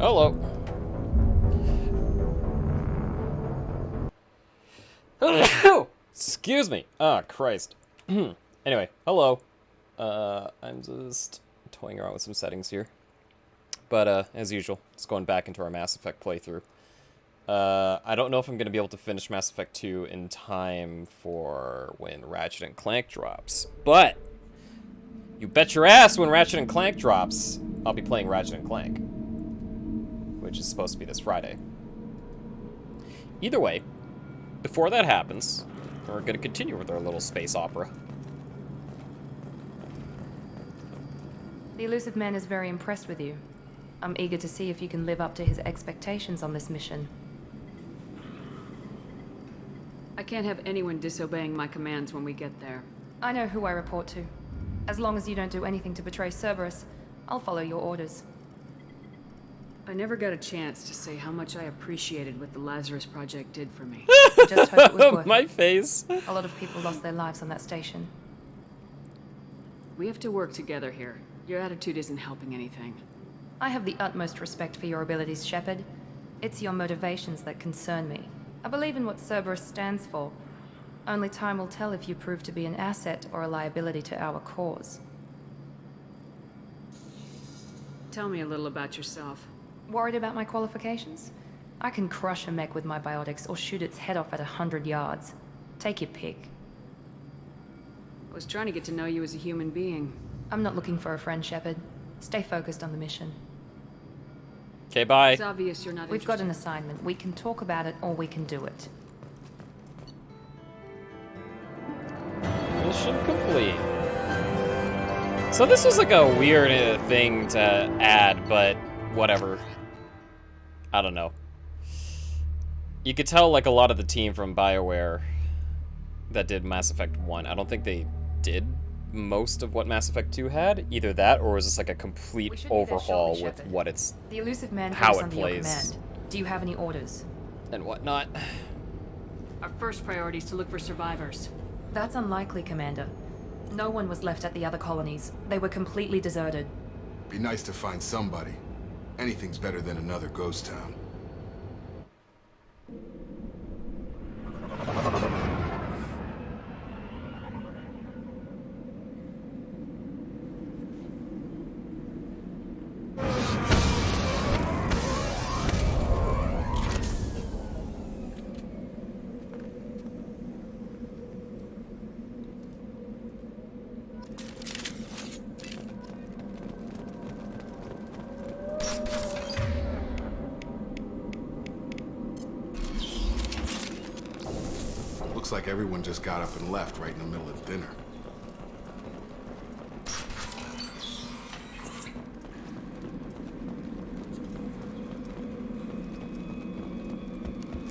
Hello. Excuse me. Ah, Christ. Anyway, hello. I'm just toying around with some settings here. But, as usual, it's going back into our Mass Effect playthrough. I don't know if I'm going to be able to finish Mass Effect 2 in time for when Ratchet and Clank drops. But, you bet your ass when Ratchet and Clank drops, I'll be playing Ratchet and Clank. Which is supposed to be this Friday. Either way, before that happens, we're going to continue with our little space opera. The Elusive Man is very impressed with you. I'm eager to see if you can live up to his expectations on this mission. I can't have anyone disobeying my commands when we get there. I know who I report to. As long as you don't do anything to betray Cerberus, I'll follow your orders. I never got a chance to say how much I appreciated what the Lazarus Project did for me. I just hope it was worth My it. face. A lot of people lost their lives on that station. We have to work together here. Your attitude isn't helping anything. I have the utmost respect for your abilities, Shepard. It's your motivations that concern me. I believe in what Cerberus stands for. Only time will tell if you prove to be an asset or a liability to our cause. Tell me a little about yourself. Worried about my qualifications? I can crush a mech with my biotics or shoot its head off at 100 yards. Take your pick. I was trying to get to know you as a human being. I'm not looking for a friend, Shepard. Stay focused on the mission. Okay, bye. It's obvious you're not We've got interested. an assignment. We can talk about it or we can do it. Mission complete. So this was like a weird thing to add, but whatever. I don't know. You could tell like a lot of the team from BioWare that did Mass Effect 1, I don't think they did most of what Mass Effect 2 had. Either that or was this like a complete We should be there overhaul shortly, with Shepard. what it's The Elusive Man How goes it under your plays. command. Do you have any orders? and whatnot. Our first priority is to look for survivors. That's unlikely, Commander. No one was left at the other colonies. They were completely deserted. Be nice to find somebody. Anything's better than another ghost town. Looks like everyone just got up and left right in the middle of dinner.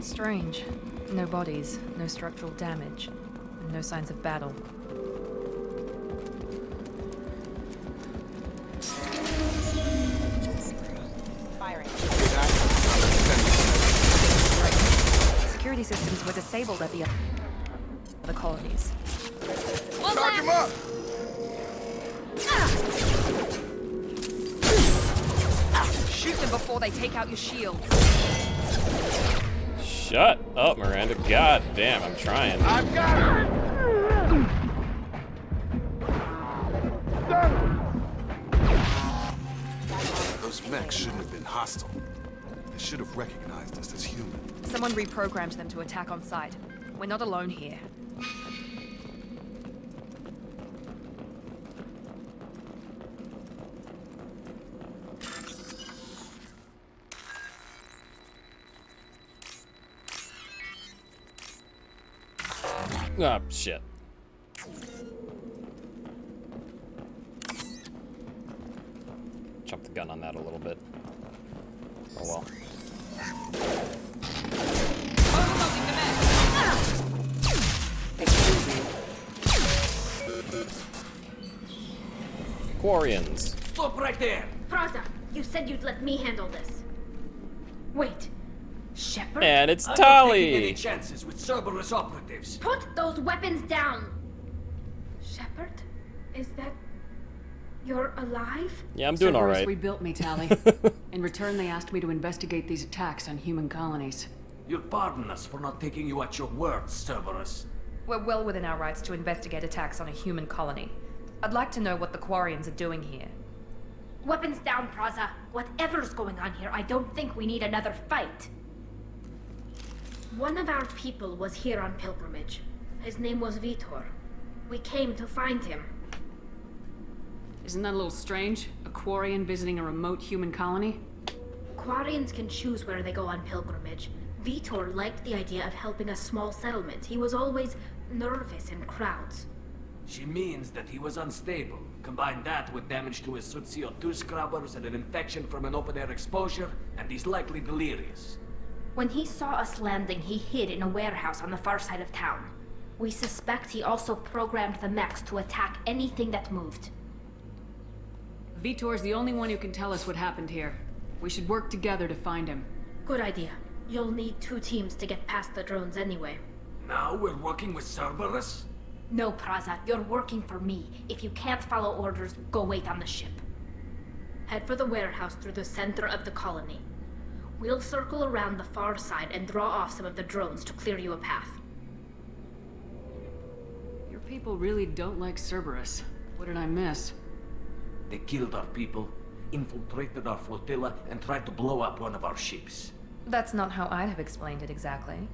Strange. No bodies, no structural damage, and no signs of battle. Firing. Security systems were disabled at the other colonies. Knock him up! Shoot them before they take out your shields. Shut up, Miranda. God damn, I'm trying. I've got him! Those mechs shouldn't have been hostile. They should have recognized us as human. Someone reprogrammed them to attack on sight. We're not alone here. Ah, shit. Jump the gun on that a little bit. Oh well. Quarians. Stop right there! Praza, you said you'd let me handle this. Wait. Shepard? And it's I'm not taking any Tali. chances with Cerberus operatives. Put those weapons down! Shepard? Is that... You're alive? Yeah, I'm doing all Cerberus right. rebuilt me, Tali. In return, they asked me to investigate these attacks on human colonies. You'll pardon us for not taking you at your word, Cerberus. We're well within our rights to investigate attacks on a human colony. I'd like to know what the Quarians are doing here. Weapons down, Praza. Whatever's going on here, I don't think we need another fight. One of our people was here on pilgrimage. His name was Vitor. We came to find him. Isn't that a little strange? A Quarian visiting a remote human colony? Quarians can choose where they go on pilgrimage. Vitor liked the idea of helping a small settlement. He was always nervous in crowds. She means that he was unstable. Combine that with damage to his CO2 scrubbers and an infection from an open-air exposure, and he's likely delirious. When he saw us landing, he hid in a warehouse on the far side of town. We suspect he also programmed the mechs to attack anything that moved. Vitor's the only one who can tell us what happened here. We should work together to find him. Good idea. You'll need 2 teams to get past the drones anyway. Now we're working with Cerberus? No, Praza, you're working for me. If you can't follow orders, go wait on the ship. Head for the warehouse through the center of the colony. We'll circle around the far side and draw off some of the drones to clear you a path. Your people really don't like Cerberus. What did I miss? They killed our people, infiltrated our flotilla, and tried to blow up one of our ships. That's not how I'd have explained it exactly.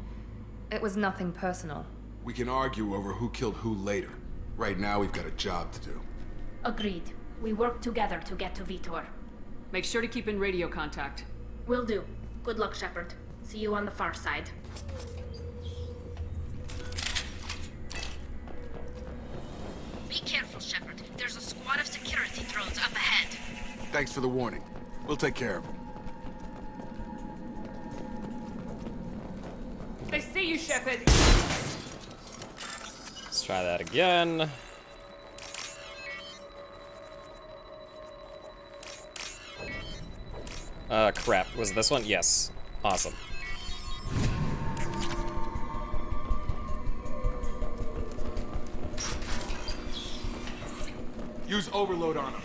It was nothing personal. We can argue over who killed who later. Right now, we've got a job to do. Agreed. We work together to get to Vitor. Make sure to keep in radio contact. Will do. Good luck, Shepard. See you on the far side. Be careful, Shepard. There's a squad of security drones up ahead. Thanks for the warning. We'll take care of them. They see you, Shepard! Let's try that again. Crap. Was it this one? Yes. Awesome. Use overload on them.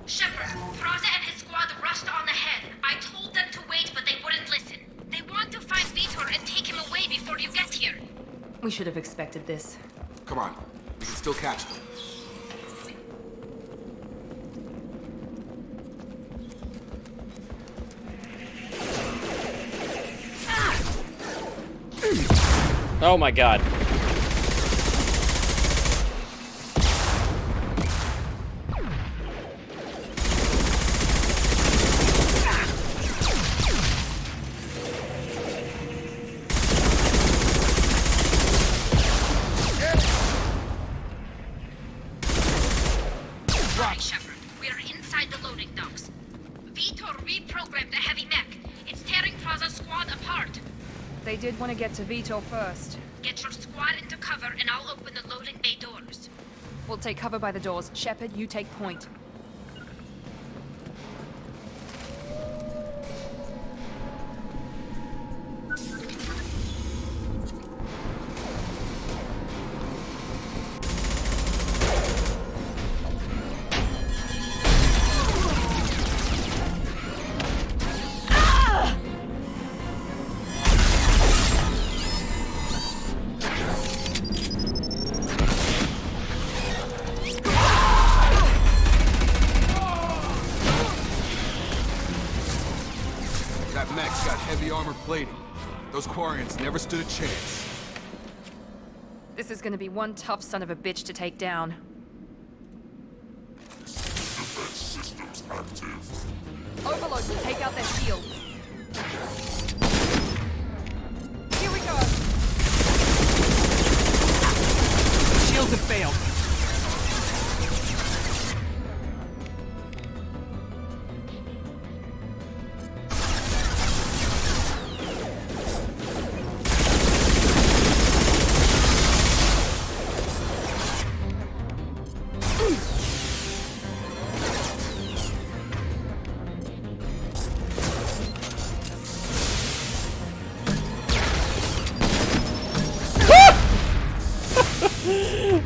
Shepard, Praza and his squad rushed on ahead. I told them to wait, but they wouldn't listen. They want to find Vitor and take him away before you get here. We should have expected this. Come on. We can still catch them. Oh my god. Sorry, Shepard. We are inside the loading docks. Vitor reprogrammed the heavy mech. It's tearing Praza's squad apart. They did want to get to Vitor first. Get your squad into cover and I'll open the loading bay doors. We'll take cover by the doors. Shepard, you take point. That mech's got heavy armor plating. Those Quarians never stood a chance. This is gonna be one tough son of a bitch to take down. Defense systems active. Overload will take out their shields. Here we go! Shields have failed. Warp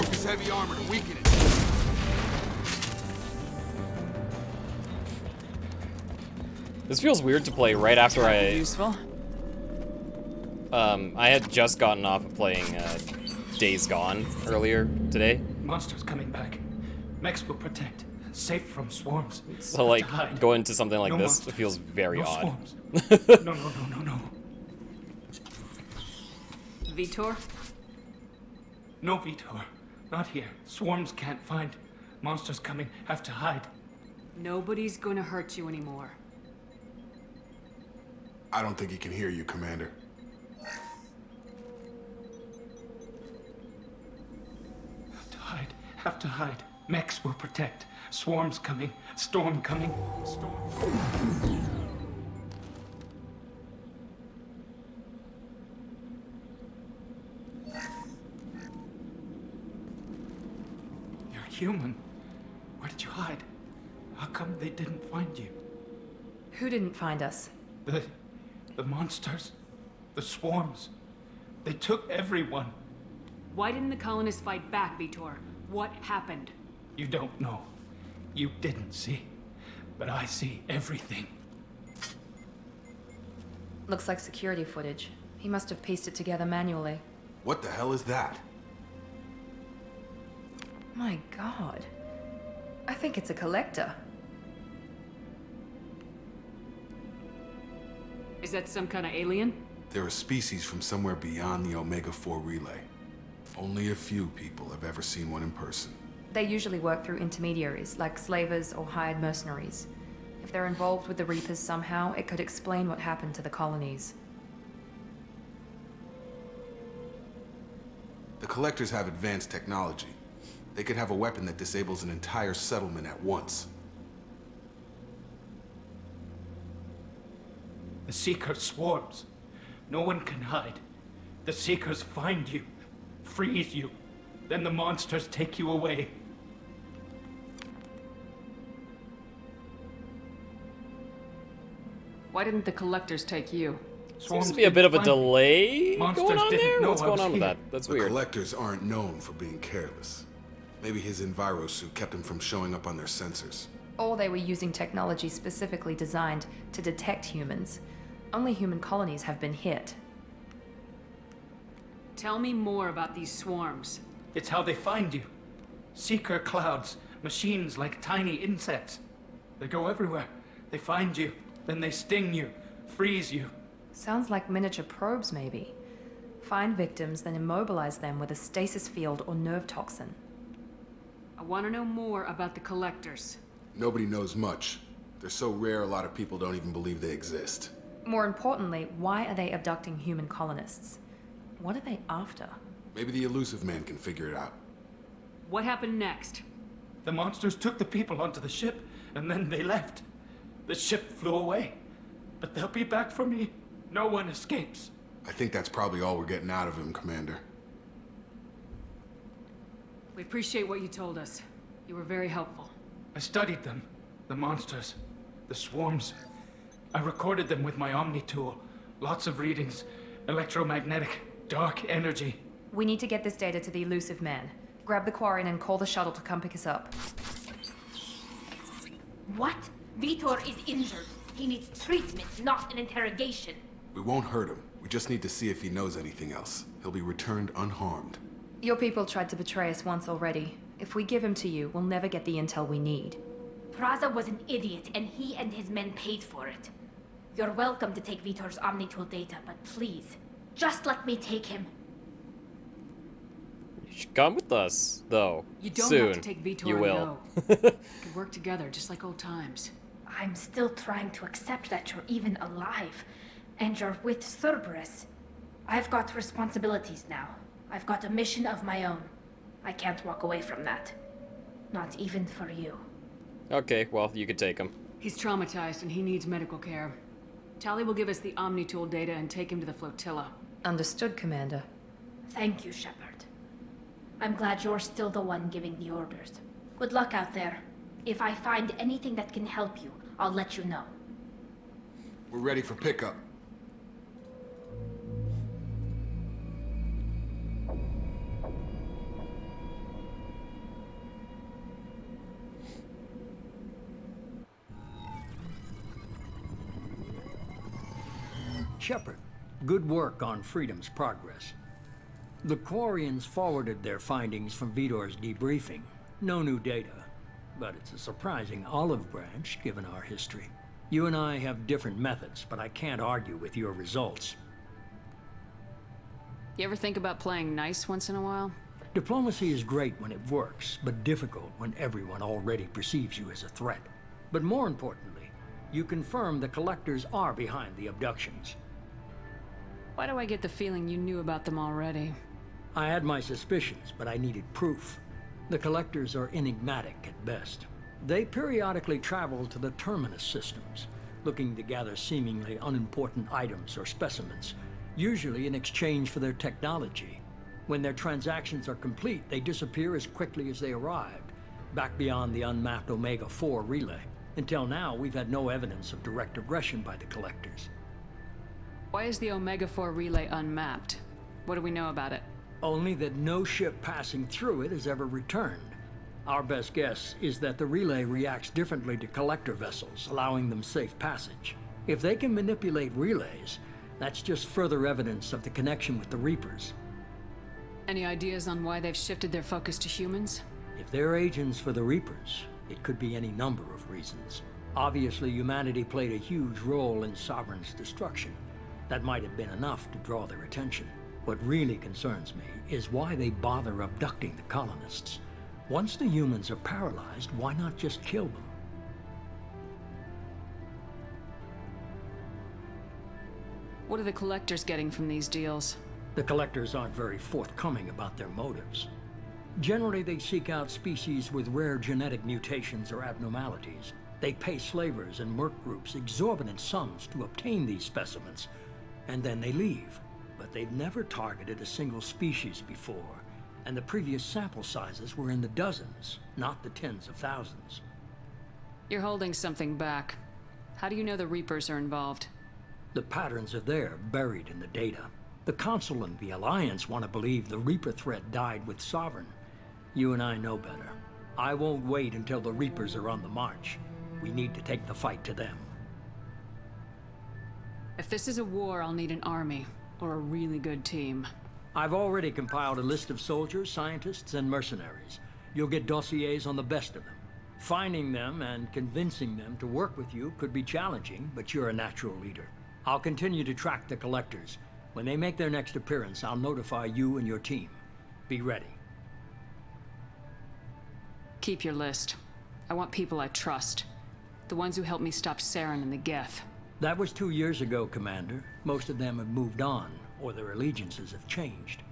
his heavy armor to weaken it. This feels weird to play right after Useful. I had just gotten off of playing Days Gone earlier today. Monsters coming back. Mechs will protect. Safe from swarms. So like Have to hide. going into something like No this monsters. feels very No odd. swarms. No. Vitor? No, Vitor. Not here. Swarms can't find. Monsters coming. Have to hide. Nobody's gonna hurt you anymore. I don't think he can hear you, Commander. Have to hide. Have to hide. Mechs will protect. Swarms coming. Storm coming. Storm. You're human. Where did you hide? How come they didn't find you? Who didn't find us? The monsters. The swarms. They took everyone. Why didn't the colonists fight back, Vitor? What happened? You don't know. You didn't see. But I see everything. Looks like security footage. He must have pieced it together manually. What the hell is that? My god. I think it's a collector. Is that some kind of alien? They're a species from somewhere beyond the Omega-4 relay. Only a few people have ever seen one in person. They usually work through intermediaries, like slavers or hired mercenaries. If they're involved with the Reapers somehow, it could explain what happened to the colonies. The Collectors have advanced technology. They could have a weapon that disables an entire settlement at once. The Seekers swarms. No one can hide. The Seekers find you, freeze you. Then the monsters take you away. Why didn't the collectors take you? Seems to be a bit of a didn't find me. delay Monsters going on didn't there? know What's I going was on with here. that? That's The weird. Collectors aren't known for being careless. Maybe his envirosuit kept him from showing up on their sensors. Or they were using technology specifically designed to detect humans. Only human colonies have been hit. Tell me more about these swarms. It's how they find you. Seeker clouds, machines like tiny insects. They go everywhere. They find you, then they sting you, freeze you. Sounds like miniature probes, maybe. Find victims, then immobilize them with a stasis field or nerve toxin. I want to know more about the collectors. Nobody knows much. They're so rare, a lot of people don't even believe they exist. More importantly, why are they abducting human colonists? What are they after? Maybe the elusive man can figure it out. What happened next? The monsters took the people onto the ship, and then they left. The ship flew away. But they'll be back for me. No one escapes. I think that's probably all we're getting out of him, Commander. We appreciate what you told us. You were very helpful. I studied them. The monsters. The swarms. I recorded them with my Omni tool. Lots of readings. Electromagnetic. Dark energy. We need to get this data to the elusive man. Grab the Quarian and call the shuttle to come pick us up. What? Vitor is injured. He needs treatment, not an interrogation. We won't hurt him. We just need to see if he knows anything else. He'll be returned unharmed. Your people tried to betray us once already. If we give him to you, we'll never get the intel we need. Praza was an idiot, and he and his men paid for it. You're welcome to take Vitor's Omnitool data, but please, just let me take him. You should come with us, though. You don't Soon. have to take Vitor You and will. go. We could work together, just like old times. I'm still trying to accept that you're even alive, and you're with Cerberus. I've got responsibilities now. I've got a mission of my own. I can't walk away from that. Not even for you. Okay, well, you could take him. He's traumatized and he needs medical care. Tally will give us the Omnitool data and take him to the flotilla. Understood, Commander. Thank you, Shepard. I'm glad you're still the one giving the orders. Good luck out there. If I find anything that can help you, I'll let you know. We're ready for pickup. Shepard, good work on Freedom's progress. The Quarians forwarded their findings from Vidor's debriefing. No new data, but it's a surprising olive branch given our history. You and I have different methods, but I can't argue with your results. You ever think about playing nice once in a while? Diplomacy is great when it works, but difficult when everyone already perceives you as a threat. But more importantly, you confirm the Collectors are behind the abductions. Why do I get the feeling you knew about them already? I had my suspicions, but I needed proof. The Collectors are enigmatic at best. They periodically travel to the Terminus systems, looking to gather seemingly unimportant items or specimens, usually in exchange for their technology. When their transactions are complete, they disappear as quickly as they arrived, back beyond the unmapped Omega-4 relay. Until now, we've had no evidence of direct aggression by the Collectors. Why is the Omega-4 relay unmapped? What do we know about it? Only that no ship passing through it has ever returned. Our best guess is that the relay reacts differently to Collector vessels, allowing them safe passage. If they can manipulate relays, that's just further evidence of the connection with the Reapers. Any ideas on why they've shifted their focus to humans? If they're agents for the Reapers, it could be any number of reasons. Obviously, humanity played a huge role in Sovereign's destruction. That might have been enough to draw their attention. What really concerns me is why they bother abducting the colonists. Once the humans are paralyzed, why not just kill them? What are the Collectors getting from these deals? The Collectors aren't very forthcoming about their motives. Generally, they seek out species with rare genetic mutations or abnormalities. They pay slavers and merc groups exorbitant sums to obtain these specimens, and then they leave. But they've never targeted a single species before, and the previous sample sizes were in the dozens, not the tens of thousands. You're holding something back. How do you know the Reapers are involved? The patterns are there, buried in the data. The Council and the Alliance want to believe the Reaper threat died with Sovereign. You and I know better. I won't wait until the Reapers are on the march. We need to take the fight to them. If this is a war, I'll need an army, or a really good team. I've already compiled a list of soldiers, scientists, and mercenaries. You'll get dossiers on the best of them. Finding them and convincing them to work with you could be challenging, but you're a natural leader. I'll continue to track the Collectors. When they make their next appearance, I'll notify you and your team. Be ready. Keep your list. I want people I trust. The ones who helped me stop Saren and the Geth. That was 2 years ago, Commander. Most of them have moved on, or their allegiances have changed.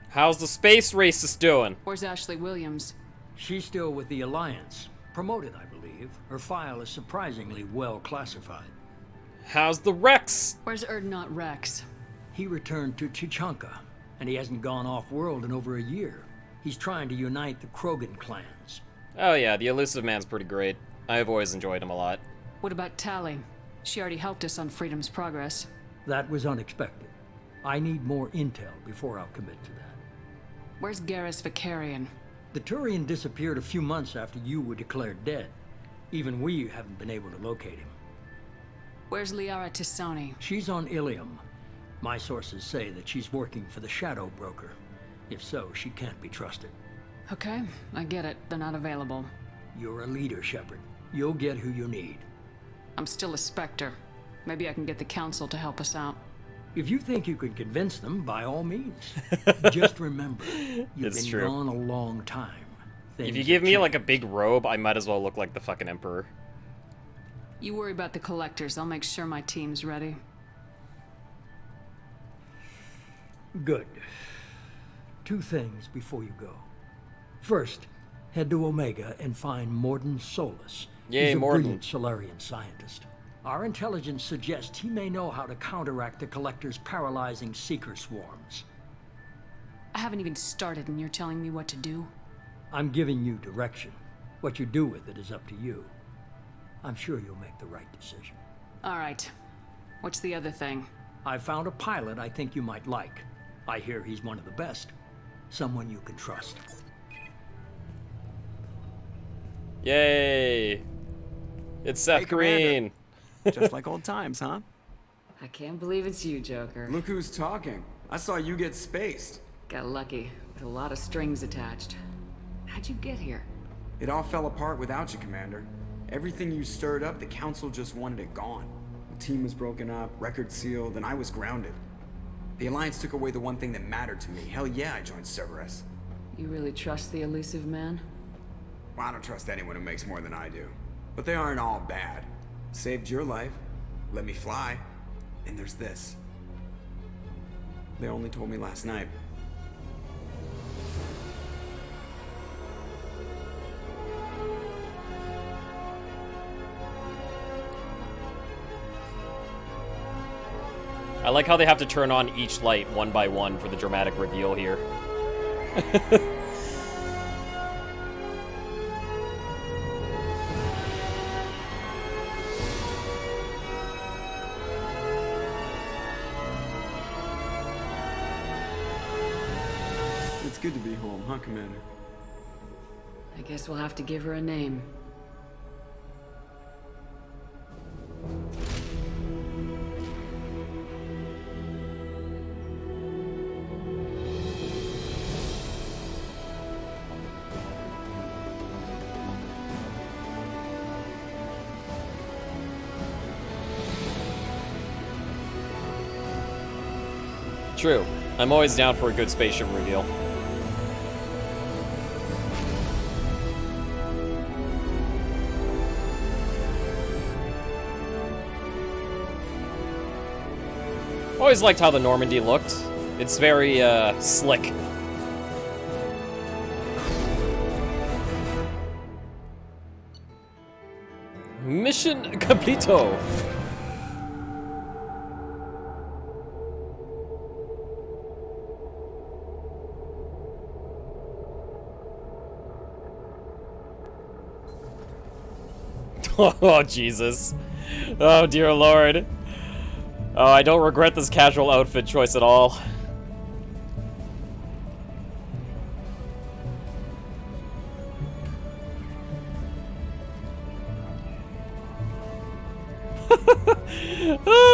How's the space racist doing? Where's Ashley Williams? She's still with the Alliance. Promoted, I believe. Her file is surprisingly well classified. How's the Rex? Where's Erdnot Rex? He returned to Chichanka, and he hasn't gone off-world in over a year. He's trying to unite the Krogan clans. Oh yeah, the Elusive Man's pretty great. I've always enjoyed him a lot. What about Tali? She already helped us on Freedom's progress. That was unexpected. I need more intel before I'll commit to that. Where's Garrus Vicarian? The Turian disappeared a few months after you were declared dead. Even we haven't been able to locate him. Where's Liara Tisoni? She's on Ilium. My sources say that she's working for the Shadow Broker. If so, she can't be trusted. Okay, I get it. They're not available. You're a leader, Shepard. You'll get who you need. I'm still a Spectre. Maybe I can get the Council to help us out. If you think you can convince them, by all means. Just remember, you've It's been true. gone a long time. If you Things give have me like a changed. big robe, I might as well look like the fucking Emperor. You worry about the Collectors. I'll make sure my team's ready. Good. 2 things before you go. First, head to Omega and find Mordin Solus. Yay, He's a Mordin. brilliant Solarian scientist. Our intelligence suggests he may know how to counteract the Collector's paralyzing seeker swarms. I haven't even started and you're telling me what to do? I'm giving you direction. What you do with it is up to you. I'm sure you'll make the right decision. All right. What's the other thing? I found a pilot I think you might like. I hear he's one of the best. Someone you can trust. Yay! It's Seth Hey, Commander. Green. Just like old times, huh? I can't believe it's you, Joker. Look who's talking. I saw you get spaced. Got lucky, with a lot of strings attached. How'd you get here? It all fell apart without you, Commander. Everything you stirred up, the Council just wanted it gone. The team was broken up, record sealed, and I was grounded. The Alliance took away the one thing that mattered to me. Hell yeah, I joined Cerberus. You really trust the elusive man? Well, I don't trust anyone who makes more than I do. But they aren't all bad. Saved your life, let me fly, and there's this. They only told me last night. I like how they have to turn on each light one by one for the dramatic reveal here. It's good to be home, huh, Commander? I guess we'll have to give her a name. True. I'm always down for a good spaceship reveal. Always liked how the Normandy looked. It's very, slick. Mission completo! Oh, Jesus. Oh, dear Lord. Oh, I don't regret this casual outfit choice at all.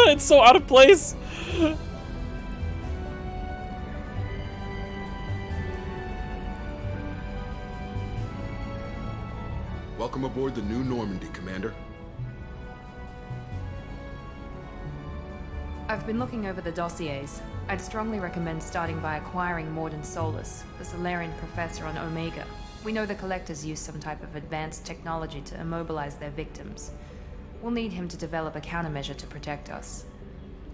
It's so out of place. Welcome aboard the new Normandy, Commander. I've been looking over the dossiers. I'd strongly recommend starting by acquiring Mordin Solus, the Solarian professor on Omega. We know the Collectors use some type of advanced technology to immobilize their victims. We'll need him to develop a countermeasure to protect us.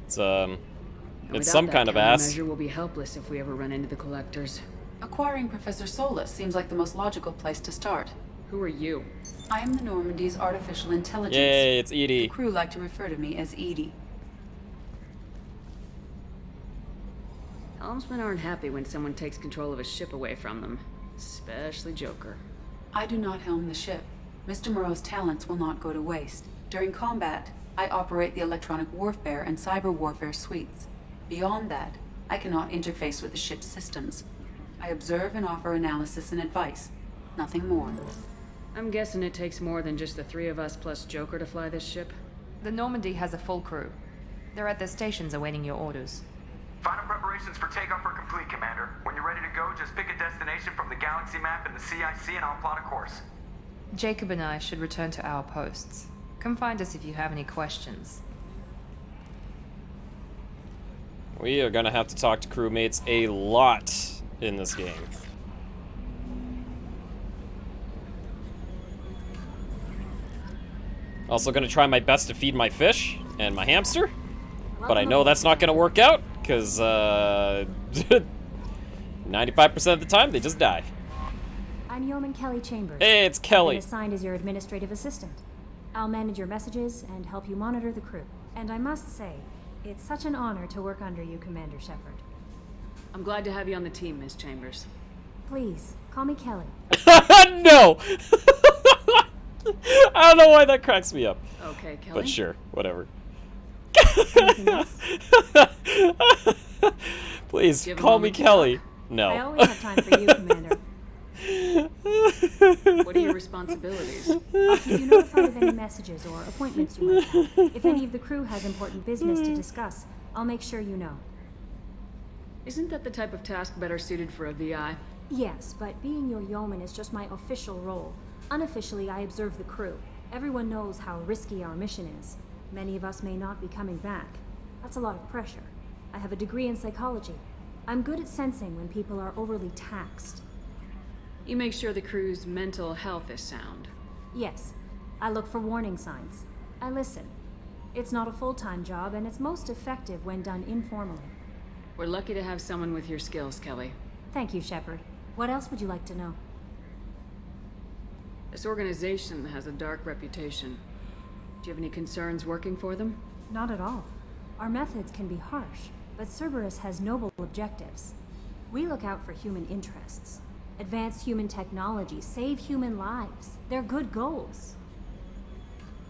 It's Without some that kind of ass. countermeasure, we'll be helpless if we ever run into the Collectors. Acquiring Professor Solus seems like the most logical place to start. Who are you? I am the Normandy's artificial intelligence. Yay, it's Edie. The crew like to refer to me as Edie. Helmsmen aren't happy when someone takes control of a ship away from them. Especially Joker. I do not helm the ship. Mr. Moreau's talents will not go to waste. During combat, I operate the electronic warfare and cyber warfare suites. Beyond that, I cannot interface with the ship's systems. I observe and offer analysis and advice. Nothing more. I'm guessing it takes more than just the three of us plus Joker to fly this ship. The Normandy has a full crew. They're at their stations awaiting your orders. Final preparations for takeoff are complete, Commander. When you're ready to go, just pick a destination from the galaxy map in the CIC and I'll plot a course. Jacob and I should return to our posts. Come find us if you have any questions. We are gonna have to talk to crewmates a lot in this game. Also gonna try my best to feed my fish and my hamster, but I know that's not gonna work out, because 95% of the time they just die. I'm Yeoman Kelly Chambers. Hey, it's Kelly. I've been assigned as your administrative assistant. I'll manage your messages and help you monitor the crew. And I must say, it's such an honor to work under you, Commander Shepard. I'm glad to have you on the team, Miss Chambers. Please, call me Kelly. No! I don't know why that cracks me up. Okay, Kelly. But sure, whatever. Anything else? Please, Do you have a call me moment to Kelly. talk? No. I always have time for you, Commander. What are your responsibilities? I'll keep you notified of any messages or appointments you might have. If any of the crew has important business to discuss, I'll make sure you know. Isn't that the type of task better suited for a VI? Yes, but being your yeoman is just my official role. Unofficially, I observe the crew. Everyone knows how risky our mission is. Many of us may not be coming back. That's a lot of pressure. I have a degree in psychology. I'm good at sensing when people are overly taxed. You make sure the crew's mental health is sound. Yes, I look for warning signs. I listen. It's not a full-time job, and it's most effective when done informally. We're lucky to have someone with your skills, Kelly. Thank you, Shepard. What else would you like to know? This organization has a dark reputation. Do you have any concerns working for them? Not at all. Our methods can be harsh, but Cerberus has noble objectives. We look out for human interests. Advance human technology, save human lives. They're good goals.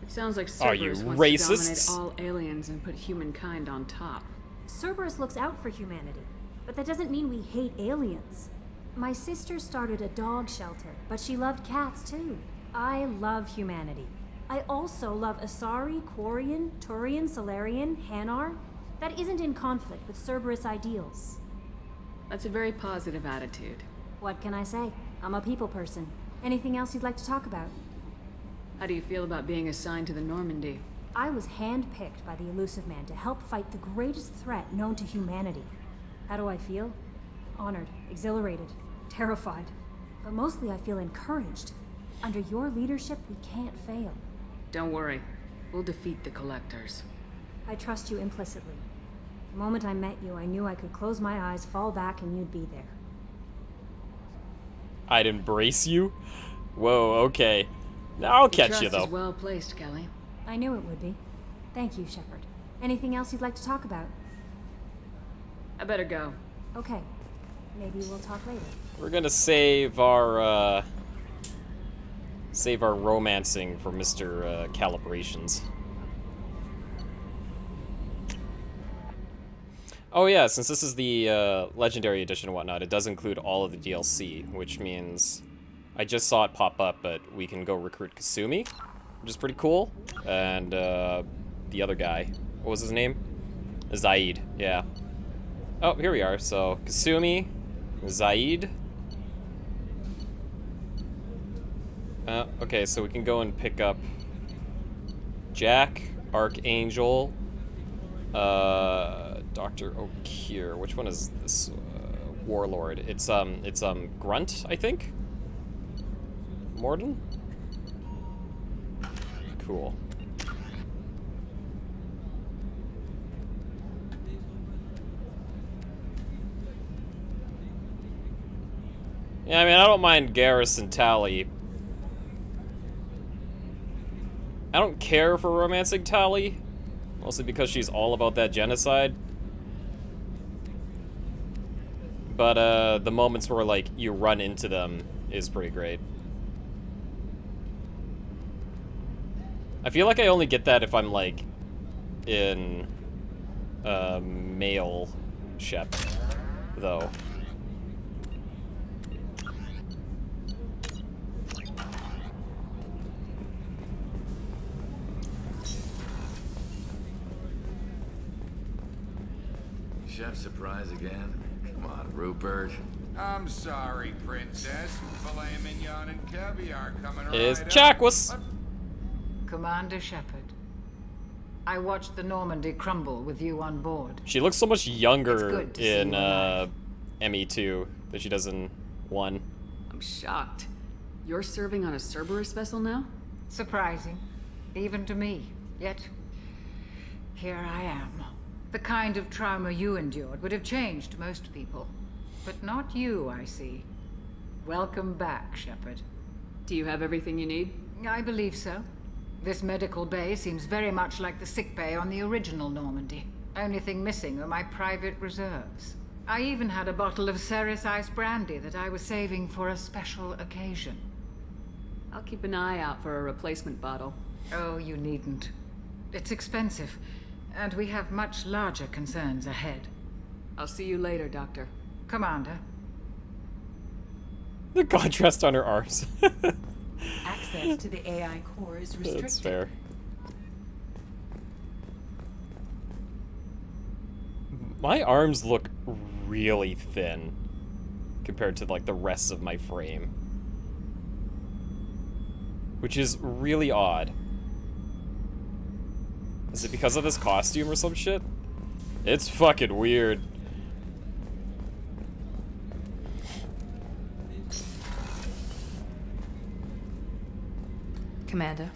It sounds like Are you Cerberus wants to racists? dominate all aliens and put humankind on top. Cerberus looks out for humanity, but that doesn't mean we hate aliens. My sister started a dog shelter, but she loved cats too. I love humanity. I also love Asari, Quarian, Turian, Solarian, Hanar. That isn't in conflict with Cerberus ideals. That's a very positive attitude. What can I say? I'm a people person. Anything else you'd like to talk about? How do you feel about being assigned to the Normandy? I was handpicked by the Elusive Man to help fight the greatest threat known to humanity. How do I feel? Honored, exhilarated, terrified. But mostly I feel encouraged. Under your leadership, we can't fail. Don't worry. We'll defeat the Collectors. I trust you implicitly. The moment I met you, I knew I could close my eyes, fall back, and you'd be there. I'd embrace you? Whoa, okay. Now I'll catch you, Trust though. is well placed, Kelly. I knew it would be. Thank you, Shepard. Anything else you'd like to talk about? I better go. Okay. Maybe we'll talk later. We're gonna save our romancing for Mr. Calibrations. Oh yeah, since this is the Legendary Edition and whatnot, it does include all of the DLC, which means I just saw it pop up, but we can go recruit Kasumi, which is pretty cool, and the other guy, what was his name? Zaeed, yeah. Oh, here we are, so Kasumi, Zaeed. Okay, so we can go and pick up Jack, Archangel, Dr. O'Keir. Which one is this? Warlord. It's Grunt, I think? Mordin? Cool. Yeah, I mean, I don't mind Garrus and Tali. I don't care for romancing Tali, mostly because she's all about that genocide. But the moments where, like, you run into them is pretty great. I feel like I only get that if I'm, like, in male Shep, though. Chef surprise again? Come on, Rupert. I'm sorry, Princess. Filet mignon and caviar coming right Is up. Chakwas. Commander Shepard, I watched the Normandy crumble with you on board. She looks so much younger It's good to see in you alive. ME2 than she does in 1. I'm shocked. You're serving on a Cerberus vessel now? Surprising, even to me. Yet, here I am. The kind of trauma you endured would have changed most people. But not you, I see. Welcome back, Shepard. Do you have everything you need? I believe so. This medical bay seems very much like the sick bay on the original Normandy. Only thing missing are my private reserves. I even had a bottle of Ceres Ice brandy that I was saving for a special occasion. I'll keep an eye out for a replacement bottle. Oh, you needn't. It's expensive, and we have much larger concerns ahead. I'll see you later, Doctor. Commander. The contrast on her arms. Access to the AI core is restricted. That's fair. My arms look really thin compared to like the rest of my frame, which is really odd. Is it because of this costume or some shit? It's fucking weird. Commander,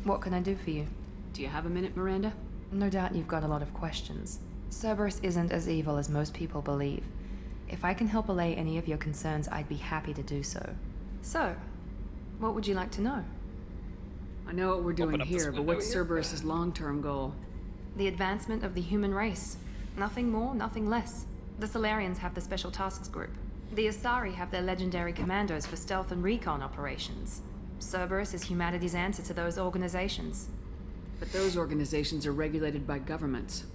what can I do for you? Do you have a minute, Miranda? No doubt you've got a lot of questions. Cerberus isn't as evil as most people believe. If I can help allay any of your concerns, I'd be happy to do so. So, what would you like to know? I know what we're doing here, but what's Cerberus's long-term goal? The advancement of the human race. Nothing more, nothing less. The Solarians have the Special Tasks Group. The Asari have their legendary commandos for stealth and recon operations. Cerberus is humanity's answer to those organizations. But those organizations are regulated by governments.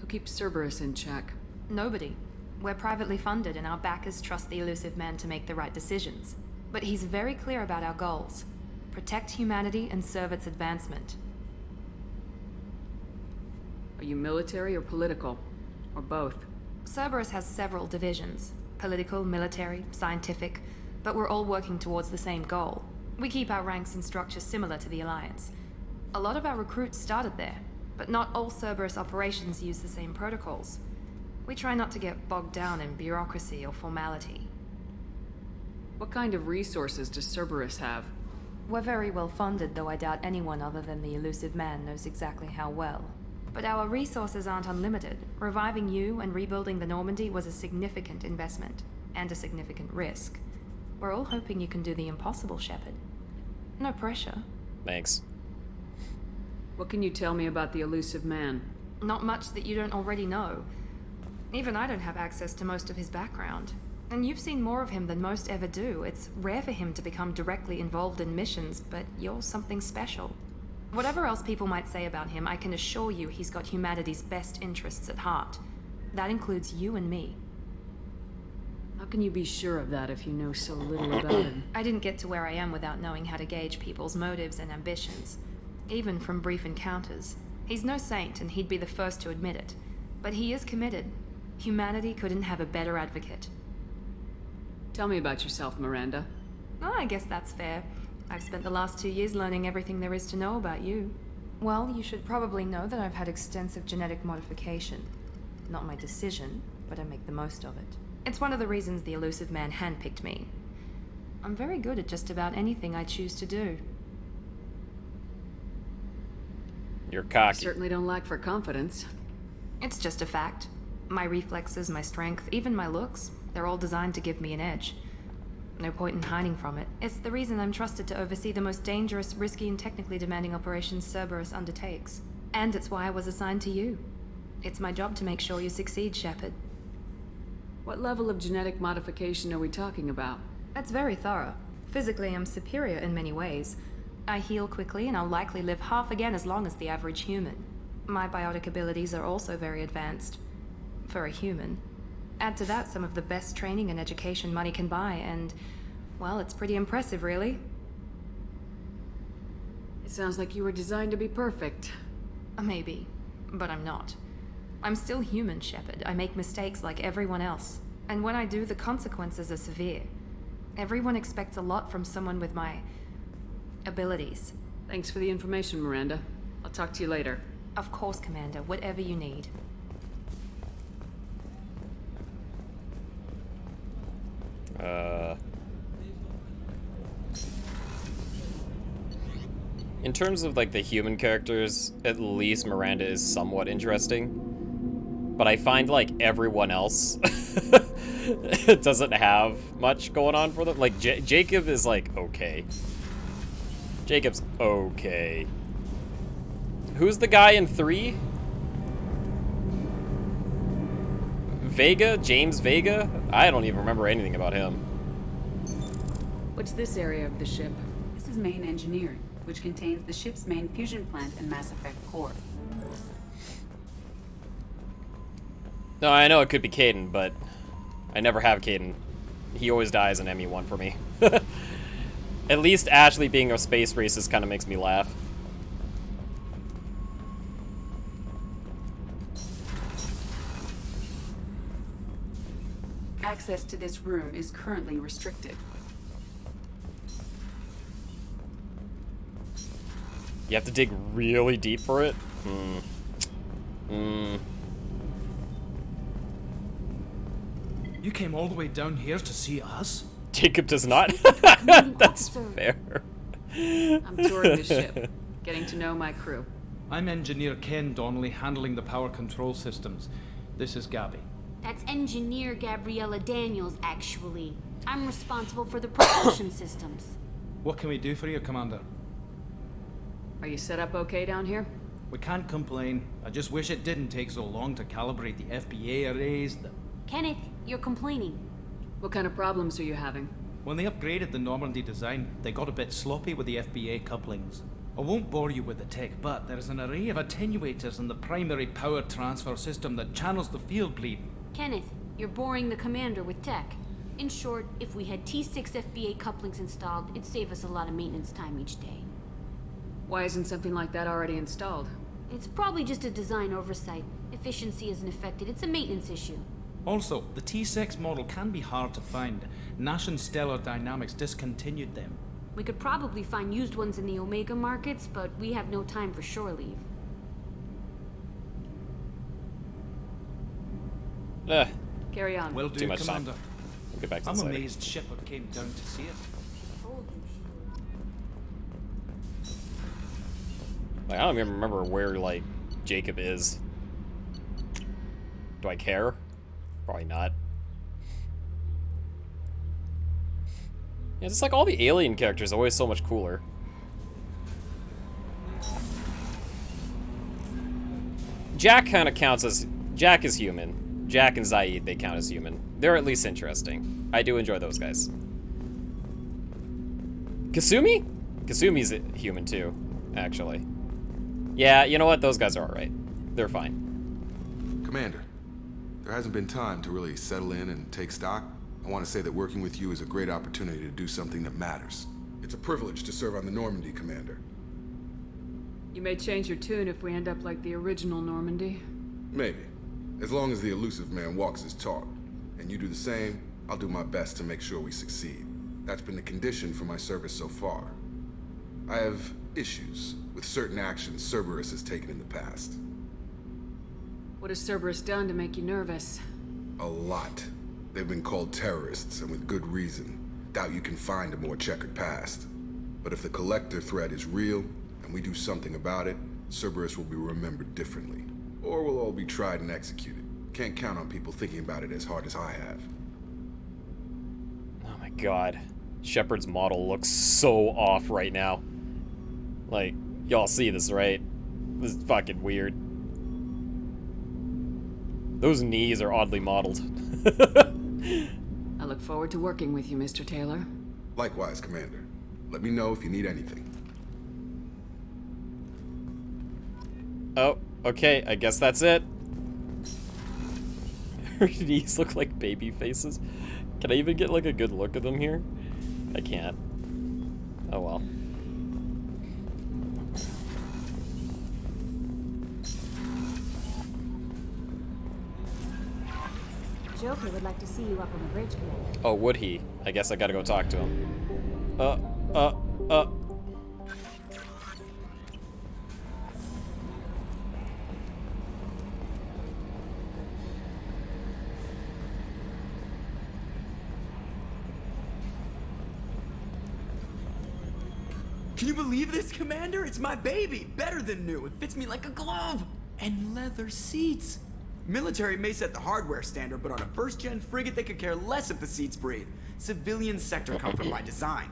Who keeps Cerberus in check? Nobody. We're privately funded and our backers trust the elusive man to make the right decisions. But he's very clear about our goals. Protect humanity and serve its advancement. Are you military or political? Or both? Cerberus has several divisions. Political, military, scientific. But we're all working towards the same goal. We keep our ranks and structures similar to the Alliance. A lot of our recruits started there, but not all Cerberus operations use the same protocols. We try not to get bogged down in bureaucracy or formality. What kind of resources does Cerberus have? We're very well funded, though I doubt anyone other than the elusive man knows exactly how well. But our resources aren't unlimited. Reviving you and rebuilding the Normandy was a significant investment, and a significant risk. We're all hoping you can do the impossible, Shepard. No pressure. Thanks. What can you tell me about the elusive man? Not much that you don't already know. Even I don't have access to most of his background. And you've seen more of him than most ever do. It's rare for him to become directly involved in missions, but you're something special. Whatever else people might say about him, I can assure you he's got humanity's best interests at heart. That includes you and me. How can you be sure of that if you know so little about him? I didn't get to where I am without knowing how to gauge people's motives and ambitions. Even from brief encounters. He's no saint, and he'd be the first to admit it. But he is committed. Humanity couldn't have a better advocate. Tell me about yourself, Miranda. Oh, I guess that's fair. I've spent the last 2 years learning everything there is to know about you. Well, you should probably know that I've had extensive genetic modification. Not my decision, but I make the most of it. It's one of the reasons the elusive man handpicked me. I'm very good at just about anything I choose to do. You're cocky. I certainly don't lack for confidence. It's just a fact. My reflexes, my strength, even my looks, they're all designed to give me an edge. No point in hiding from it. It's the reason I'm trusted to oversee the most dangerous, risky, and technically demanding operations Cerberus undertakes. And it's why I was assigned to you. It's my job to make sure you succeed, Shepard. What level of genetic modification are we talking about? That's very thorough. Physically, I'm superior in many ways. I heal quickly, and I'll likely live half again as long as the average human. My biotic abilities are also very advanced. For a human. Add to that some of the best training and education money can buy, and, well, it's pretty impressive, really. It sounds like you were designed to be perfect. Maybe, but I'm not. I'm still human, Shepard. I make mistakes like everyone else. And when I do, the consequences are severe. Everyone expects a lot from someone with my abilities. Thanks for the information, Miranda. I'll talk to you later. Of course, Commander. Whatever you need. In terms of like the human characters, at least Miranda is somewhat interesting. But I find like everyone else doesn't have much going on for them. Like Jacob is like okay. Jacob's okay. Who's the guy in 3? Vega? James Vega? I don't even remember anything about him. What's this area of the ship? This is main engineering, which contains the ship's main fusion plant and Mass Effect core. No, I know it could be Caden, but I never have Caden. he always dies in ME1 for me. At least Ashley being a space racist kind of makes me laugh. Access to this room is currently restricted. You have to dig really deep for it? You came all the way down here to see us? Jacob does not. That's fair. I'm touring the ship, getting to know my crew. I'm Engineer Ken Donnelly, handling the power control systems. This is Gabby. That's Engineer Gabriella Daniels, actually. I'm responsible for the propulsion systems. What can we do for you, Commander? Are you set up okay down here? We can't complain. I just wish it didn't take so long to calibrate the FBA arrays. Kenneth, you're complaining. What kind of problems are you having? When they upgraded the Normandy design, they got a bit sloppy with the FBA couplings. I won't bore you with the tech, but there's an array of attenuators in the primary power transfer system that channels the field bleed. Kenneth, you're boring the commander with tech. In short, if we had T6 FBA couplings installed, it'd save us a lot of maintenance time each day. Why isn't something like that already installed? It's probably just a design oversight. Efficiency isn't affected, it's a maintenance issue. Also, the T6 model can be hard to find. Nash and Stellar Dynamics discontinued them. We could probably find used ones in the Omega markets, but we have no time for shore leave. Carry on. Will do, Too much Commander. time. We'll get back to I'm this later. amazed Shepard came down to see it. Like, I don't even remember where, like, Jacob is. Do I care? Probably not. Yeah, it's like all the alien characters are always so much cooler. Jack kind of counts as... Jack is human. Jack and Zaeed, they count as human. They're at least interesting. I do enjoy those guys. Kasumi? Kasumi's human too, actually. Yeah, you know what? Those guys are alright. They're fine. Commander, there hasn't been time to really settle in and take stock. I want to say that working with you is a great opportunity to do something that matters. It's a privilege to serve on the Normandy, Commander. You may change your tune if we end up like the original Normandy. Maybe. As long as the elusive man walks his talk. And you do the same, I'll do my best to make sure we succeed. That's been the condition for my service so far. I have issues with certain actions Cerberus has taken in the past. What has Cerberus done to make you nervous? A lot. They've been called terrorists, and with good reason. Doubt you can find a more checkered past. But if the Collector threat is real, and we do something about it, Cerberus will be remembered differently. Or we'll all be tried and executed. Can't count on people thinking about it as hard as I have. Oh my god. Shepard's model looks so off right now. Like, y'all see this, right? This is fucking weird. Those knees are oddly modeled. I look forward to working with you, Mr. Taylor. Likewise, Commander. Let me know if you need anything. Oh, okay, I guess that's it. Her knees look like baby faces. Can I even get like a good look at them here? I can't. Oh well. Joker would like to see you up on the bridge, Commander. Oh, would he? I guess I gotta go talk to him. Can you believe this, Commander? It's my baby. Better than new. It fits me like a glove. And leather seats. Military may set the hardware standard, but on a first-gen frigate, they could care less if the seats breathe. Civilian sector comfort by design.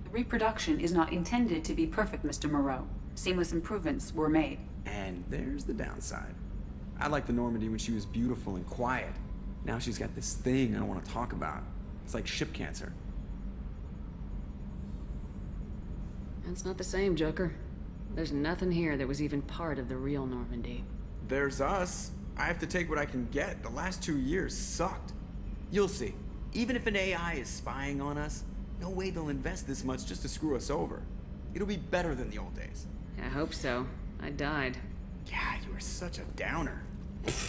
The reproduction is not intended to be perfect, Mr. Moreau. Seamless improvements were made. And there's the downside. I liked the Normandy when she was beautiful and quiet. Now she's got this thing I don't want to talk about. It's like ship cancer. That's not the same, Joker. There's nothing here that was even part of the real Normandy. There's us. I have to take what I can get. The last 2 years sucked. You'll see. Even if an AI is spying on us, no way they'll invest this much just to screw us over. It'll be better than the old days. I hope so. I died. Yeah, you were such a downer. It's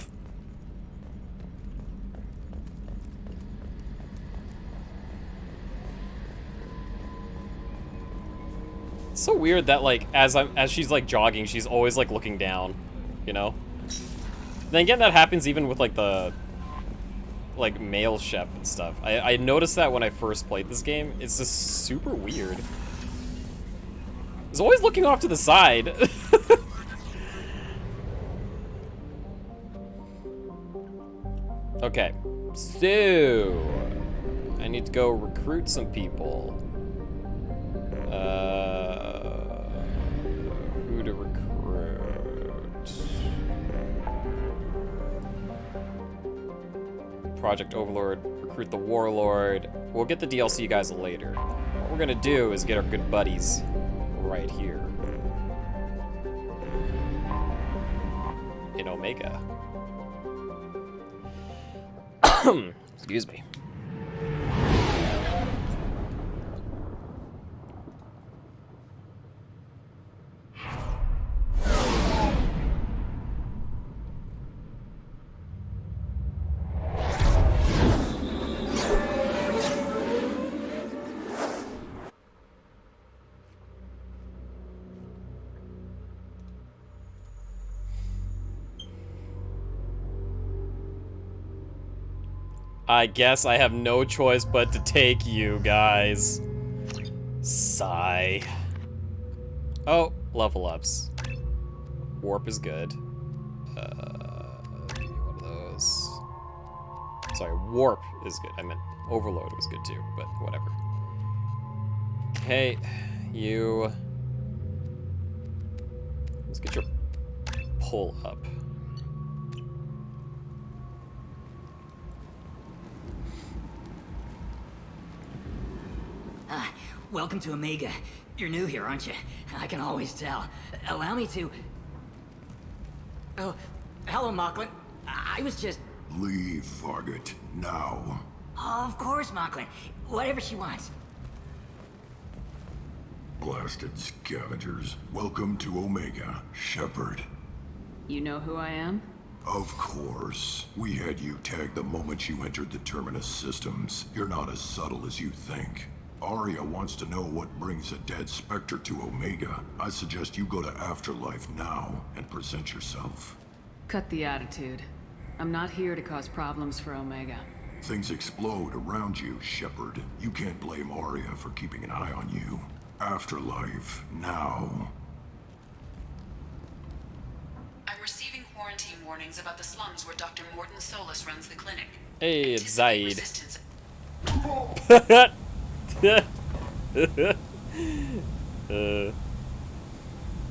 so weird that like as she's like jogging, she's always like looking down, you know? Then again, that happens even with like the like male Shep and stuff. I noticed that when I first played this game. It's just super weird. He's always looking off to the side. Okay, so I need to go recruit some people. Who to recruit? Project Overlord, recruit the Warlord. We'll get the DLC you guys later. What we're gonna do is get our good buddies right here in Omega. Excuse me. I guess I have no choice but to take you guys. Sigh. Oh, level ups. Warp is good. Give me one of those. Sorry, warp is good. I meant overload was good too, but whatever. Okay, you. Let's get your pull up. Welcome to Omega. You're new here, aren't you? I can always tell. Allow me to... Oh, hello, Mocklin. I was just... Leave, Fargate, now. Oh, of course, Mocklin. Whatever she wants. Blasted scavengers. Welcome to Omega, Shepard. You know who I am? Of course. We had you tagged the moment you entered the Terminus systems. You're not as subtle as you think. Arya wants to know what brings a dead Spectre to Omega. I suggest you go to Afterlife now and present yourself. Cut the attitude. I'm not here to cause problems for Omega. Things explode around you, Shepard. You can't blame Arya for keeping an eye on you. Afterlife, now. I'm receiving quarantine warnings about the slums where Dr. Mordin Solus runs the clinic. Hey, it's Zaeed.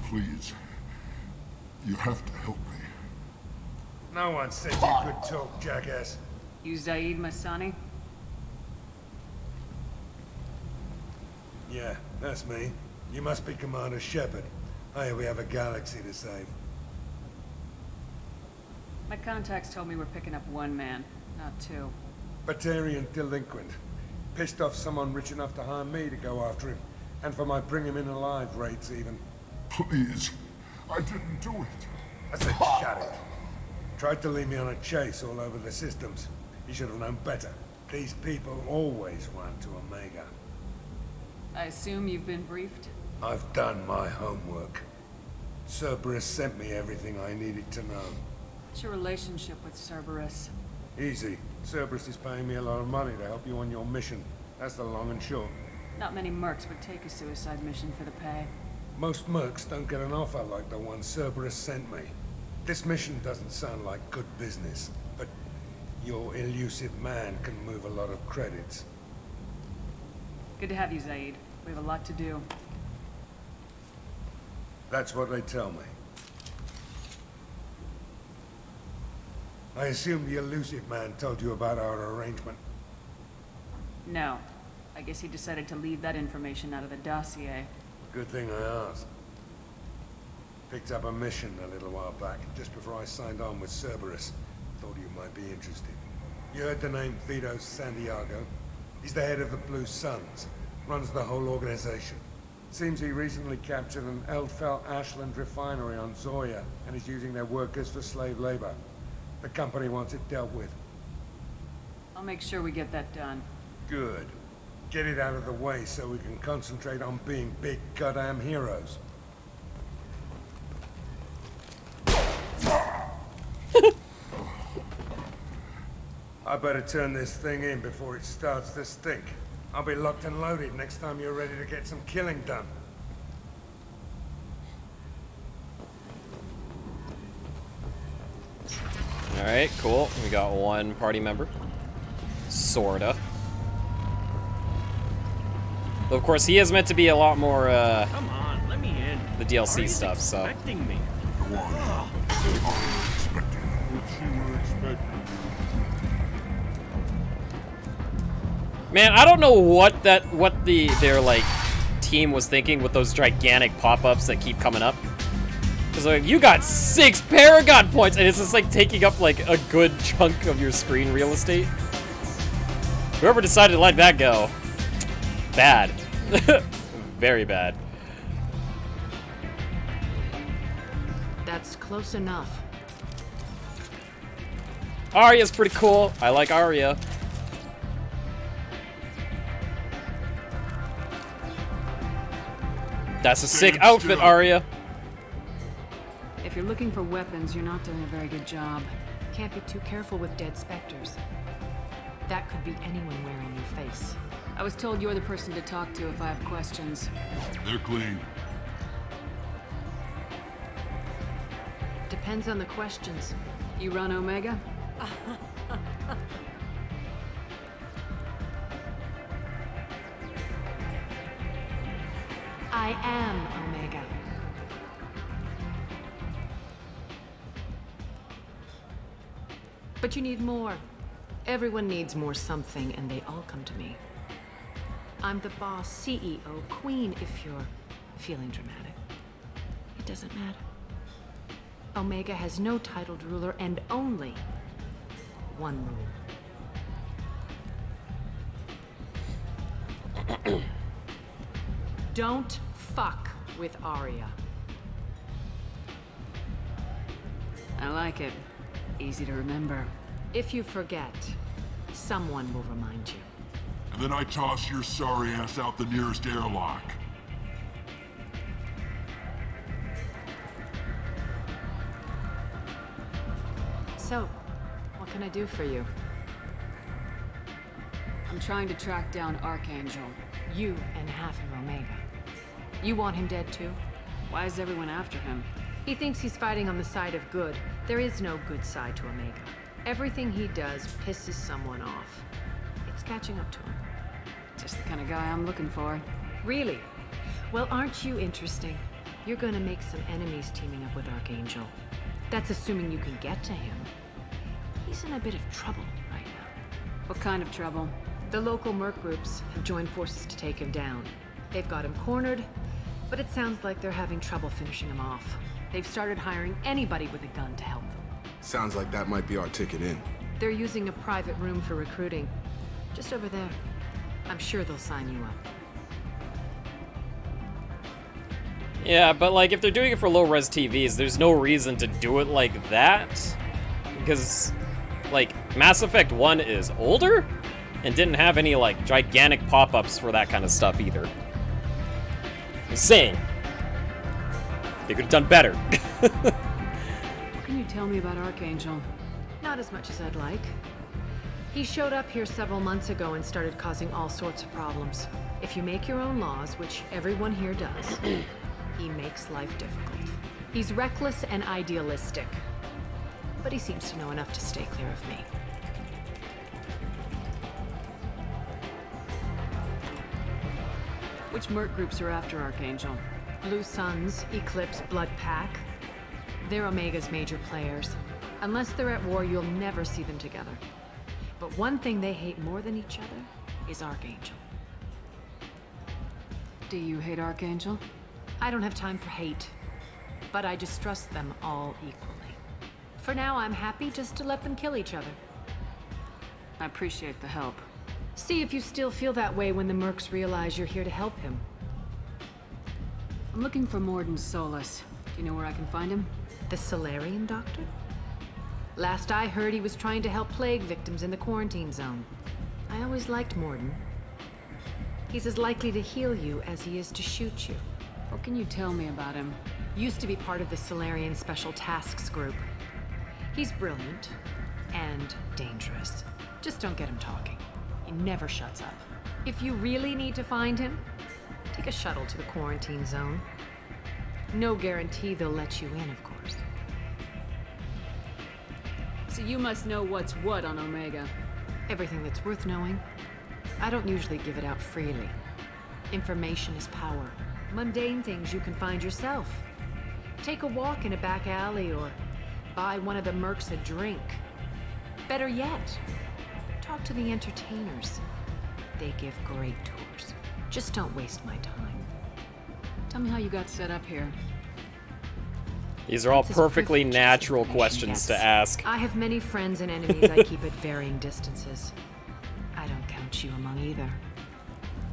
Please. You have to help me. No one said you could talk, jackass. You Zaeed Masani? Yeah, that's me. You must be Commander Shepard. Hey, we have a galaxy to save. My contacts told me we're picking up one man, not two. Batarian delinquent. Pissed off someone rich enough to hire me to go after him. And for my bring him in alive rates even. Please. I didn't do it. I said shut it. Tried to lead me on a chase all over the systems. You should have known better. These people always run to Omega. I assume you've been briefed? I've done my homework. Cerberus sent me everything I needed to know. What's your relationship with Cerberus? Easy. Cerberus is paying me a lot of money to help you on your mission. That's the long and short. Not many mercs would take a suicide mission for the pay. Most mercs don't get an offer like the one Cerberus sent me. This mission doesn't sound like good business, but your elusive man can move a lot of credits. Good to have you, Zaeed. We have a lot to do. That's what they tell me. I assume the elusive man told you about our arrangement. No. I guess he decided to leave that information out of the dossier. Good thing I asked. Picked up a mission a little while back, just before I signed on with Cerberus. Thought you might be interested. You heard the name Vito Santiago? He's the head of the Blue Suns, runs the whole organization. Seems he recently captured an Eldfell Ashland refinery on Zoya and is using their workers for slave labor. The company wants it dealt with. I'll make sure we get that done. Good. Get it out of the way so we can concentrate on being big goddamn heroes. I better turn this thing in before it starts to stink. I'll be locked and loaded next time you're ready to get some killing done. Alright, cool. We got one party member. Sorta. Though, of course, he is meant to be a lot more, Come on, let me in. the DLC stuff, so... Expecting me. Man, I don't know what their like team was thinking with those gigantic pop-ups that keep coming up. Cause like you got 6 Paragon points, and it's just like taking up like a good chunk of your screen real estate. Whoever decided to let that go, bad, very bad. That's close enough. Arya's pretty cool. I like Arya. That's a sick outfit, Arya. If you're looking for weapons, you're not doing a very good job. Can't be too careful with dead specters. That could be anyone wearing your face. I was told you're the person to talk to if I have questions. They're clean. Depends on the questions. You run Omega? I am Omega. But you need more. Everyone needs more something, and they all come to me. I'm the boss, CEO, queen, if you're feeling dramatic. It doesn't matter. Omega has no titled ruler and only one rule. Don't fuck with Arya. I like it. Easy to remember. If you forget, someone will remind you. And then I toss your sorry ass out the nearest airlock. So, what can I do for you? I'm trying to track down Archangel. You and half of Omega. You want him dead too? Why is everyone after him? He thinks he's fighting on the side of good. There is no good side to Omega. Everything he does pisses someone off. It's catching up to him. Just the kind of guy I'm looking for. Really? Well, aren't you interesting? You're gonna make some enemies teaming up with Archangel. That's assuming you can get to him. He's in a bit of trouble right now. What kind of trouble? The local merc groups have joined forces to take him down. They've got him cornered, but it sounds like they're having trouble finishing him off. They've started hiring anybody with a gun to help them. Sounds like that might be our ticket in. They're using a private room for recruiting. Just over there. I'm sure they'll sign you up. Yeah, but like if they're doing it for low-res TVs, there's no reason to do it like that. Because like Mass Effect 1 is older and didn't have any like gigantic pop-ups for that kind of stuff either. I'm saying they could have done better. What can you tell me about Archangel? Not as much as I'd like. He showed up here several months ago and started causing all sorts of problems. If you make your own laws, which everyone here does, he makes life difficult. He's reckless and idealistic. But he seems to know enough to stay clear of me. Which merc groups are after Archangel? Blue Suns, Eclipse, Blood Pack. They're Omega's major players. Unless they're at war, you'll never see them together. But one thing they hate more than each other is Archangel. Do you hate Archangel? I don't have time for hate, but I distrust them all equally. For now, I'm happy just to let them kill each other. I appreciate the help. See if you still feel that way when the mercs realize you're here to help him. I'm looking for Mordin Solus. Do you know where I can find him? The Solarian doctor? Last I heard, he was trying to help plague victims in the quarantine zone. I always liked Mordin. He's as likely to heal you as he is to shoot you. What can you tell me about him? Used to be part of the Solarian Special Tasks Group. He's brilliant and dangerous. Just don't get him talking. He never shuts up. If you really need to find him, take a shuttle to the quarantine zone. No guarantee they'll let you in, of course. So you must know what's what on Omega. Everything that's worth knowing. I don't usually give it out freely. Information is power. Mundane things you can find yourself. Take a walk in a back alley or buy one of the mercs a drink. Better yet, talk to the entertainers. They give great tours. Just don't waste my time. Tell me how you got set up here. These are all perfectly natural questions to ask. I have many friends and enemies I keep at varying distances. I don't count you among either.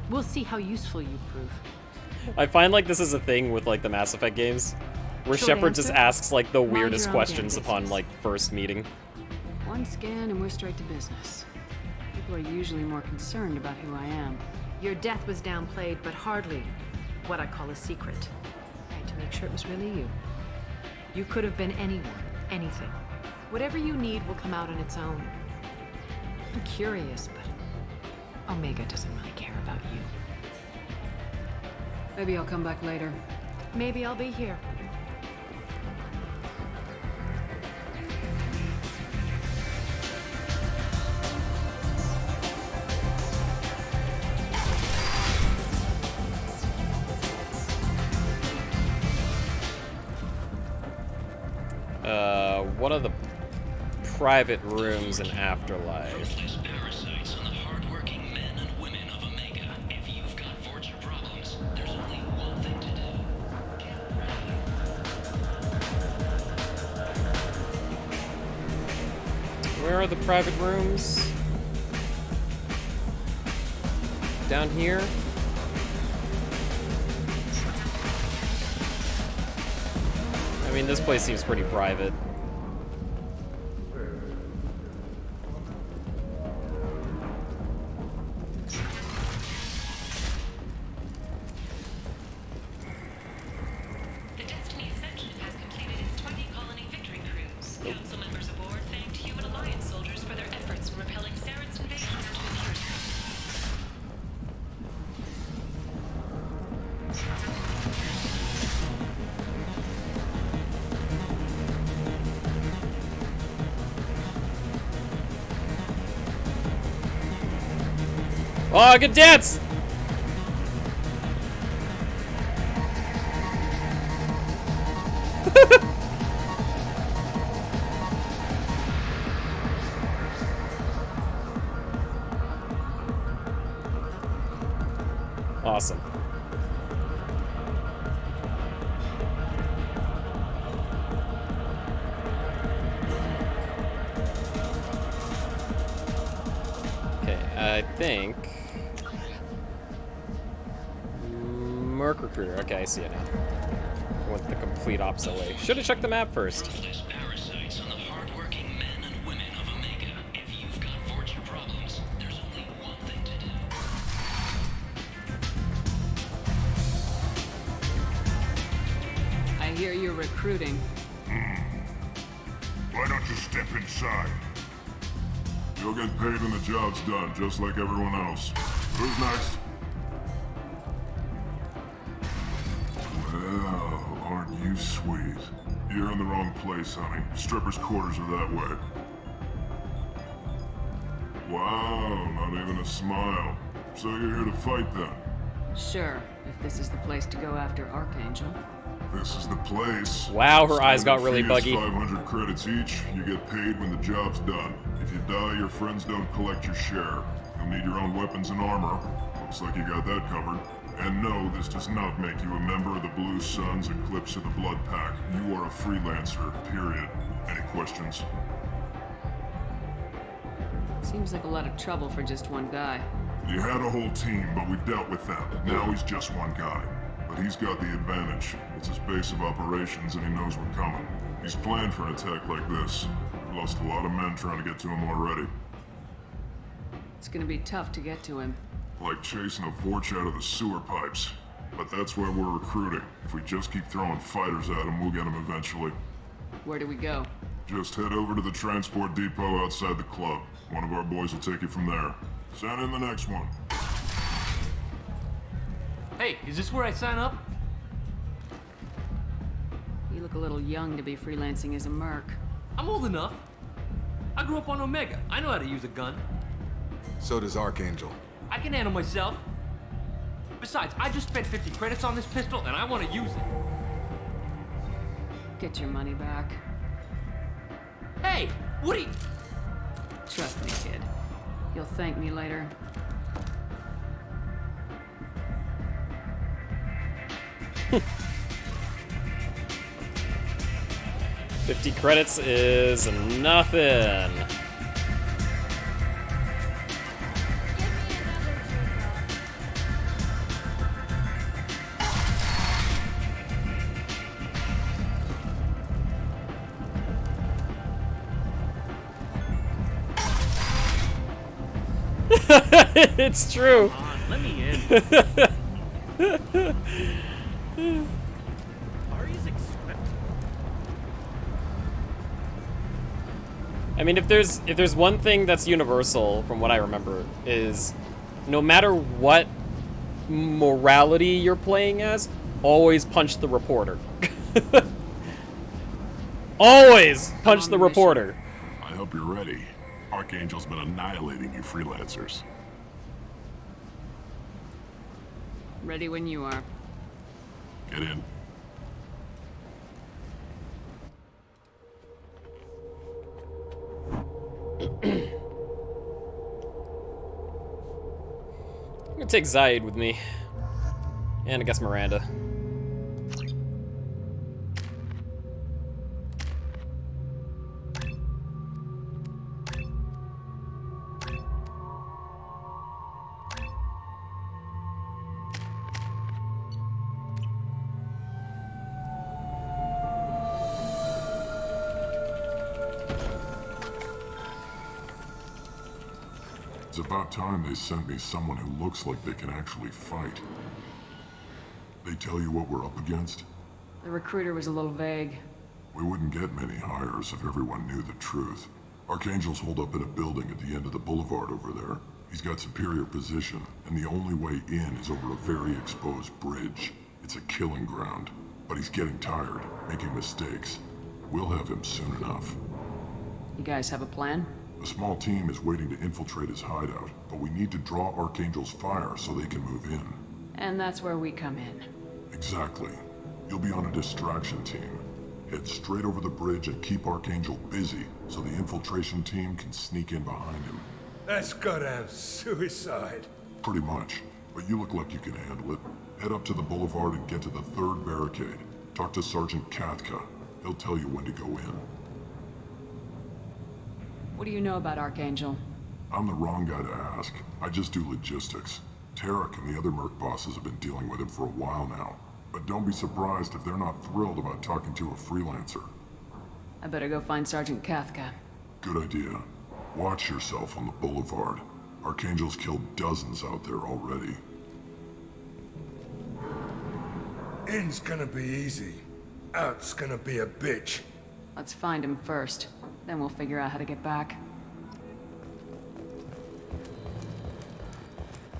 We'll see how useful you prove. I find like this is a thing with like the Mass Effect games, where Short Shepard just answer? asks like the Mind weirdest your own questions damn upon business. like first meeting. One scan and we're straight to business. People are usually more concerned about who I am. Your death was downplayed, but hardly what I call a secret. I had to make sure it was really you. You could have been anyone, anything. Whatever you need will come out on its own. I'm curious, but Omega doesn't really care about you. Maybe I'll come back later. Maybe I'll be here. One of the private rooms in Afterlife. Parasites on the hardworking men and women of Omega. If you've got fortune problems, there's only one thing to do. Where are the private rooms? Down here? I mean, this place seems pretty private. The Destiny Ascension has completed its 20 colony victory cruise. Council members aboard thanked human alliance soldiers for their efforts in repelling Saren's invasion to the Earth. Oh, good dance! Awesome. Okay, I think... Merc Recruiter. Okay, I see it now. I went the complete opposite way. Should have checked the map first. Parasites on the hardworking men and women of Omega. If you've got fortune problems, there's only one thing to do. I hear you're recruiting. Why don't you step inside? You'll get paid when the job's done, just like everyone else. Who's next? Well, aren't you sweet? You're in the wrong place, honey. Strippers' quarters are that way. Wow, not even a smile. So you're here to fight then? Sure, if this is the place to go after Archangel. This is the place. Wow, her eyes got really Standard fee is buggy. 500 credits each. You get paid when the job's done. If you die, your friends don't collect your share. You'll need your own weapons and armor. Looks like you got that covered. And no, this does not make you a member of the Blue Suns, Eclipse, or the Blood Pack. You are a freelancer, period. Any questions? Seems like a lot of trouble for just one guy. You had a whole team, but we've dealt with them. Now he's just one guy. But he's got the advantage. It's his base of operations and he knows we're coming. He's planned for an attack like this. We lost a lot of men trying to get to him already. It's gonna be tough to get to him. Like chasing a Vorch out of the sewer pipes. But that's why we're recruiting. If we just keep throwing fighters at him, we'll get him eventually. Where do we go? Just head over to the transport depot outside the club. One of our boys will take you from there. Send in the next one. Hey, is this where I sign up? You look a little young to be freelancing as a merc. I'm old enough. I grew up on Omega. I know how to use a gun. So does Archangel. I can handle myself. Besides, I just spent 50 credits on this pistol and I want to use it. Get your money back. Hey, Woody! Trust me, kid. You'll thank me later. $50 credits is nothing. It's true. Come on, let me in. Ari's expecting. I mean, if there's one thing that's universal from what I remember is no matter what morality you're playing as, always punch the reporter. Always punch the reporter. I hope you're ready. Archangel's been annihilating you freelancers. Ready when you are. Get in. I'm gonna take Zaeed with me. And I guess Miranda. It's about time they sent me someone who looks like they can actually fight. They tell you what we're up against? The recruiter was a little vague. We wouldn't get many hires if everyone knew the truth. Archangel's holed up in a building at the end of the boulevard over there. He's got superior position, and the only way in is over a very exposed bridge. It's a killing ground, but he's getting tired, making mistakes. We'll have him soon enough. You guys have a plan? A small team is waiting to infiltrate his hideout, but we need to draw Archangel's fire so they can move in. And that's where we come in. Exactly. You'll be on a distraction team. Head straight over the bridge and keep Archangel busy so the infiltration team can sneak in behind him. That's goddamn suicide. Pretty much, but you look like you can handle it. Head up to the boulevard and get to the third barricade. Talk to Sergeant Katka. He'll tell you when to go in. What do you know about Archangel? I'm the wrong guy to ask. I just do logistics. Tarek and the other merc bosses have been dealing with him for a while now. But don't be surprised if they're not thrilled about talking to a freelancer. I better go find Sergeant Katka. Good idea. Watch yourself on the boulevard. Archangel's killed dozens out there already. In's gonna be easy. Out's gonna be a bitch. Let's find him first. Then we'll figure out how to get back.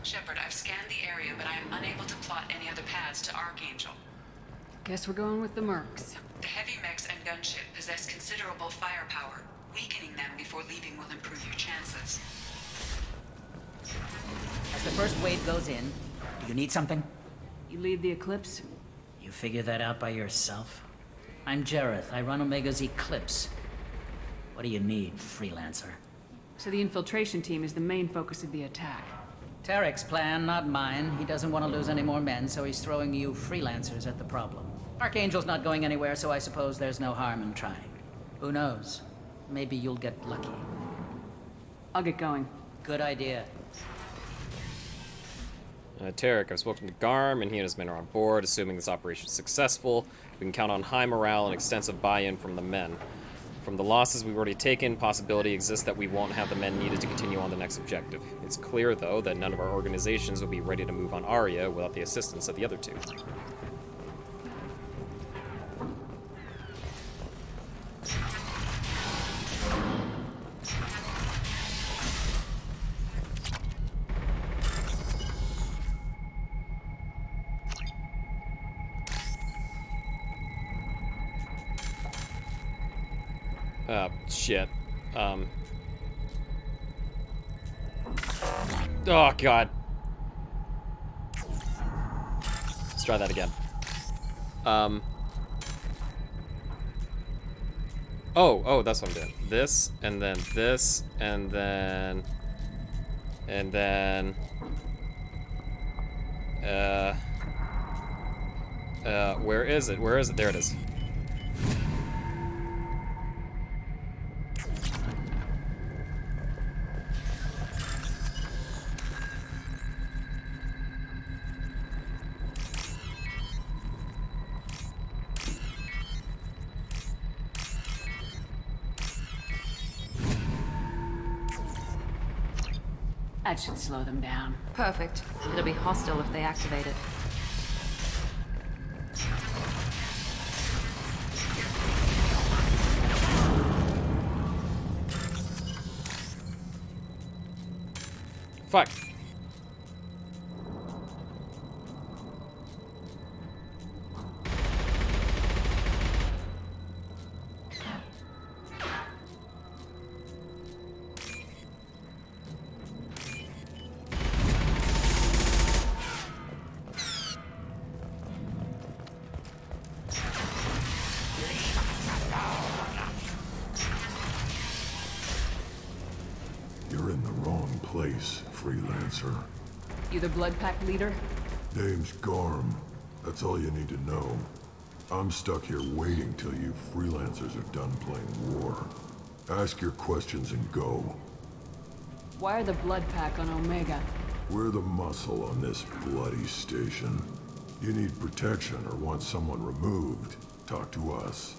Shepard, I've scanned the area, but I am unable to plot any other paths to Archangel. Guess we're going with the mercs. The heavy mechs and gunship possess considerable firepower. Weakening them before leaving will improve your chances. As the first wave goes in, do you need something? You lead the Eclipse? You figure that out by yourself? I'm Jareth. I run Omega's Eclipse. What do you need, freelancer? So the infiltration team is the main focus of the attack. Tarek's plan, not mine. He doesn't want to lose any more men, so he's throwing you freelancers at the problem. Archangel's not going anywhere, so I suppose there's no harm in trying. Who knows? Maybe you'll get lucky. I'll get going. Good idea. Tarek, I've spoken to Garm, and he and his men are on board. Assuming this operation is successful, we can count on high morale and extensive buy-in from the men. From the losses we've already taken, possibility exists that we won't have the men needed to continue on the next objective. It's clear, though, that none of our organizations will be ready to move on Aria without the assistance of the other two. Shit. Oh, God. Let's try that again. Oh, that's what I'm doing. This, and then this, and then... where is it? Where is it? There it is. That should slow them down. Perfect. It'll be hostile if they activate it. Fuck. You're in the wrong place, freelancer. You the Blood Pack leader? Name's Garm. That's all you need to know. I'm stuck here waiting till you freelancers are done playing war. Ask your questions and go. Why are the Blood Pack on Omega? We're the muscle on this bloody station. You need protection or want someone removed, talk to us.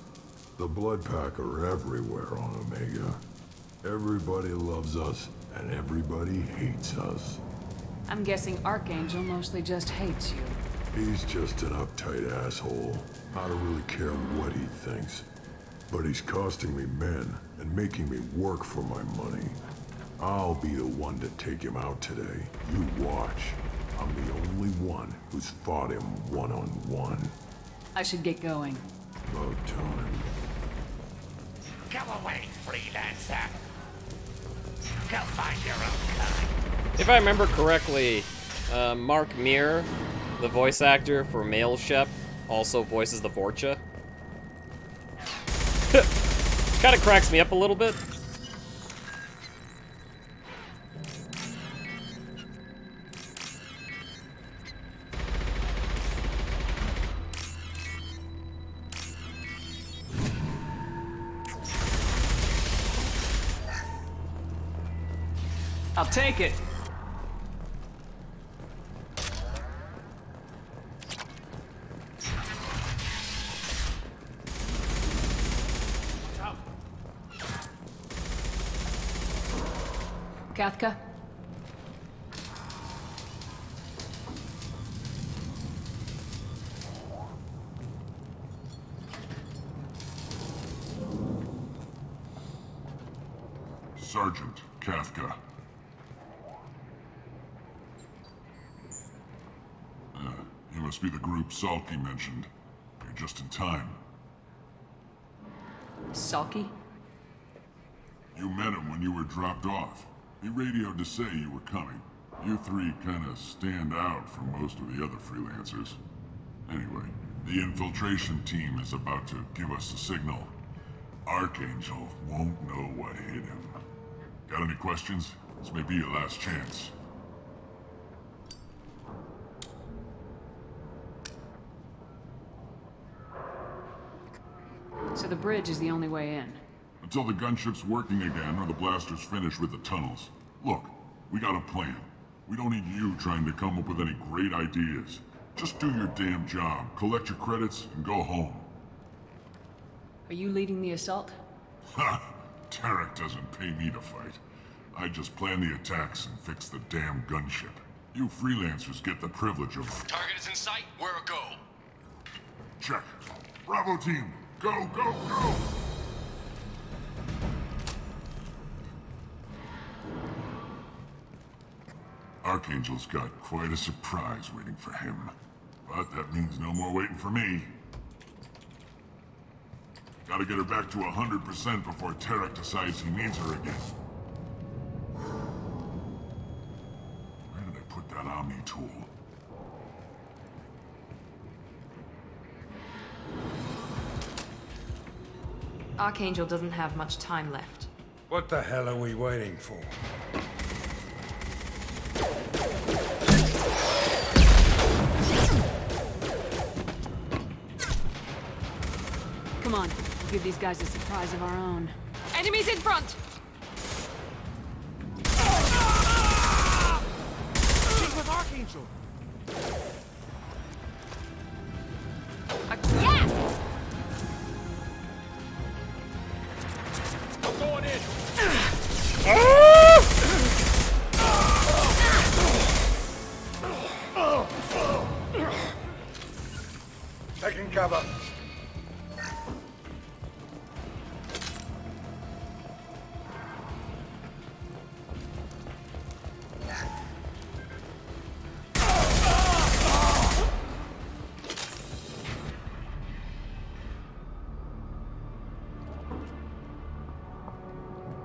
The Blood Pack are everywhere on Omega. Everybody loves us, and everybody hates us. I'm guessing Archangel mostly just hates you. He's just an uptight asshole. I don't really care what he thinks. But he's costing me men, and making me work for my money. I'll be the one to take him out today. You watch. I'm the only one who's fought him one-on-one. I should get going. About time. Go away, freelancer. Go find your own kind. If I remember correctly, Mark Meer, the voice actor for Male Shep, also voices the Vorcha. Kind of cracks me up a little bit. I'll take it. Kathka? Sergeant Kathka. You must be the group Salky mentioned. You're just in time. Salky? You met him when you were dropped off. He radioed to say you were coming. You three kinda stand out from most of the other freelancers. Anyway, the infiltration team is about to give us a signal. Archangel won't know what hit him. Got any questions? This may be your last chance. So the bridge is the only way in. Until the gunship's working again or the blasters finish with the tunnels. Look, we got a plan. We don't need you trying to come up with any great ideas. Just do your damn job, collect your credits, and go home. Are you leading the assault? Ha! Tarek doesn't pay me to fight. I just plan the attacks and fix the damn gunship. You freelancers get the privilege of... Target is in sight. Where a go? Check. Bravo team, go, go, go! Archangel's got quite a surprise waiting for him. But that means no more waiting for me. Gotta get her back to 100% before Tarek decides he needs her again. Where did I put that Omni tool? Archangel doesn't have much time left. What the hell are we waiting for? Come on, we'll give these guys a surprise of our own. Enemies in front! She's with Archangel! Yes! I'm going in! Taking cover.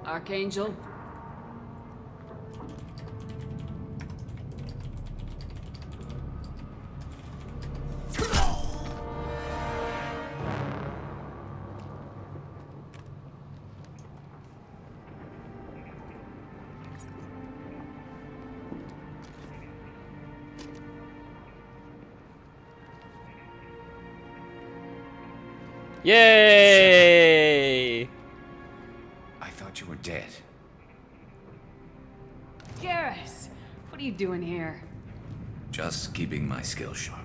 Archangel. Yay! I thought you were dead. Garrus, what are you doing here? Just keeping my skills sharp.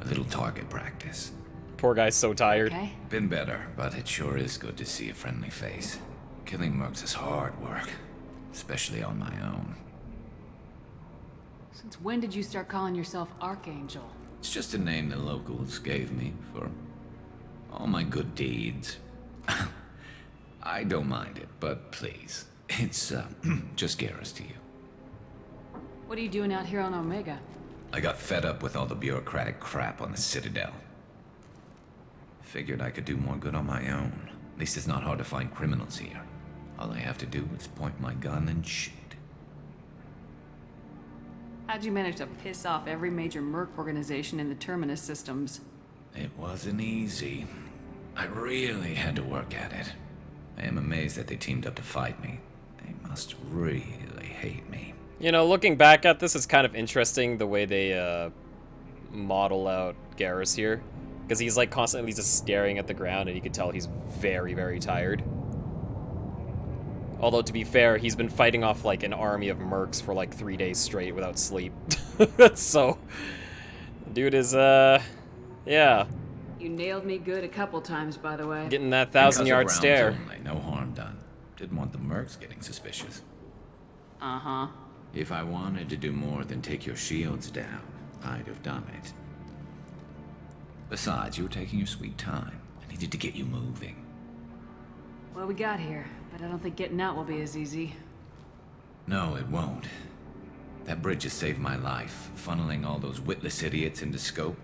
A little target practice. Poor guy's so tired. Okay. Been better, but it sure is good to see a friendly face. Killing mercs is hard work, especially on my own. Since when did you start calling yourself Archangel? It's just a name the locals gave me for all my good deeds. I don't mind it, but please, it's just Garrus to you. What are you doing out here on Omega? I got fed up with all the bureaucratic crap on the Citadel. Figured I could do more good on my own. At least it's not hard to find criminals here. All I have to do is point my gun and shoot. How'd you manage to piss off every major merc organization in the Terminus systems? It wasn't easy. I really had to work at it. I am amazed that they teamed up to fight me. They must really hate me. You know, looking back at this, it's kind of interesting the way they model out Garrus here. Because he's like constantly just staring at the ground and you can tell he's very, very tired. Although, to be fair, he's been fighting off like an army of mercs for like 3 days straight without sleep. So, dude is, yeah. You nailed me good a couple times, by the way. Getting that 1,000-yard stare. Only, no harm done. Didn't want the mercs getting suspicious. Uh-huh. If I wanted to do more than take your shields down, I'd have done it. Besides, you were taking your sweet time. I needed to get you moving. Well, we got here, but I don't think getting out will be as easy. No, it won't. That bridge has saved my life, funneling all those witless idiots into scope.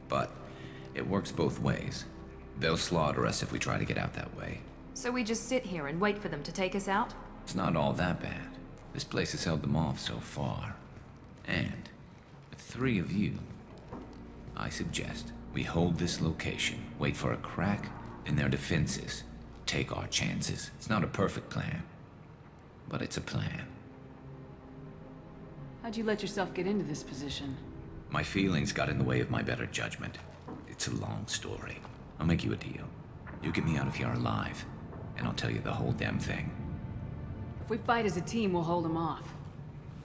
But it works both ways. They'll slaughter us if we try to get out that way. So we just sit here and wait for them to take us out? It's not all that bad. This place has held them off so far. And with 3 of you, I suggest we hold this location, wait for a crack in their defenses, take our chances. It's not a perfect plan, but it's a plan. How'd you let yourself get into this position? My feelings got in the way of my better judgment. It's a long story. I'll make you a deal. You get me out of here alive, and I'll tell you the whole damn thing. If we fight as a team, we'll hold them off.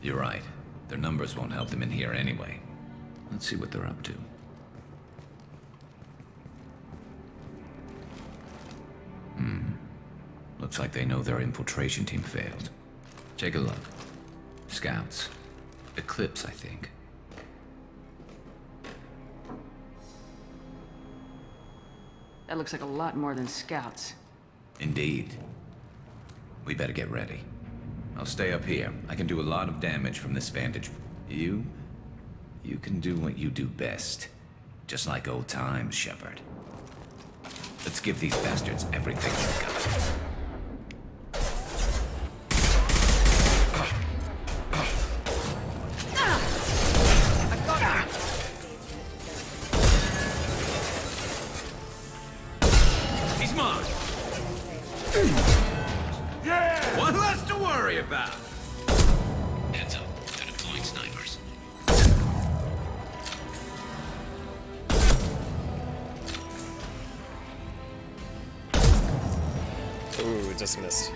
You're right. Their numbers won't help them in here anyway. Let's see what they're up to. Looks like they know their infiltration team failed. Take a look. Scouts. Eclipse, I think. That looks like a lot more than scouts. Indeed. We better get ready. I'll stay up here. I can do a lot of damage from this vantage. You can do what you do best. Just like old times, Shepard. Let's give these bastards everything they've got. He's mine! Yeah! One less to worry about! Heads up, they're deploying snipers. Ooh, just missed.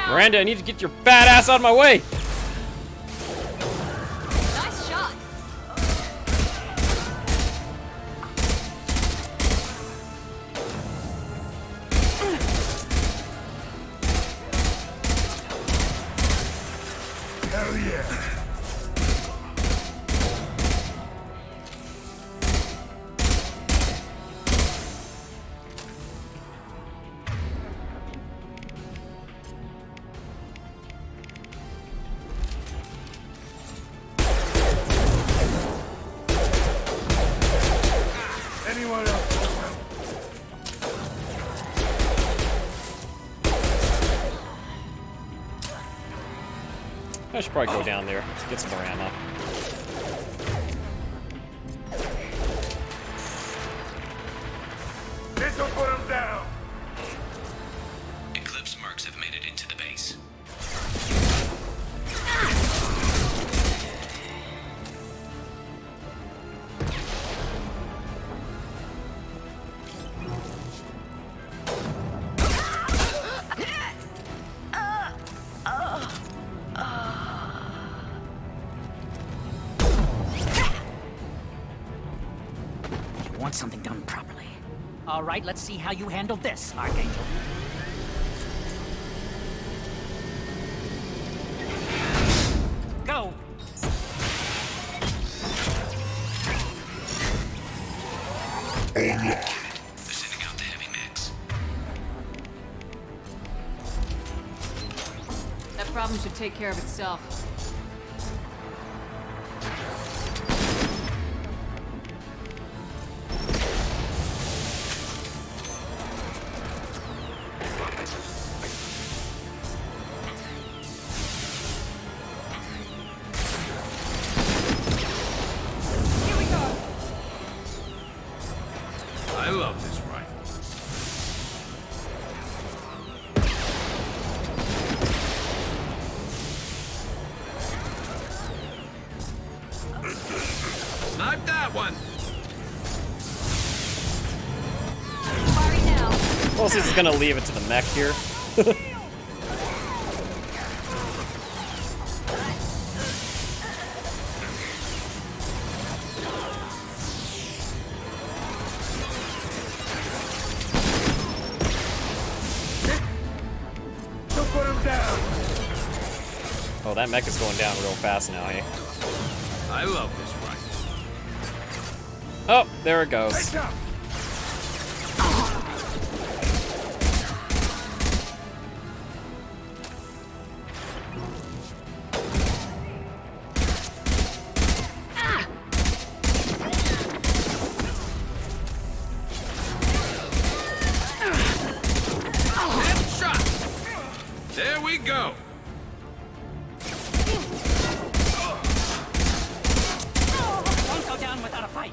Miranda, I need to get your fat ass out of my way! Nice shot. Hell yeah! Anyone else? I should probably go down there to get some more ammo. This'll put him down! Eclipse mercs have made it into the base. You want something done properly. All right, let's see how you handle this, Archangel. Go! They're sending out the heavy mix. That problem should take care of itself. I love this rifle. Snipe that one! Firing now. Well, he's gonna leave it to the mech here. that mech is going down real fast now, hey? I love this ride. Oh, there it goes. There we go. Don't go down without a fight.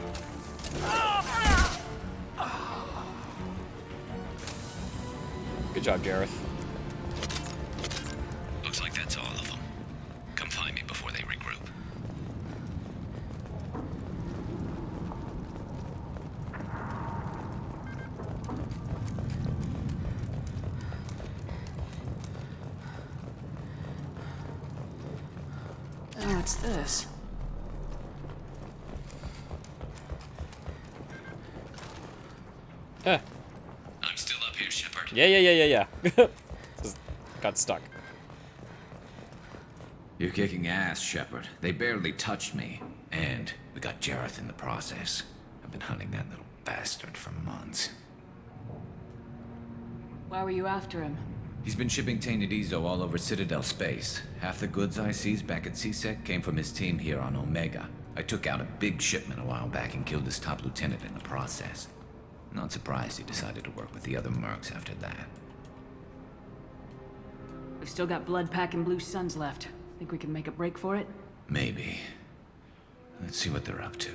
Good job, Gareth. Looks like that's all of them. Come find me before they regroup. Oh, it's this. Eh. I'm still up here, Shepard. Yeah. Just got stuck. You're kicking ass, Shepard. They barely touched me. And we got Jareth in the process. I've been hunting that little bastard for months. Why were you after him? He's been shipping tainted Ezo all over Citadel space. Half the goods I seized back at CSEC came from his team here on Omega. I took out a big shipment a while back and killed his top lieutenant in the process. Not surprised he decided to work with the other mercs after that. We've still got blood pack and blue suns left. Think we can make a break for it? Maybe. Let's see what they're up to.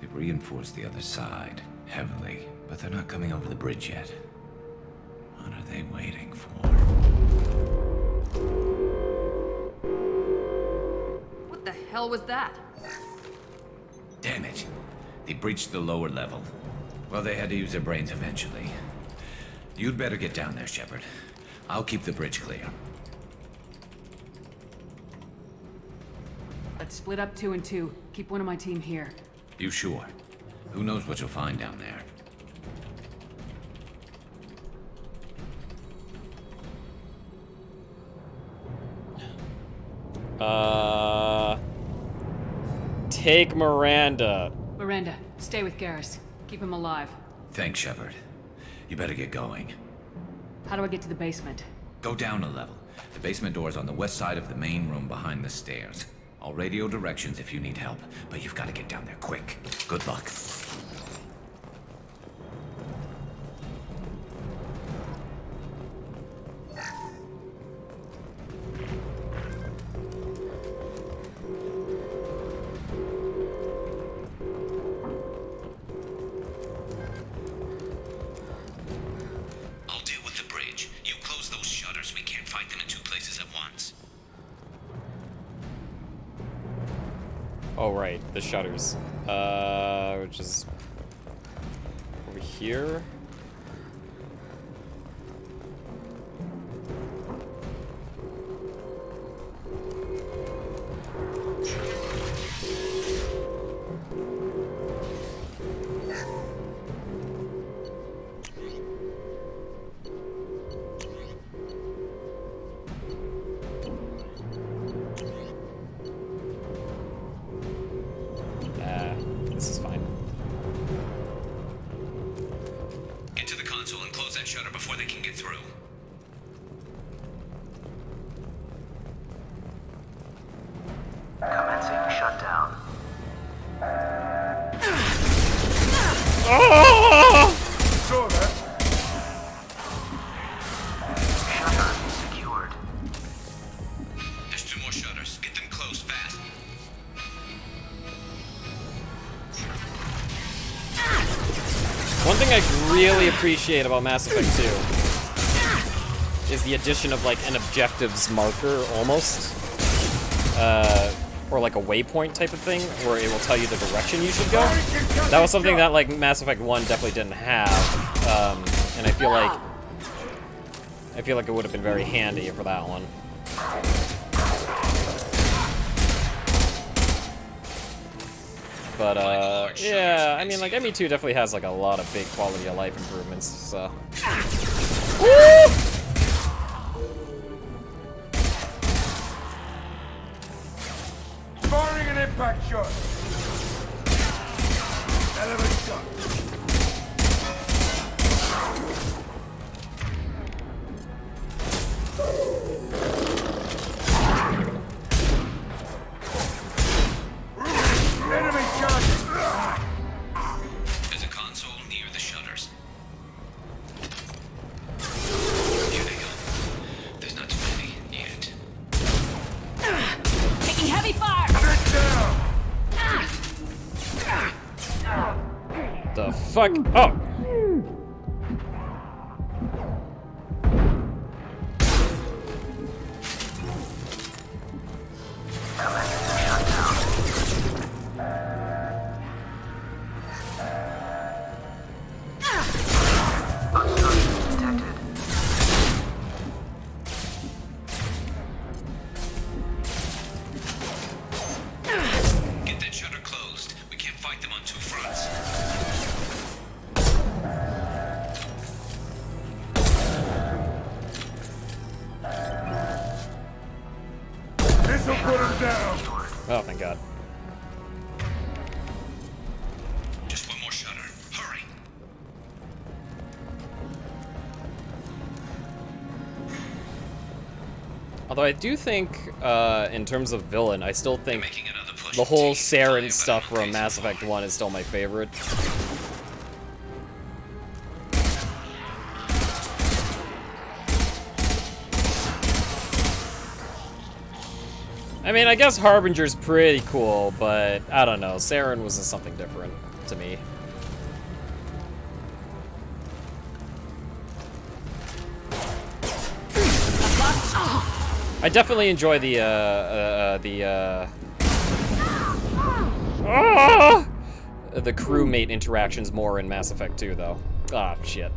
They've reinforced the other side, heavily, but they're not coming over the bridge yet. What are they waiting for? What the hell was that? Damn it. They breached the lower level. Well, they had to use their brains eventually. You'd better get down there, Shepard. I'll keep the bridge clear. Let's split up 2 and 2. Keep one of my team here. You sure? Who knows what you'll find down there? Take Miranda. Miranda, stay with Garrus. Keep him alive. Thanks, Shepard. You better get going. How do I get to the basement? Go down a level. The basement door's on the west side of the main room behind the stairs. I'll radio directions if you need help, but you've got to get down there quick. Good luck. I'll deal with the bridge. You close those shutters. We can't fight them in 2 places at once. Oh, right, the shutters. Which is over here. This is fine. Get to the console and close that shutter before they can get through. Commencing shutdown. Saw that. Shutter secured. There's 2 more shutters. Get them closed fast. One thing I really appreciate about Mass Effect 2 is the addition of like an objectives marker almost. Or like a waypoint type of thing where it will tell you the direction you should go. That was something that like Mass Effect 1 definitely didn't have. And I feel like it would have been very handy for that one. But yeah, I mean like ME2 definitely has like a lot of big quality of life improvements, so. Woo! Impact shot. Element shot. Enemy charges. There's a console near the shutters. There's not too many yet. Taking heavy fire! The fuck? Oh! Get that shutter closed. We can't fight them on two fronts. This'll put him down. Oh, thank God. Just one more shutter. Hurry. Although I do think, in terms of villain, I still think the whole Saren stuff from Mass Effect 1 is still my favorite. I mean, I guess Harbinger's pretty cool, but I don't know. Saren was just something different to me. I definitely enjoy the crewmate interactions more in Mass Effect 2, though. Ah, shit.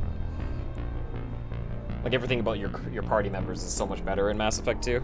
Like, everything about your party members is so much better in Mass Effect 2.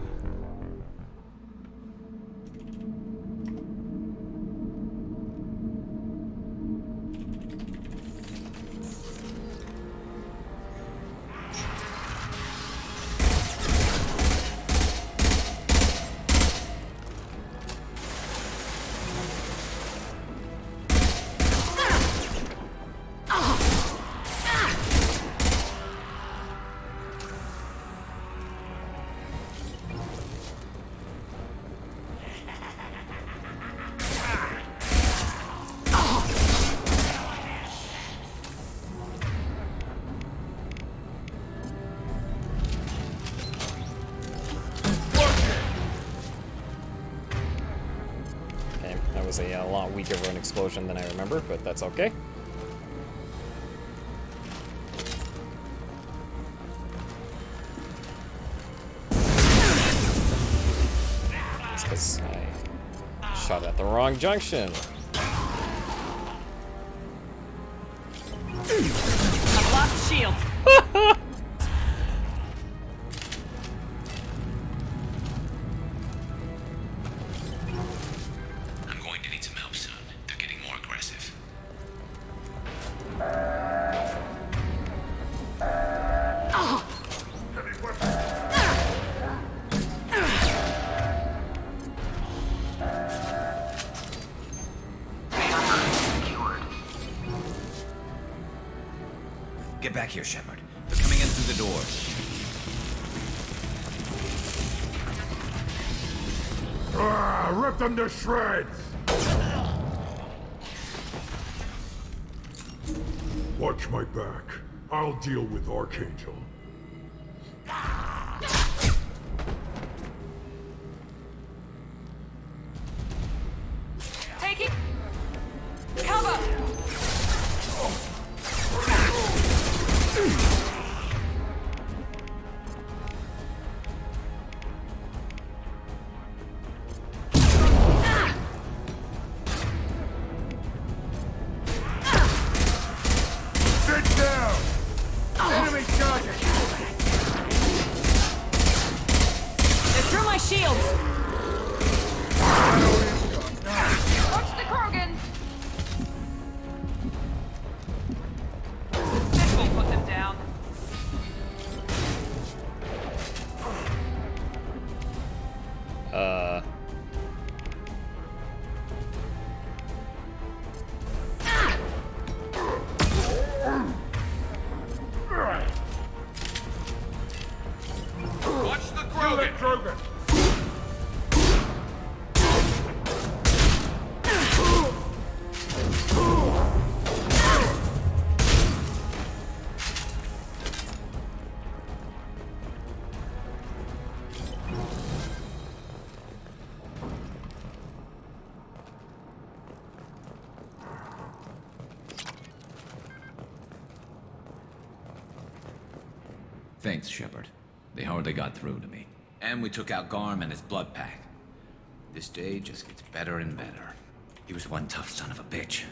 Was a lot weaker of an explosion than I remember, but that's okay. It's because I shot at the wrong junction. I've lost shield. Get back here, Shepard. They're coming in through the doors. Rip them to shreds! Watch my back. I'll deal with Archangel. Taking cover. Sit down! Enemy charges! Krogan! Thanks, Shepard. They hardly got through to me. And we took out Garm and his blood pack. This day just gets better and better. He was one tough son of a bitch.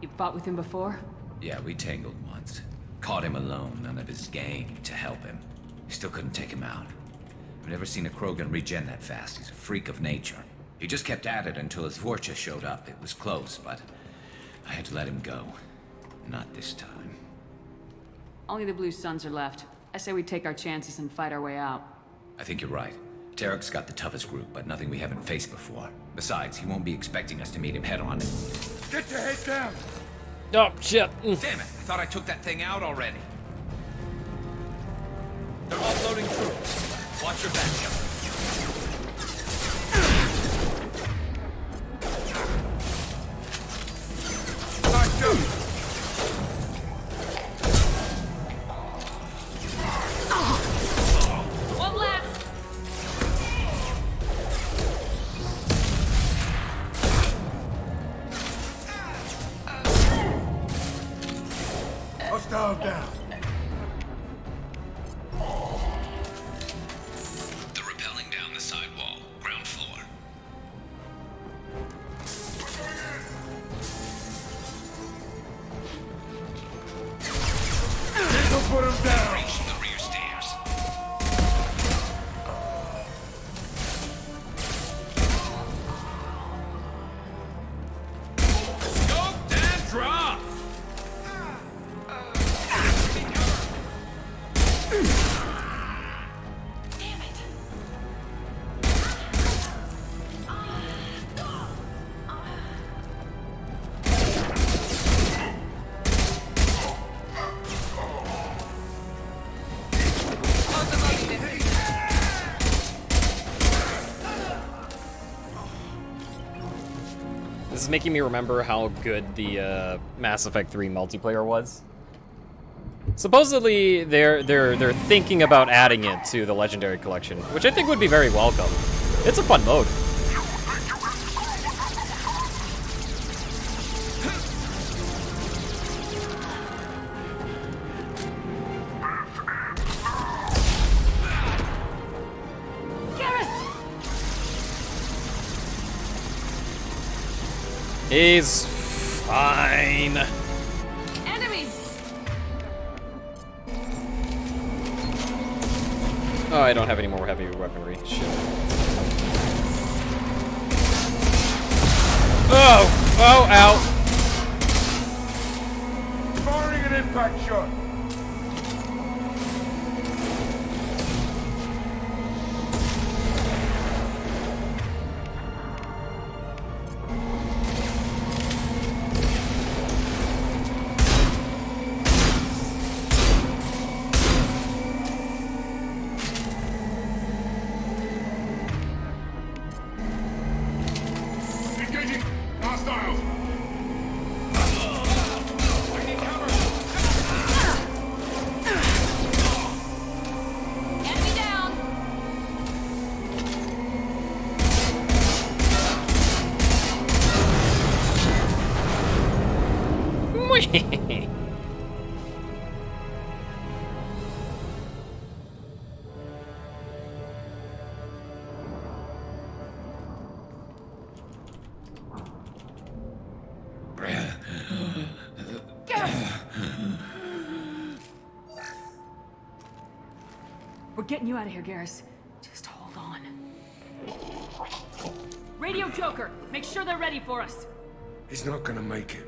You fought with him before? Yeah, we tangled once. Caught him alone, none of his gang to help him. We still couldn't take him out. I've never seen a Krogan regen that fast. He's a freak of nature. He just kept at it until his Vorcha showed up. It was close, but I had to let him go. Not this time. Only the Blue Suns are left. I say we take our chances and fight our way out. I think you're right. Tarek's got the toughest group, but nothing we haven't faced before. Besides, he won't be expecting us to meet him head-on. Get your head down! Oh, shit. Damn it! I thought I took that thing out already. They're offloading troops. Watch your back, Shepard. One less! Hostile down. They're rappelling down the side wall, ground floor. Don't put him down. Reach the rear stairs. Scoped and dropped! This is making me remember how good the Mass Effect 3 multiplayer was. Supposedly, they're thinking about adding it to the Legendary Collection, which I think would be very welcome. It's a fun mode. He's fine. Enemies! Oh, I don't have any more heavy weaponry. Shit. Oh! Oh, ow! Firing an impact shot. Engaging! Hostiles! Enemy down! We're getting you out of here, Garrus. Just hold on. Radio Joker, make sure they're ready for us. He's not gonna make it.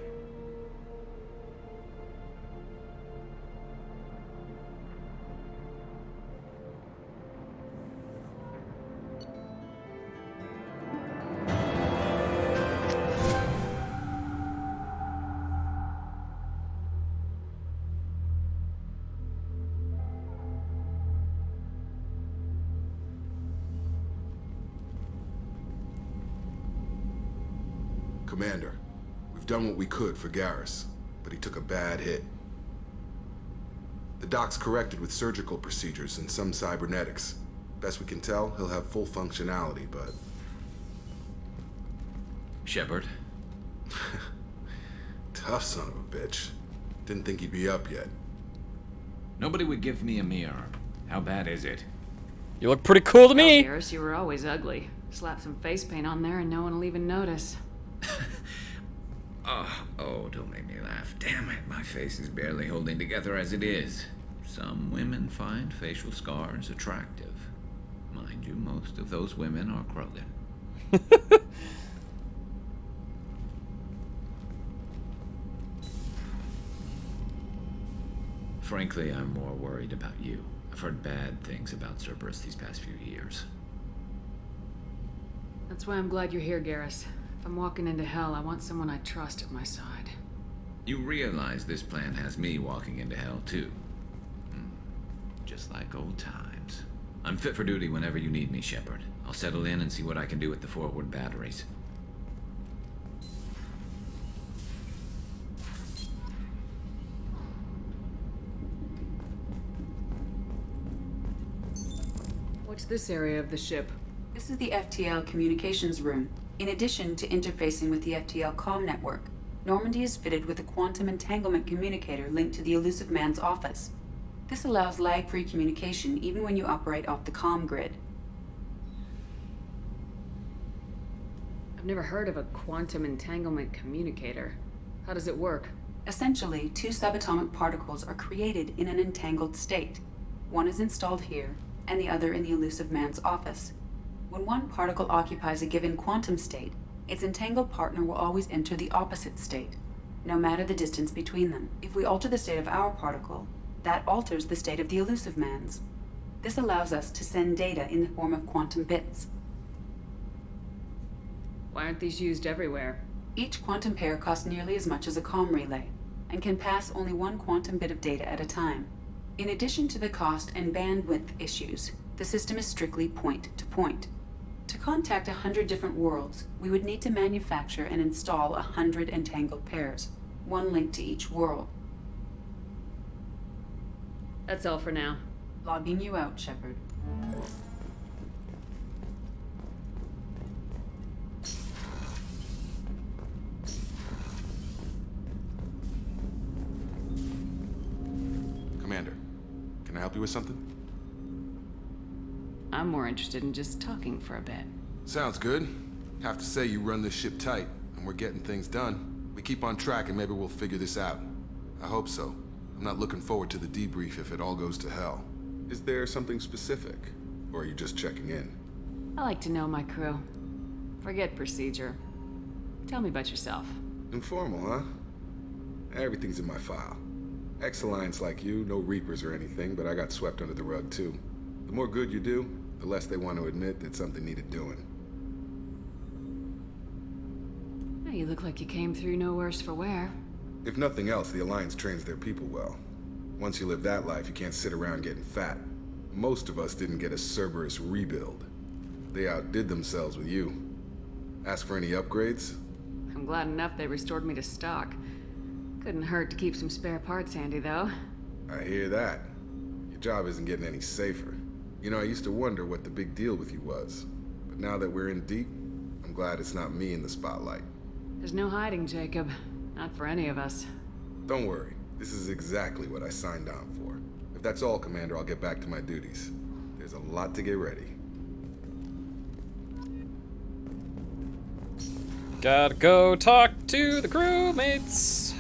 Commander, we've done what we could for Garrus, but he took a bad hit. The doc's corrected with surgical procedures and some cybernetics. Best we can tell, he'll have full functionality, but... Shepard? Tough son of a bitch. Didn't think he'd be up yet. Nobody would give me a mirror. How bad is it? You look pretty cool to me! Garrus, you were always ugly. Slap some face paint on there and no one will even notice. Oh, don't make me laugh. Damn it, my face is barely holding together as it is. Some women find facial scars attractive. Mind you, most of those women are Krogan. Frankly, I'm more worried about you. I've heard bad things about Cerberus these past few years. That's why I'm glad you're here, Garrus. If I'm walking into hell, I want someone I trust at my side. You realize this plan has me walking into hell, too. Just like old times. I'm fit for duty whenever you need me, Shepard. I'll settle in and see what I can do with the forward batteries. What's this area of the ship? This is the FTL communications room. In addition to interfacing with the FTL comm network, Normandy is fitted with a quantum entanglement communicator linked to the Elusive Man's office. This allows lag-free communication even when you operate off the comm grid. I've never heard of a quantum entanglement communicator. How does it work? Essentially, two subatomic particles are created in an entangled state. One is installed here, and the other in the Elusive Man's office. When one particle occupies a given quantum state, its entangled partner will always enter the opposite state, no matter the distance between them. If we alter the state of our particle, that alters the state of the Elusive Man's. This allows us to send data in the form of quantum bits. Why aren't these used everywhere? Each quantum pair costs nearly as much as a comm relay, and can pass only one quantum bit of data at a time. In addition to the cost and bandwidth issues, the system is strictly point-to-point. To contact 100 different worlds, we would need to manufacture and install 100 entangled pairs, one linked to each world. That's all for now. Logging you out, Shepard. Commander, can I help you with something? I'm more interested in just talking for a bit. Sounds good. Have to say you run this ship tight, and we're getting things done. We keep on track and maybe we'll figure this out. I hope so. I'm not looking forward to the debrief if it all goes to hell. Is there something specific? Or are you just checking in? I like to know my crew. Forget procedure. Tell me about yourself. Informal, huh? Everything's in my file. Ex-Alliance like you, no Reapers or anything, but I got swept under the rug too. The more good you do, the less they want to admit that something needed doing. You look like you came through no worse for wear. If nothing else, the Alliance trains their people well. Once you live that life, you can't sit around getting fat. Most of us didn't get a Cerberus rebuild. They outdid themselves with you. Ask for any upgrades? I'm glad enough they restored me to stock. Couldn't hurt to keep some spare parts handy, though. I hear that. Your job isn't getting any safer. You know, I used to wonder what the big deal with you was. But now that we're in deep, I'm glad it's not me in the spotlight. There's no hiding, Jacob. Not for any of us. Don't worry. This is exactly what I signed on for. If that's all, Commander, I'll get back to my duties. There's a lot to get ready. Gotta go talk to the crewmates.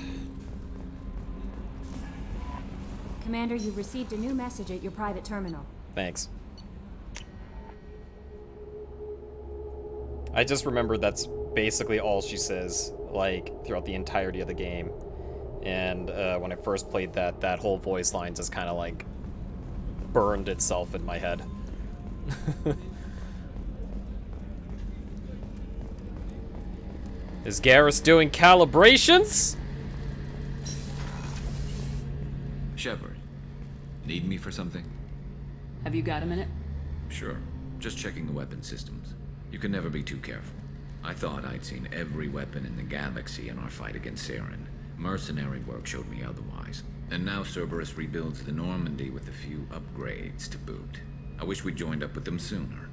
Commander, you received a new message at your private terminal. Thanks. I just remembered that's basically all she says, like, throughout the entirety of the game. And when I first played that whole voice line just kind of, like, burned itself in my head. Is Garrus doing calibrations? Shepard, need me for something? Have you got a minute? Sure. Just checking the weapon systems. You can never be too careful. I thought I'd seen every weapon in the galaxy in our fight against Saren. Mercenary work showed me otherwise. And now Cerberus rebuilds the Normandy with a few upgrades to boot. I wish we'd joined up with them sooner.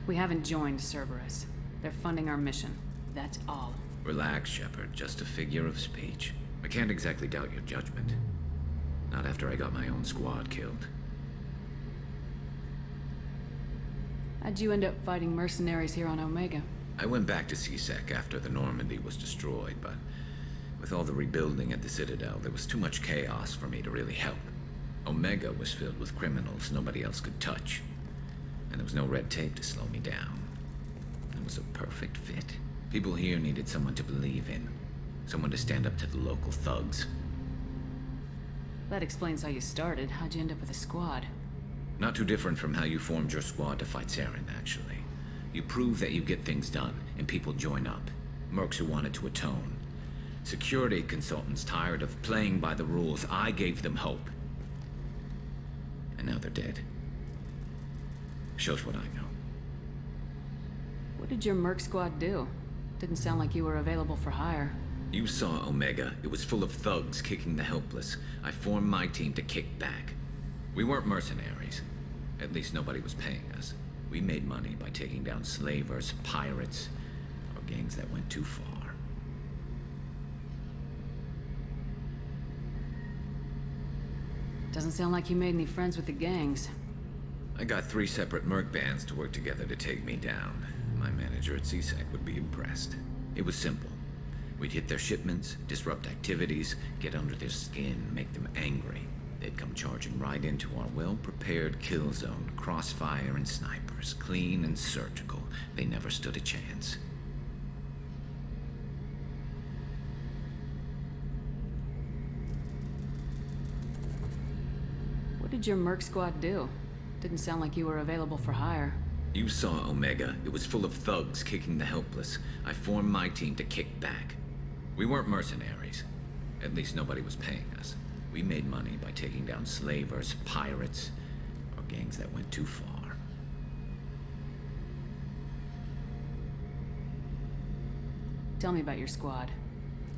We haven't joined Cerberus. They're funding our mission. That's all. Relax, Shepard. Just a figure of speech. I can't exactly doubt your judgment. Not after I got my own squad killed. How'd you end up fighting mercenaries here on Omega? I went back to C-Sec after the Normandy was destroyed, but with all the rebuilding at the Citadel, there was too much chaos for me to really help. Omega was filled with criminals nobody else could touch, and there was no red tape to slow me down. It was a perfect fit. People here needed someone to believe in, someone to stand up to the local thugs. That explains how you started. How'd you end up with a squad? Not too different from how you formed your squad to fight Saren, actually. You prove that you get things done, and people join up. Mercs who wanted to atone. Security consultants tired of playing by the rules. I gave them hope. And now they're dead. Shows what I know. What did your merc squad do? Didn't sound like you were available for hire. You saw Omega. It was full of thugs kicking the helpless. I formed my team to kick back. We weren't mercenaries. At least nobody was paying us. We made money by taking down slavers, pirates, or gangs that went too far. Doesn't sound like you made any friends with the gangs. I got 3 separate merc bands to work together to take me down. My manager at C-Sec would be impressed. It was simple. We'd hit their shipments, disrupt activities, get under their skin, make them angry. They'd come charging right into our well-prepared kill zone, crossfire and snipers, clean and surgical. They never stood a chance. What did your merc squad do? Didn't sound like you were available for hire. You saw Omega. It was full of thugs kicking the helpless. I formed my team to kick back. We weren't mercenaries. At least nobody was paying us. We made money by taking down slavers, pirates, or gangs that went too far. Tell me about your squad.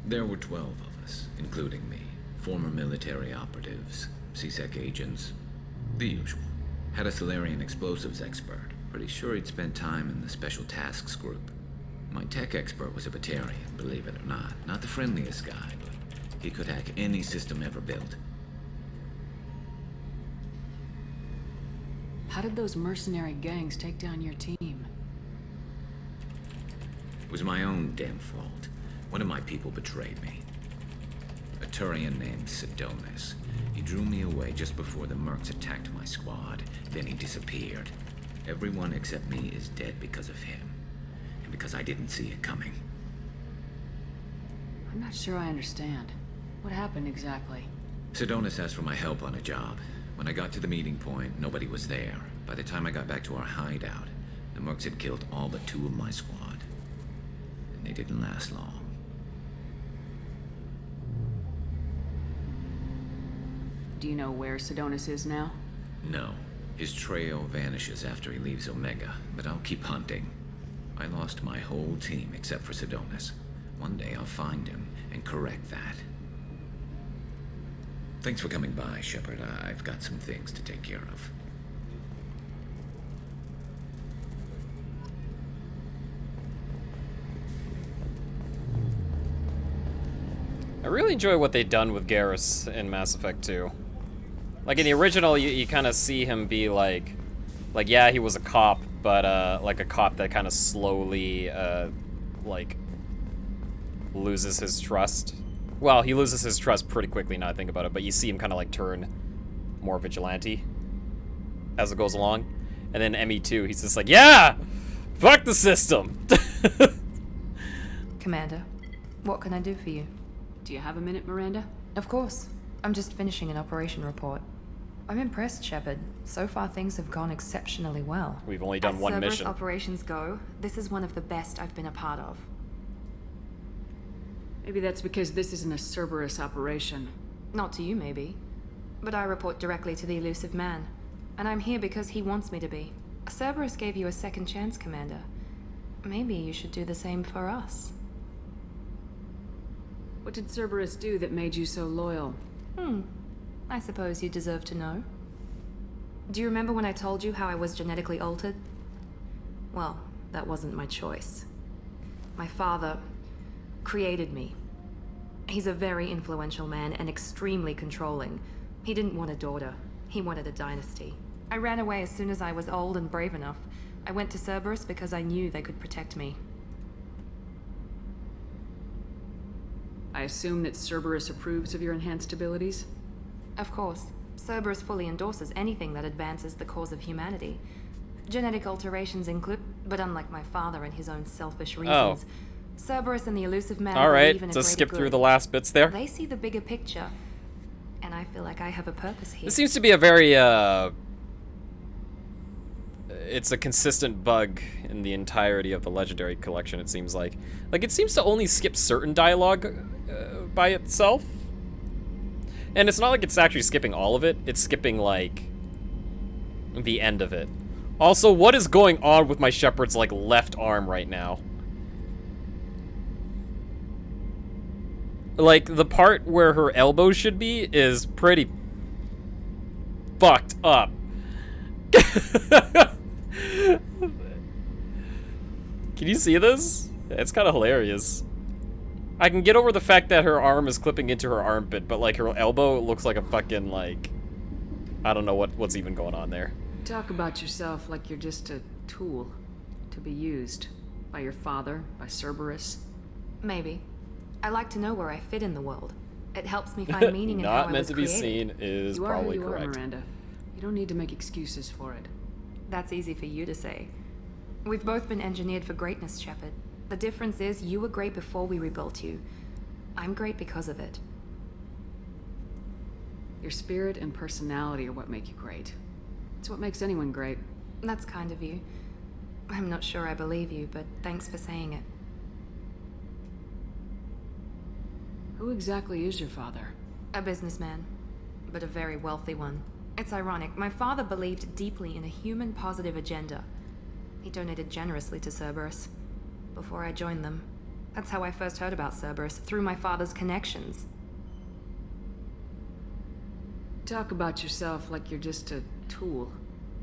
There were 12 of us, including me. Former military operatives, C-Sec agents, the usual. Had a Solarian explosives expert. Pretty sure he'd spent time in the Special Tasks group. My tech expert was a Batarian, believe it or not. Not the friendliest guy, but he could hack any system ever built. How did those mercenary gangs take down your team? It was my own damn fault. One of my people betrayed me. A Turian named Sidonis. He drew me away just before the mercs attacked my squad. Then he disappeared. Everyone except me is dead because of him. And because I didn't see it coming. I'm not sure I understand. What happened exactly? Sidonis asked for my help on a job. When I got to the meeting point, nobody was there. By the time I got back to our hideout, the mercs had killed all but 2 of my squad. And they didn't last long. Do you know where Sidonis is now? No. His trail vanishes after he leaves Omega, but I'll keep hunting. I lost my whole team except for Sidonis. One day I'll find him and correct that. Thanks for coming by, Shepard. I've got some things to take care of. I really enjoy what they've done with Garrus in Mass Effect 2. Like, in the original, you kind of see him be like, yeah, he was a cop, but, like a cop that kind of slowly, like, loses his trust. Well, he loses his trust pretty quickly now I think about it, but you see him kind of, like, turn more vigilante as it goes along. And then ME2, he's just like, yeah! Fuck the system! Commander, what can I do for you? Do you have a minute, Miranda? Of course. I'm just finishing an operation report. I'm impressed, Shepard. So far, things have gone exceptionally well. We've only done one mission. As Cerberus operations go, this is one of the best I've been a part of. Maybe that's because this isn't a Cerberus operation. Not to you, maybe. But I report directly to the elusive man. And I'm here because he wants me to be. Cerberus gave you a second chance, Commander. Maybe you should do the same for us. What did Cerberus do that made you so loyal? I suppose you deserve to know. Do you remember when I told you how I was genetically altered? Well, that wasn't my choice. My father created me. He's a very influential man and extremely controlling. He didn't want a daughter. He wanted a dynasty. I ran away as soon as I was old and brave enough. I went to Cerberus because I knew they could protect me. I assume that Cerberus approves of your enhanced abilities? Of course. Cerberus fully endorses anything that advances the cause of humanity. Genetic alterations include, but unlike my father and his own selfish reasons, Cerberus and the elusive man believe in a to greater skip good. through the last bits there. They see the bigger picture, and I feel like I have a purpose here. This seems to be a very, it's a consistent bug in the entirety of the Legendary Collection, it seems like. Like, it seems to only skip certain dialogue by itself. And it's not like it's actually skipping all of it, it's skipping, like, the end of it. Also, what is going on with my Shepherd's, like, left arm right now? Like, the part where her elbow should be is pretty fucked up. Can you see this? It's kind of hilarious. I can get over the fact that her arm is clipping into her armpit, but, like, her elbow looks like a fucking, like... I don't know what's even going on there. Talk about yourself like you're just a tool to be used by your father, by Cerberus. Maybe. I like to know where I fit in the world. It helps me find meaning in how I was Not meant to be created. seen is You are probably who you correct. are, Miranda. You don't need to make excuses for it. That's easy for you to say. We've both been engineered for greatness, Shepard. The difference is you were great before we rebuilt you. I'm great because of it. Your spirit and personality are what make you great. It's what makes anyone great. That's kind of you. I'm not sure I believe you, but thanks for saying it. Who exactly is your father? A businessman, but a very wealthy one. It's ironic. My father believed deeply in a human positive agenda. He donated generously to Cerberus before I joined them. That's how I first heard about Cerberus, through my father's connections. Talk about yourself like you're just a tool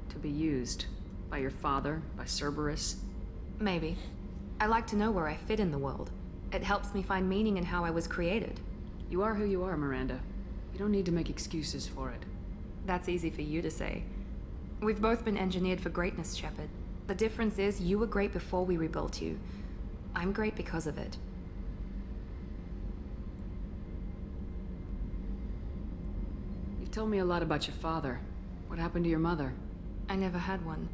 to be used by your father, by Cerberus. Maybe. I like to know where I fit in the world. It helps me find meaning in how I was created. You are who you are, Miranda. You don't need to make excuses for it. That's easy for you to say. We've both been engineered for greatness, Shepard. The difference is you were great before we rebuilt you. I'm great because of it. You've told me a lot about your father. What happened to your mother? I never had one.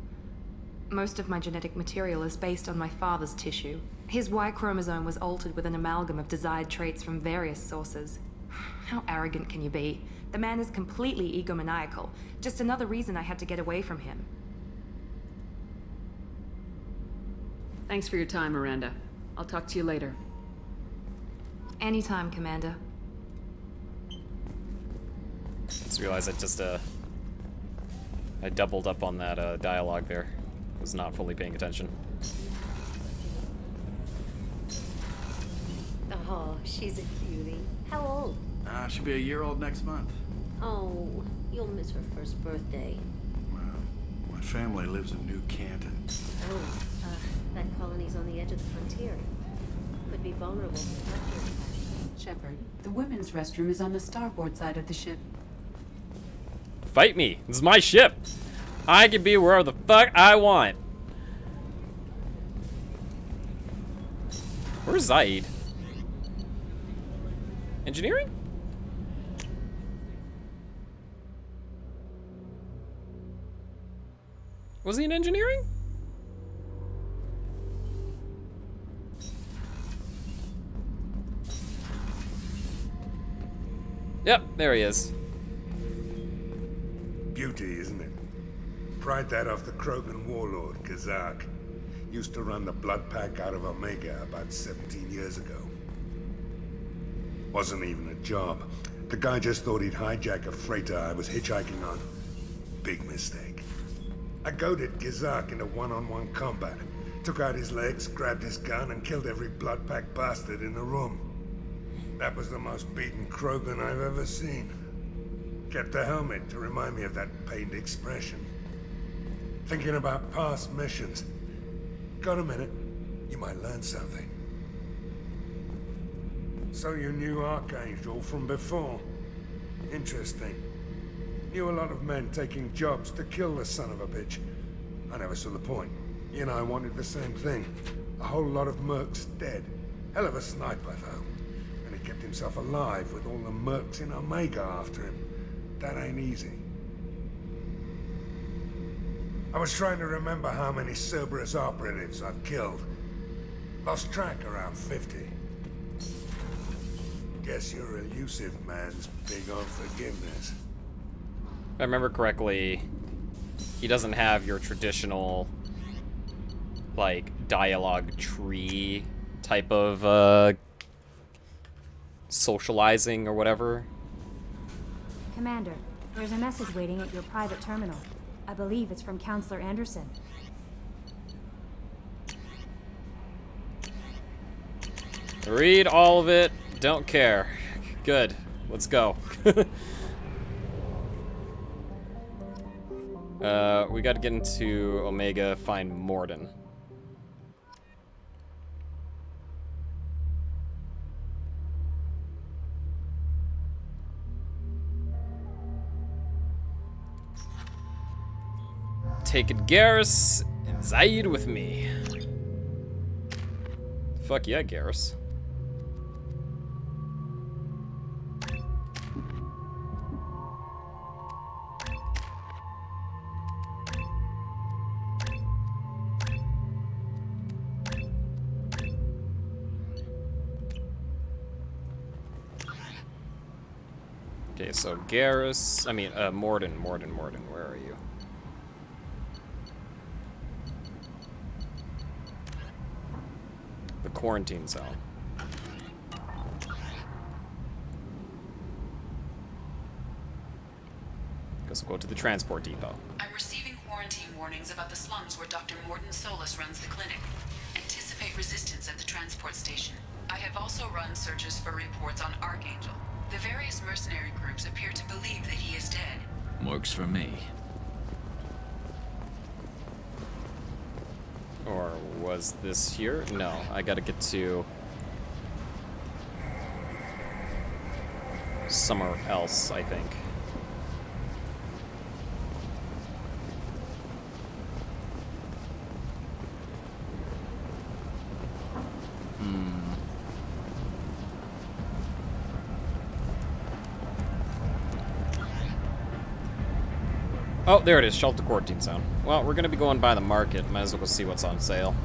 Most of my genetic material is based on my father's tissue. His Y chromosome was altered with an amalgam of desired traits from various sources. How arrogant can you be? The man is completely egomaniacal. Just another reason I had to get away from him. Thanks for your time, Miranda. I'll talk to you later. Anytime, Commander. Just realized I doubled up on that dialogue there. Was not fully paying attention. Oh, she's a cutie. How old? She'll be a year old next month. Oh, you'll miss her first birthday. Well, my family lives in New Canton. Oh, that colony's on the edge of the frontier. Could be vulnerable to capture. Shepard, the women's restroom is on the starboard side of the ship. Fight me! This is my ship! I can be wherever the fuck I want! Where's Zaeed? Engineering? Was he in engineering? Yep, there he is. Beauty, isn't it? Pried that off the Krogan warlord, Kazak. Used to run the blood pack out of Omega about 17 years ago. Wasn't even a job. The guy just thought he'd hijack a freighter I was hitchhiking on. Big mistake. I goaded Kazak into one-on-one combat. Took out his legs, grabbed his gun, and killed every blood-packed bastard in the room. That was the most beaten Krogan I've ever seen. Kept a helmet to remind me of that pained expression. Thinking about past missions. Got a minute? You might learn something. So you knew Archangel from before? Interesting. Knew a lot of men taking jobs to kill the son of a bitch. I never saw the point. He and I wanted the same thing. A whole lot of mercs dead. Hell of a sniper, though. And he kept himself alive with all the mercs in Omega after him. That ain't easy. I was trying to remember how many Cerberus operatives I've killed. Lost track around 50. Guess your elusive man's big on forgiveness. If I remember correctly, he doesn't have your traditional, like, dialogue tree type of, socializing or whatever. Commander, there's a message waiting at your private terminal. I believe it's from Counselor Anderson. Read all of it. Don't care. Good. Let's go. We gotta get into Omega, find Mordin. Taking Garrus and Zaeed with me. Fuck yeah, Garrus. Okay, so Garrus, Mordin, where are you? The quarantine zone. Guess we'll go to the transport depot. I'm receiving quarantine warnings about the slums where Dr. Mordin Solus runs the clinic. Anticipate resistance at the transport station. I have also run searches for reports on Archangel. The various mercenary groups appear to believe that he is dead. Works for me. Or was this here? No, I gotta get to somewhere else, I think. Oh, there it is, shelter quarantine zone. Well, we're gonna be going by the market. Might as well go see what's on sale.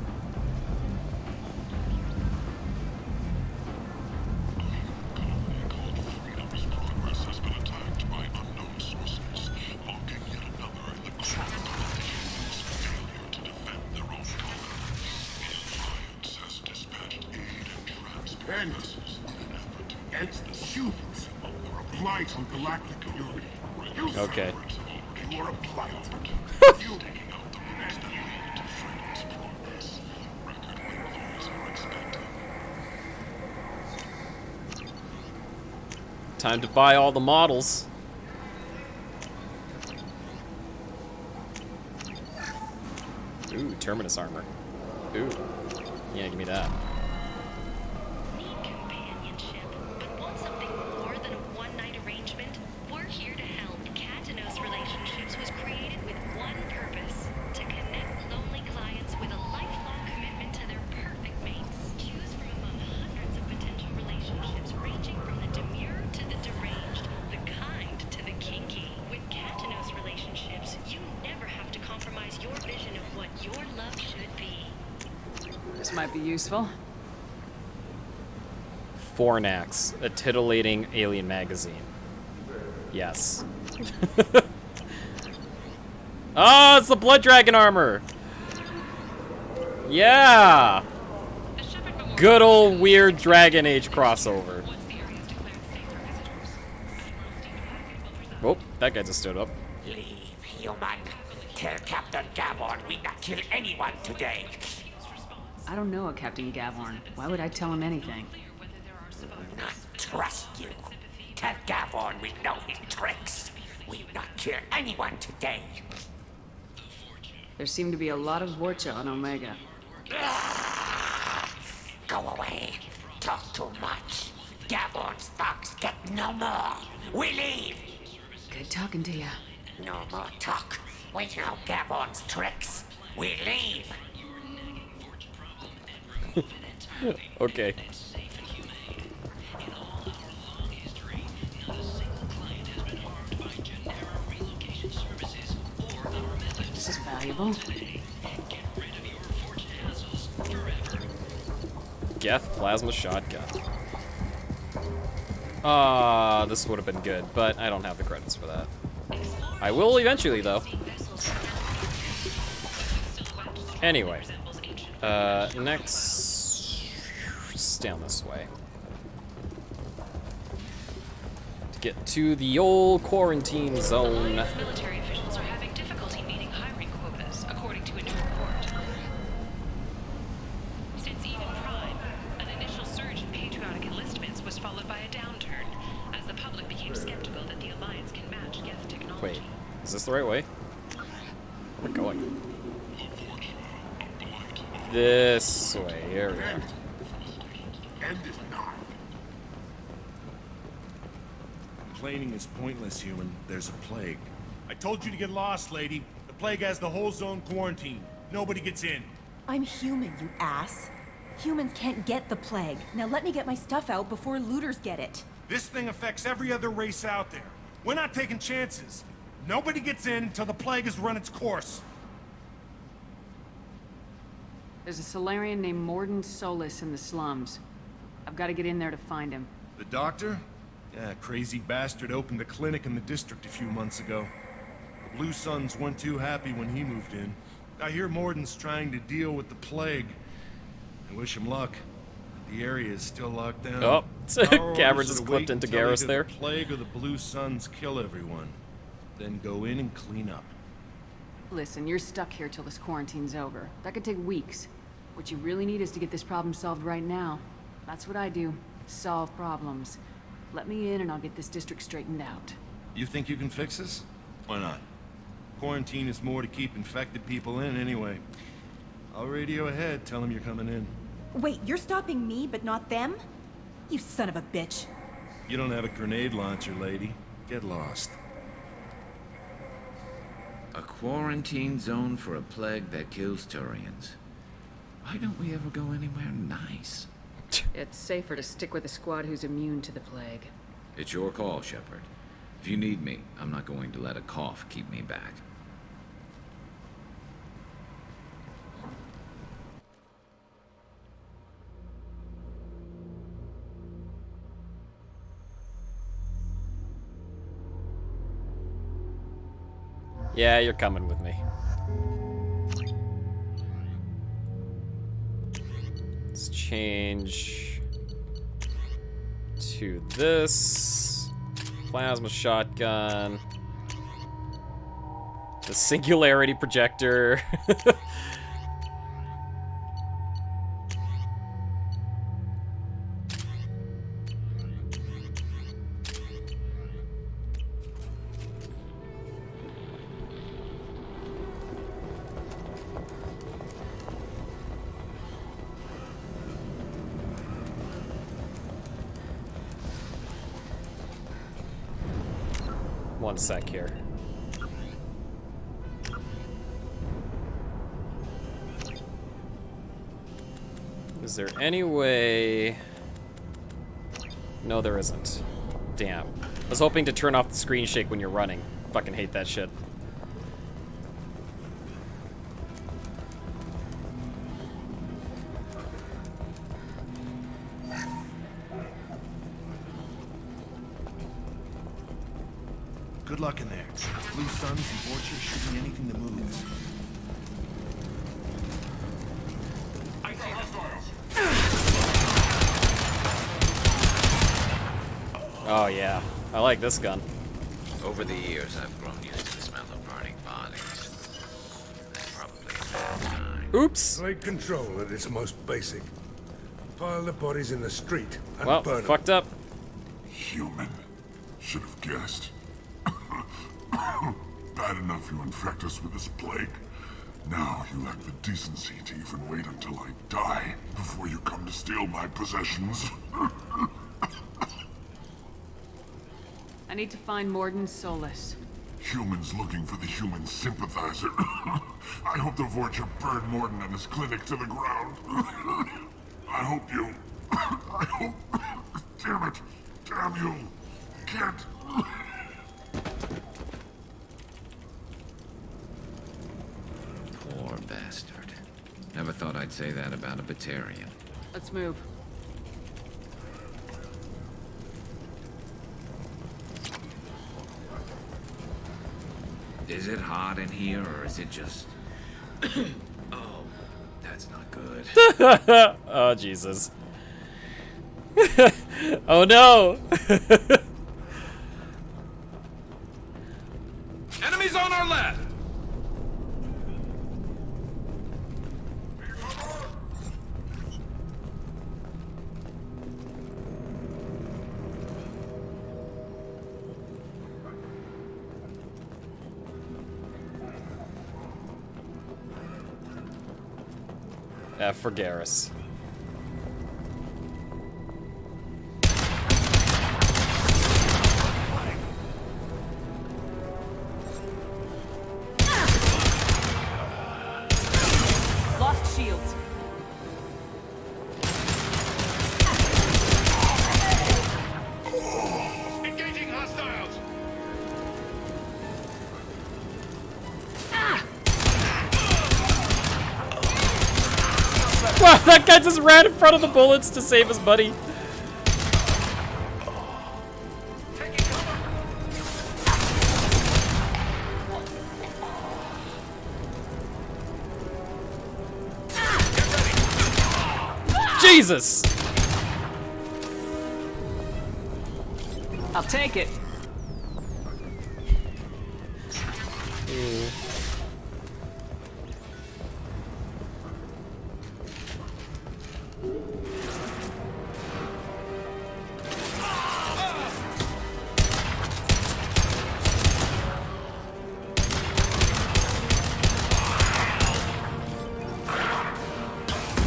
Against the humans are a blight on galactic unity. Okay. You are a blight. You Time to buy all the models. Ooh, Terminus armor. Ooh. Yeah, give me that. Need companionship, but want something more than a one-night arrangement? We're here to help. Katanos Relationships was created with one purpose: to connect lonely clients with a lifelong commitment to their perfect mates. Choose from among hundreds of potential relationships ranging from the demure to the deranged, the kind to the kinky. With Katanos Relationships, you never have to compromise your vision of what your love should be. This might be useful. Fornax, a titillating alien magazine. Yes. Oh, it's the Blood Dragon armor! Yeah! Good old weird Dragon Age crossover. Oh, that guy just stood up. Leave, human. Tell Captain Gabon we not kill anyone today. I don't know a Captain Gavorn. Why would I tell him anything? Not trust you. Tell Gavorn we know his tricks. We've not killed anyone today. There seem to be a lot of Vorcha on Omega. Go away. Talk too much. Gavorn's thugs get no more. We leave. Good talking to you. No more talk. We know Gavorn's tricks. We leave. Okay. This is valuable. Geth plasma shotgun. This would have been good, but I don't have the credits for that. I will eventually, though. Anyway, next, down this way. To get to the old quarantine zone. Military officials are having difficulty meeting hiring quotas, according to a new report. Since Eden Prime, an initial surge in patriotic enlistments was followed by a downturn, as the public became skeptical that the Alliance can match Geth technology. Wait, is this the right way? We're going. This way, here we go. Complaining is pointless, human. There's a plague. I told you to get lost, lady. The plague has the whole zone quarantined. Nobody gets in. I'm human, you ass. Humans can't get the plague. Now let me get my stuff out before looters get it. This thing affects every other race out there. We're not taking chances. Nobody gets in until the plague has run its course. There's a Solarian named Mordin Solus in the slums. I've got to get in there to find him. The doctor? Yeah, crazy bastard opened a clinic in the district a few months ago. The Blue Suns weren't too happy when he moved in. I hear Mordin's trying to deal with the plague. I wish him luck. The area is still locked down. Oh, Our Cameron orders just are to clipped wait into until Garrus either there. The plague or the Blue Suns kill everyone. Then go in and clean up. Listen, you're stuck here till this quarantine's over. That could take weeks. What you really need is to get this problem solved right now. That's what I do. Solve problems. Let me in and I'll get this district straightened out. You think you can fix this? Why not? Quarantine is more to keep infected people in anyway. I'll radio ahead, tell them you're coming in. Wait, you're stopping me, but not them? You son of a bitch. You don't have a grenade launcher, lady. Get lost. A quarantine zone for a plague that kills Turians. Why don't we ever go anywhere nice? It's safer to stick with a squad who's immune to the plague. It's your call, Shepard. If you need me, I'm not going to let a cough keep me back. Yeah, you're coming with me. Let's change to this. Plasma shotgun. The singularity projector. One sec here. Is there any way... No, there isn't. Damn. I was hoping to turn off the screen shake when you're running. Fucking hate that shit. Good luck in there. Blue Suns and Vorcha shooting anything that moves. I see hostiles. Oh yeah, I like this gun. Over the years, I've grown used to the smell of burning bodies. That's probably a bad sign. Oops. Blade control at its most basic. Pile the bodies in the street and Well, burn 'em. fucked up. Human. Should have guessed. Bad enough you infect us with this plague. Now you lack the decency to even wait until I die before you come to steal my possessions. I need to find Mordin's Solus. Humans looking for the human sympathizer. I hope the Vorcha burned Mordin and his clinic to the ground. I hope you... I hope... Damn it. Damn you. Can't... Poor bastard. Never thought I'd say that about a Batarian. Let's move. Is it hot in here, or is it just... Oh, that's not good. Oh, Jesus. Oh, no. Enemies on our left! F for Garrus. Lost shields. Engaging hostiles! Wow, that guy just ran in front of the bullets to save his buddy. Jesus! I'll take it.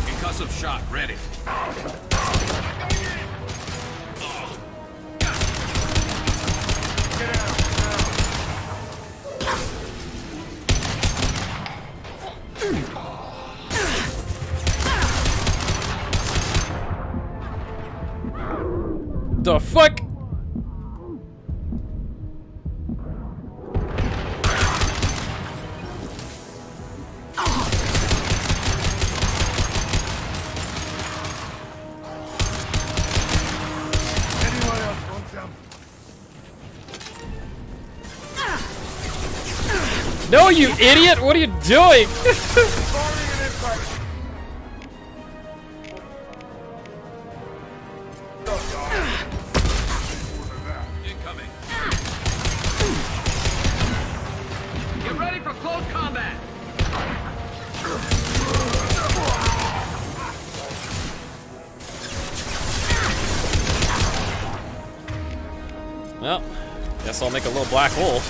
Concussive shot ready. The fuck? Anyone else want some? No, you idiot! What are you doing? Incoming. Get ready for close combat. Well, guess I'll make a little black hole.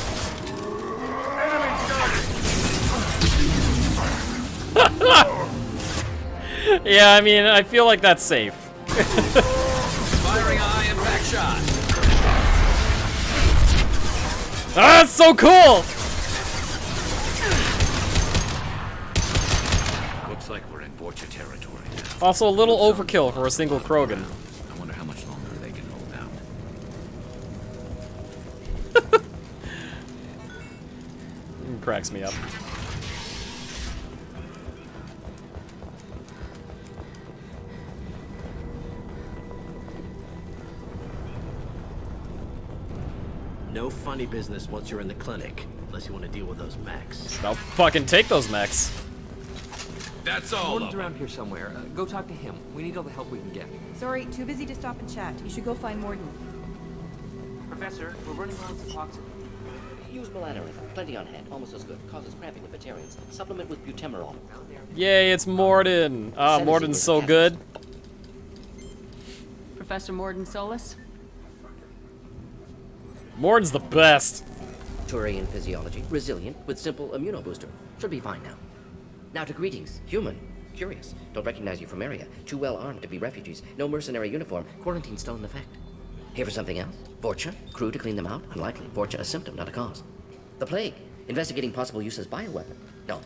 Yeah, I mean, I feel like that's safe. Firing eye impact shot. Ah, that's so cool! Looks like we're in Vorcha territory now. Also, a little overkill for a single Krogan. I wonder how much longer they can hold out. Cracks me up. No funny business once you're in the clinic, unless you want to deal with those mechs. I'll fucking take those mechs. That's all. Mordin's around here somewhere. Go talk to him. We need all the help we can get. Sorry, too busy to stop and chat. You should go find Mordin. Professor, we're running on some toxin. Use melanorin. Plenty on hand. Almost as good. Causes cramping in Batarians. Supplement with butemerol. Yay, it's Mordin. Ah, Send us Mordin's in so with the good. Professor Mordin Solus? Mordin's the best. Turian physiology. Resilient with simple immunobooster. Should be fine now. Now to greetings. Human. Curious. Don't recognize you from area. Too well armed to be refugees. No mercenary uniform. Quarantine still in effect. Here for something else? Vorcha? Crew to clean them out? Unlikely. Vorcha a symptom, not a cause. The plague. Investigating possible use as bioweapon. No.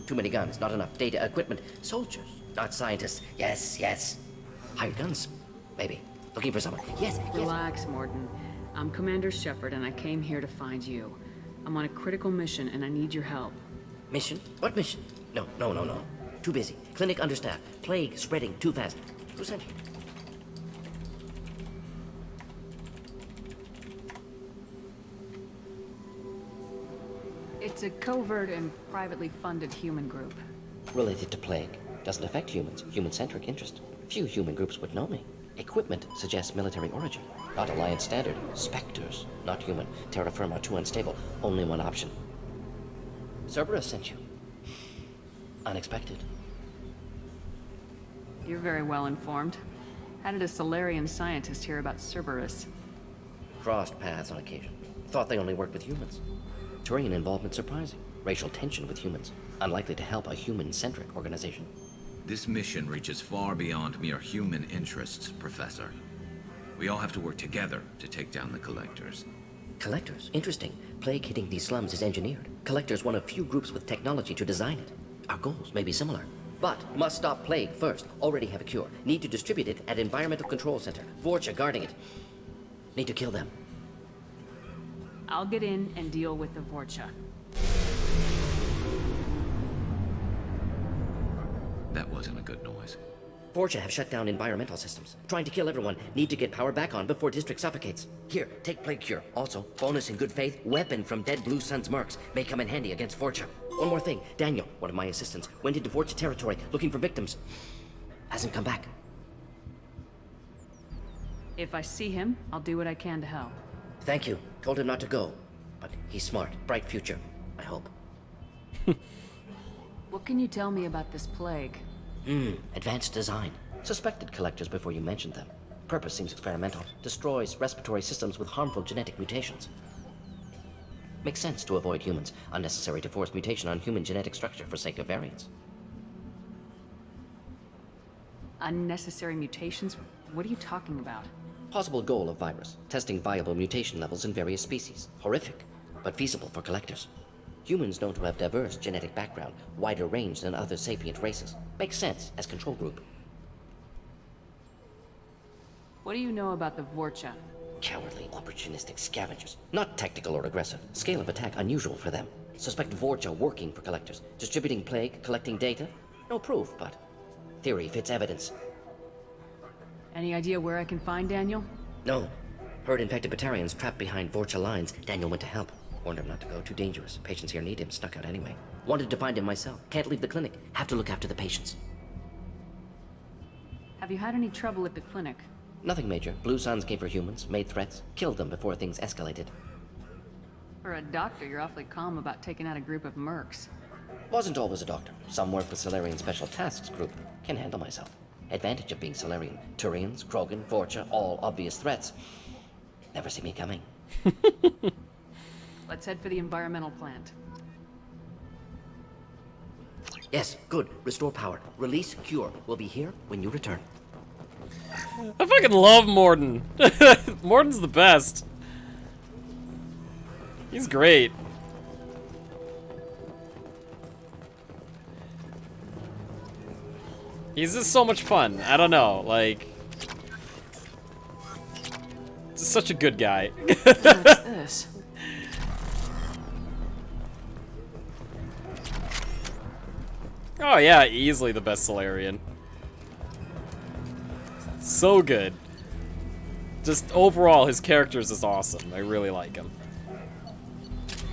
Too many guns, not enough data, equipment. Soldiers, not scientists. Yes. Hired guns, maybe. Looking for someone. Yes. Relax, Mordin. I'm Commander Shepard, and I came here to find you. I'm on a critical mission, and I need your help. Mission? What mission? No. Too busy. Clinic understaffed. Plague spreading too fast. Who sent you? It's a covert and privately funded human group. Related to plague. Doesn't affect humans. Human-centric interest. Few human groups would know me. Equipment suggests military origin. Not Alliance standard. Spectres. Not human. Terra firma too unstable. Only one option. Cerberus sent you. Unexpected. You're very well informed. How did a Solarian scientist hear about Cerberus? Crossed paths on occasion. Thought they only worked with humans. Turian involvement surprising. Racial tension with humans. Unlikely to help a human-centric organization. This mission reaches far beyond mere human interests, Professor. We all have to work together to take down the Collectors. Collectors? Interesting. Plague hitting these slums is engineered. Collectors one of few groups with technology to design it. Our goals may be similar. But must stop plague first. Already have a cure. Need to distribute it at Environmental Control Center. Vorcha guarding it. Need to kill them. I'll get in and deal with the Vorcha. That wasn't a good noise. Vorcha have shut down environmental systems. Trying to kill everyone. Need to get power back on before district suffocates. Here, take plague cure. Also, bonus in good faith, weapon from dead Blue Sun's mercs. May come in handy against Vorcha. One more thing. Daniel, one of my assistants, went into Vorcha territory looking for victims. Hasn't come back. If I see him, I'll do what I can to help. Thank you. Told him not to go. But he's smart. Bright future. I hope. What can you tell me about this plague? Advanced design. Suspected collectors before you mentioned them. Purpose seems experimental. Destroys respiratory systems with harmful genetic mutations. Makes sense to avoid humans. Unnecessary to force mutation on human genetic structure for sake of variants. Unnecessary mutations? What are you talking about? Possible goal of virus. Testing viable mutation levels in various species. Horrific, but feasible for collectors. Humans known to have diverse genetic background, wider range than other sapient races. Makes sense as control group. What do you know about the Vorcha? Cowardly, opportunistic scavengers. Not tactical or aggressive. Scale of attack unusual for them. Suspect Vorcha working for collectors. Distributing plague, collecting data. No proof, but theory fits evidence. Any idea where I can find Daniel? No. Heard infected Batarians trapped behind Vorcha lines. Daniel went to help. Warned him not to go. Too dangerous. Patients here need him. Snuck out anyway. Wanted to find him myself. Can't leave the clinic. Have to look after the patients. Have you had any trouble at the clinic? Nothing major. Blue Suns came for humans, made threats, killed them before things escalated. For a doctor, you're awfully calm about taking out a group of mercs. Wasn't always a doctor. Some work with Solarian Special Tasks Group. Can handle myself. Advantage of being Solarian. Turians, Krogan, Vorcha, all obvious threats. Never see me coming. Let's head for the environmental plant. Yes, good. Restore power. Release cure. We'll be here when you return. I fucking love Mordin. Mordin's the best. He's great. He's just so much fun. I don't know, like... Just such a good guy. What's this? Oh yeah, easily the best Solarian. So good. Just overall, his character is just awesome. I really like him.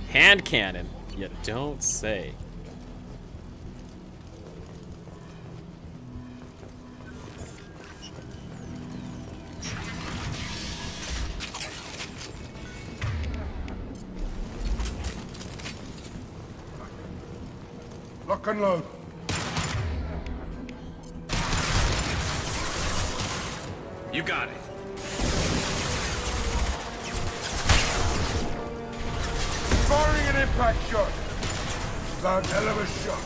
Hand cannon. You don't say. Lock and load. You got it. Firing an impact shot. One hell of a shot.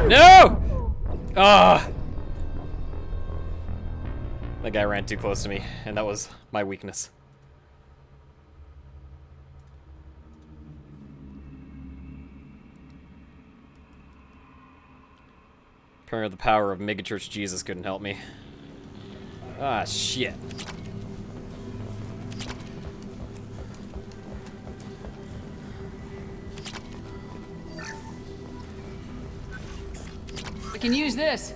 No! Ah! That guy ran too close to me, and that was my weakness. Apparently the power of Megachurch Jesus couldn't help me. Ah, shit. We can use this.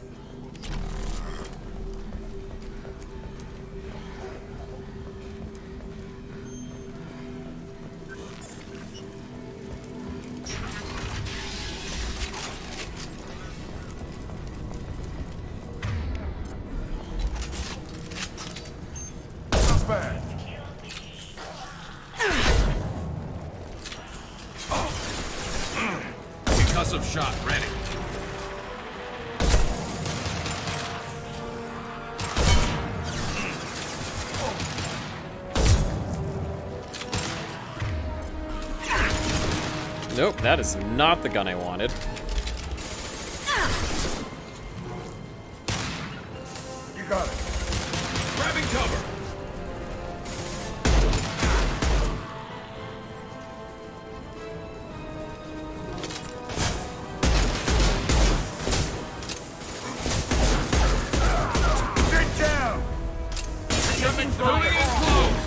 Not bad. Concussive shot ready. Nope, that is not the gun I wanted. You got it. Grabbing cover. Sit down. Coming through in close.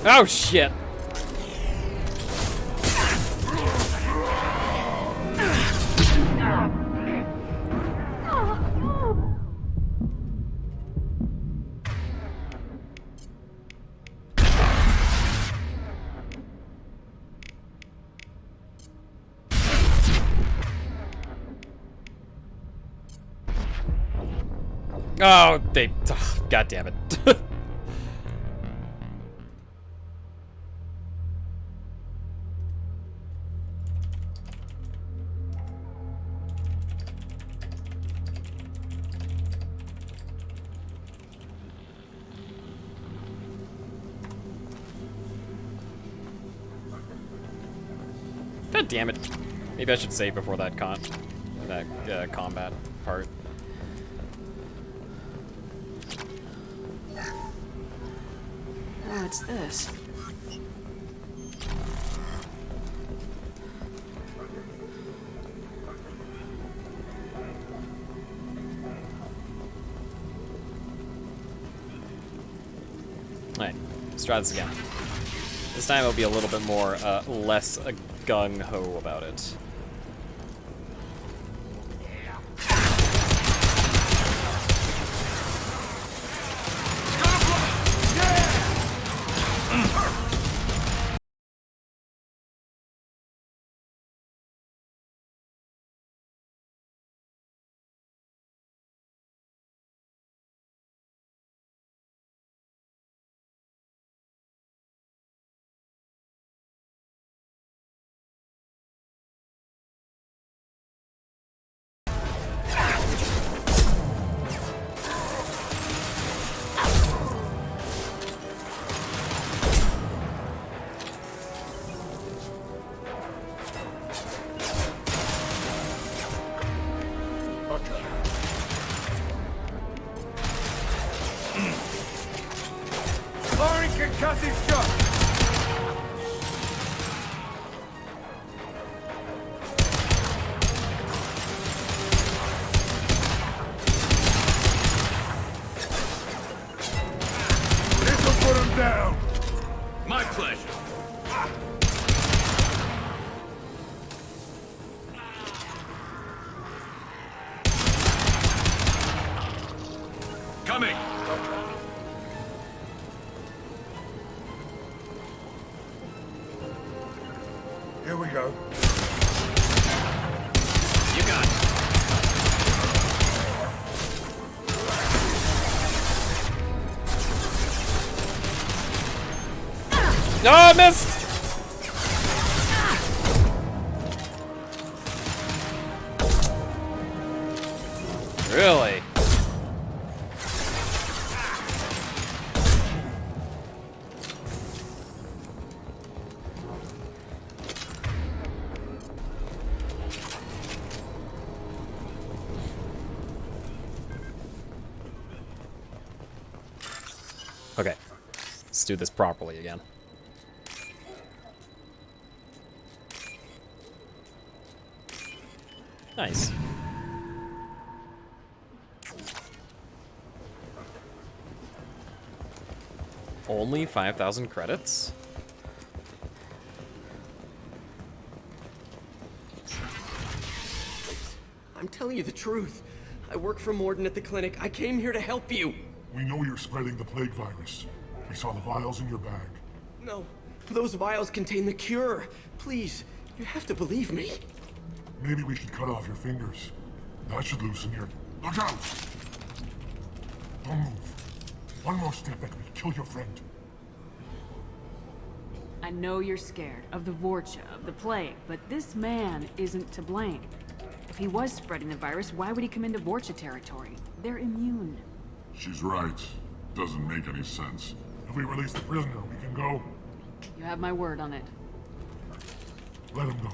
Oh, shit. Oh, they... Oh, God damn it. God damn it. Maybe I should save before that combat part. What's this? Alright, let's try this again. This time it'll be a little bit more, less gung-ho about it. Passive shot! This'll put him down! My pleasure. Coming! Here we go. You got it. No, I missed! Really? Okay, let's do this properly again. Nice. Only 5,000 credits? I'm telling you the truth. I work for Mordin at the clinic. I came here to help you. We know you're spreading the plague virus. We saw the vials in your bag. No, those vials contain the cure. Please, you have to believe me. Maybe we should cut off your fingers. That should loosen your... Look out! Don't move. One more step and we'll kill your friend. I know you're scared of the Vorcha, of the plague, but this man isn't to blame. If he was spreading the virus, why would he come into Vorcha territory? They're immune. She's right. Doesn't make any sense. If we release the prisoner, we can go. You have my word on it. Let him go.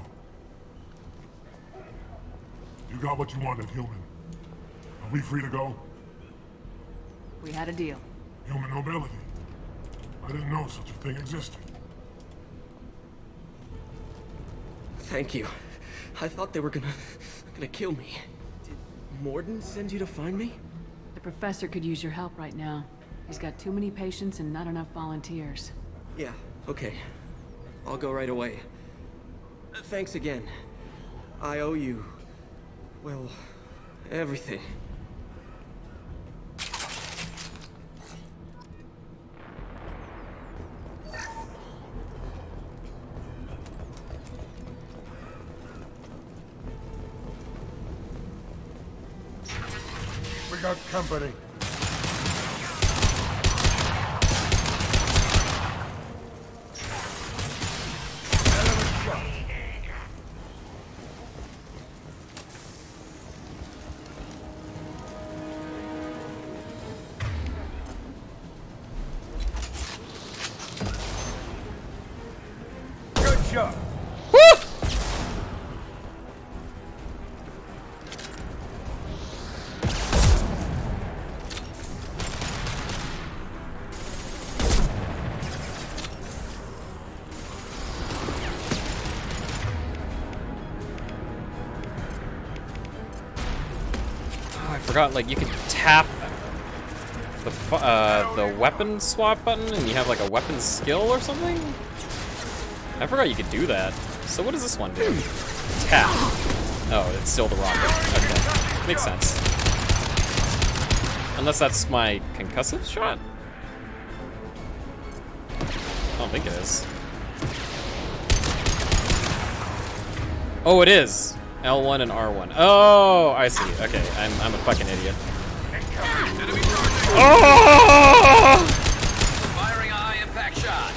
You got what you wanted, human. Are we free to go? We had a deal. Human nobility. I didn't know such a thing existed. Thank you. I thought they were gonna kill me. Did Mordin send you to find me? The professor could use your help right now. He's got too many patients and not enough volunteers. Yeah, okay. I'll go right away. Thanks again. I owe you... well, everything. We got company. Good shot. I forgot, like, you can tap the weapon swap button and you have like a weapon skill or something? I forgot you could do that. So what does this one do? Tap. Oh, it's still the wrong button. Okay. Makes sense. Unless that's my concussive shot? I don't think it is. Oh, it is. L1 and R1. Oh, I see. Okay, I'm a fucking idiot. Oh! Firing a high impact shot.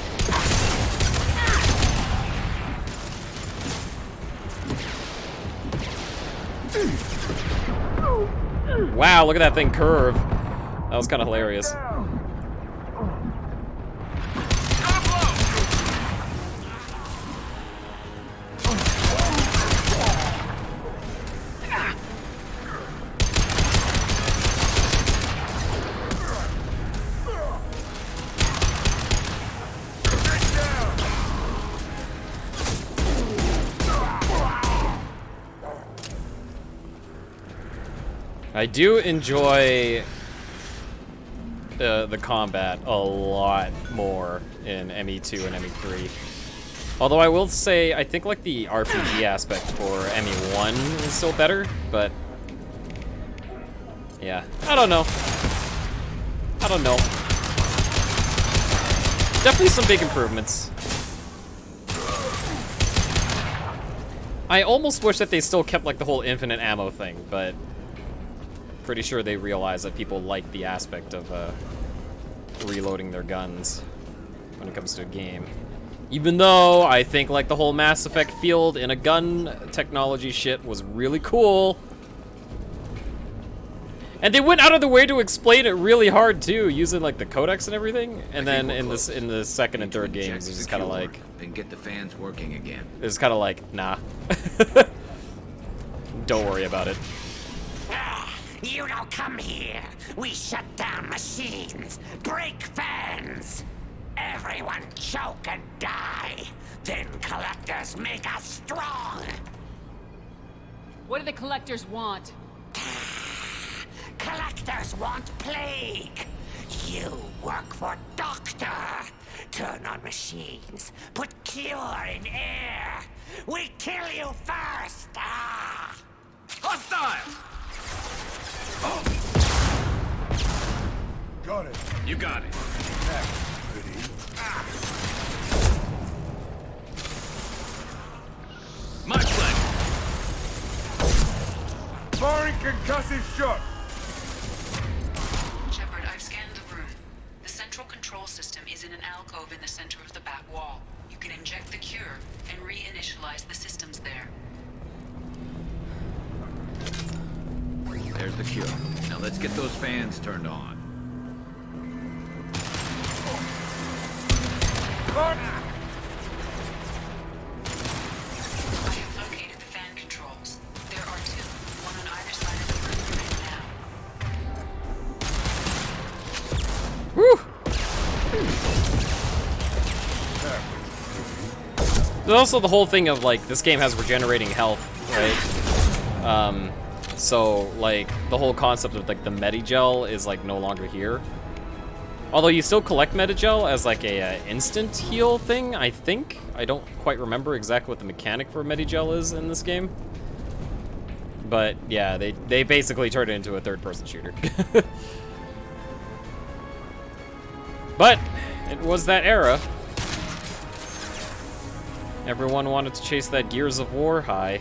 Wow, look at that thing curve. That was kind of hilarious. I do enjoy the combat a lot more in ME2 and ME3. Although I will say, I think like the RPG aspect for ME1 is still better, but yeah, I don't know. I don't know. Definitely some big improvements. I almost wish that they still kept like the whole infinite ammo thing, but pretty sure they realize that people like the aspect of reloading their guns when it comes to a game. Even though I think like the whole Mass Effect field in a gun technology shit was really cool. And they went out of the way to explain it really hard too, using like the codex and everything. And then in the second and third games, it's just kind of like, then get the fans working again. it's kind of like, nah. Don't worry about it. You don't come here. We shut down machines, break fans. Everyone choke and die. Then collectors make us strong. What do the collectors want? Collectors want plague. You work for Doctor. Turn on machines. Put cure in air. We kill you first. Ah. Hostile! Oh. Got it. You got it. My pleasure. Firing concussive shot. Shepard, I've scanned the room. The central control system is in an alcove in the center of the back wall. You can inject the cure and reinitialize the systems there. There's the cure. Now let's get those fans turned on. I have located the fan controls. There are two, one on either side of the room right now. There's also the whole thing of like, this game has regenerating health, right? So like, the whole concept of like the Medigel is like no longer here. Although you still collect Medigel as like a instant heal thing, I think. I don't quite remember exactly what the mechanic for Medigel is in this game. But yeah, they basically turned it into a third-person shooter. But it was that era. Everyone wanted to chase that Gears of War high.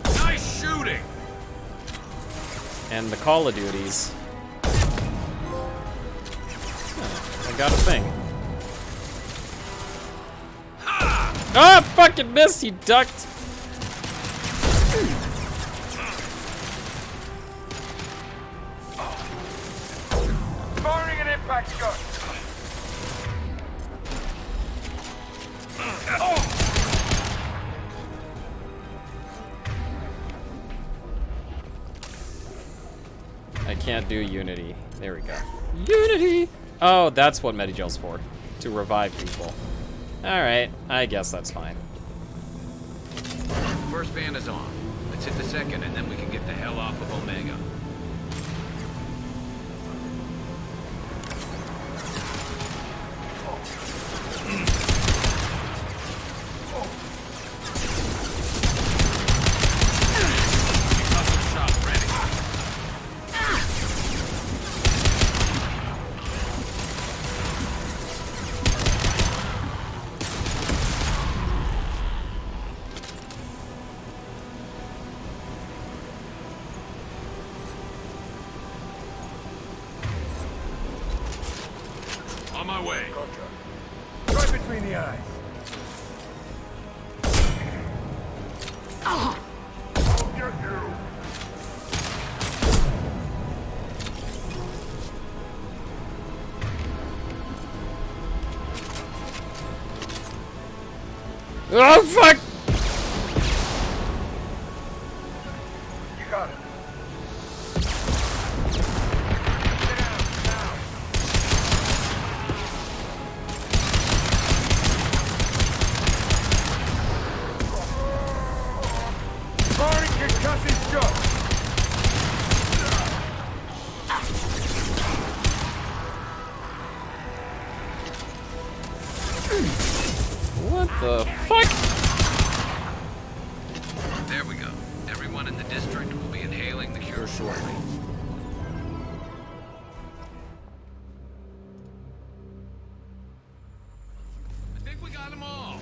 Nice shooting! And the Call of Duties. I got a thing. Ah, fucking missed, he ducked. Firing an impact shot. I can't do Unity. There we go. Unity! Oh, that's what Medigel's for. To revive people. Alright, I guess that's fine. First fan is on. Let's hit the second, and then we can get the hell off of Omega. On my way. Right between the eyes. Oh. I'll get you. Oh, fuck! You got it. Firing concussive shot. The fuck? There we go. Everyone in the district will be inhaling the cure shortly. I think we got them all.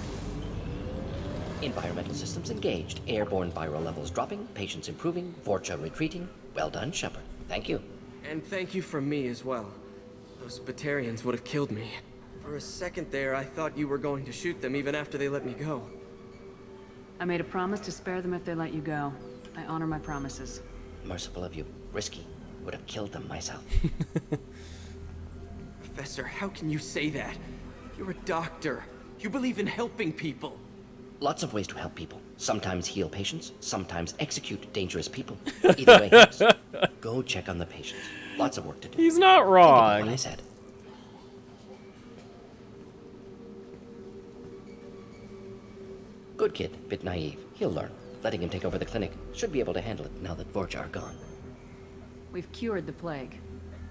Environmental systems engaged. Airborne viral levels dropping. Patients improving. Vorcha retreating. Well done, Shepard. Thank you. And thank you from me as well. Those Batarians would have killed me. For a second there, I thought you were going to shoot them even after they let me go. I made a promise to spare them if they let you go. I honor my promises. Merciful of you. Risky. Would have killed them myself. Professor, how can you say that? You're a doctor. You believe in helping people. Lots of ways to help people. Sometimes heal patients, sometimes execute dangerous people. Either way helps. Go check on the patients. Lots of work to do. He's not wrong. Think of what I said. Good kid, bit naive. He'll learn. Letting him take over the clinic. Should be able to handle it now that Vorcha are gone. We've cured the plague.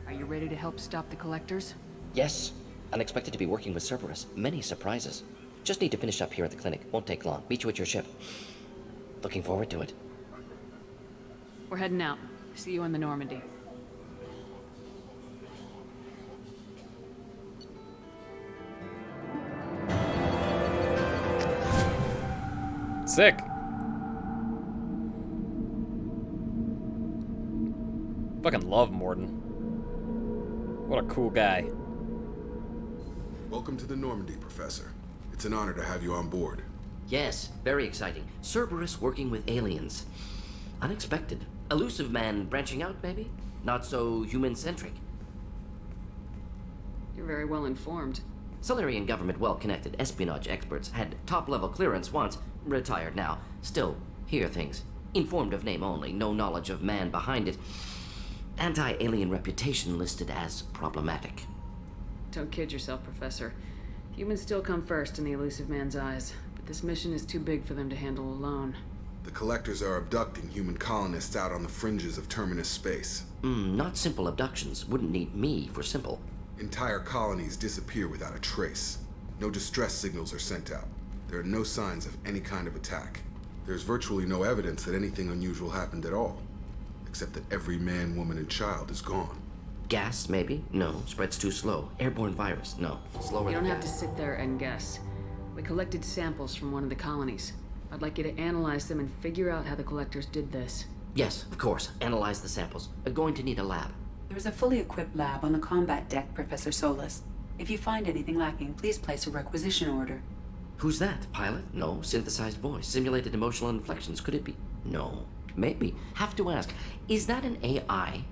Are you ready to help stop the collectors? Yes. Unexpected to be working with Cerberus. Many surprises. Just need to finish up here at the clinic. Won't take long. Meet you at your ship. Looking forward to it. We're heading out. See you in the Normandy. Sick. Fucking love Mordin. What a cool guy. Welcome to the Normandy, Professor. It's an honor to have you on board. Yes, very exciting. Cerberus working with aliens. Unexpected. Elusive man branching out, maybe? Not so human-centric. You're very well informed. Solarian government well-connected espionage experts had top-level clearance once, retired now. Still, hear things. Informed of name only, no knowledge of man behind it. Anti-alien reputation listed as problematic. Don't kid yourself, Professor. Humans still come first in the elusive man's eyes, but this mission is too big for them to handle alone. The Collectors are abducting human colonists out on the fringes of Terminus space. Not simple abductions. Wouldn't need me for simple. Entire colonies disappear without a trace. No distress signals are sent out. There are no signs of any kind of attack. There's virtually no evidence that anything unusual happened at all, except that every man, woman, and child is gone. Gas, maybe? No. Spreads too slow. Airborne virus? No. Slower You than don't have gas. to sit there and guess. We collected samples from one of the colonies. I'd like you to analyze them and figure out how the collectors did this. Yes, of course. Analyze the samples. Going to need a lab. There's a fully equipped lab on the combat deck, Professor Solis. If you find anything lacking, please place a requisition order. Who's that? Pilot? No. Synthesized voice. Simulated emotional inflections. Could it be? No. Maybe. Have to ask. Is that an AI?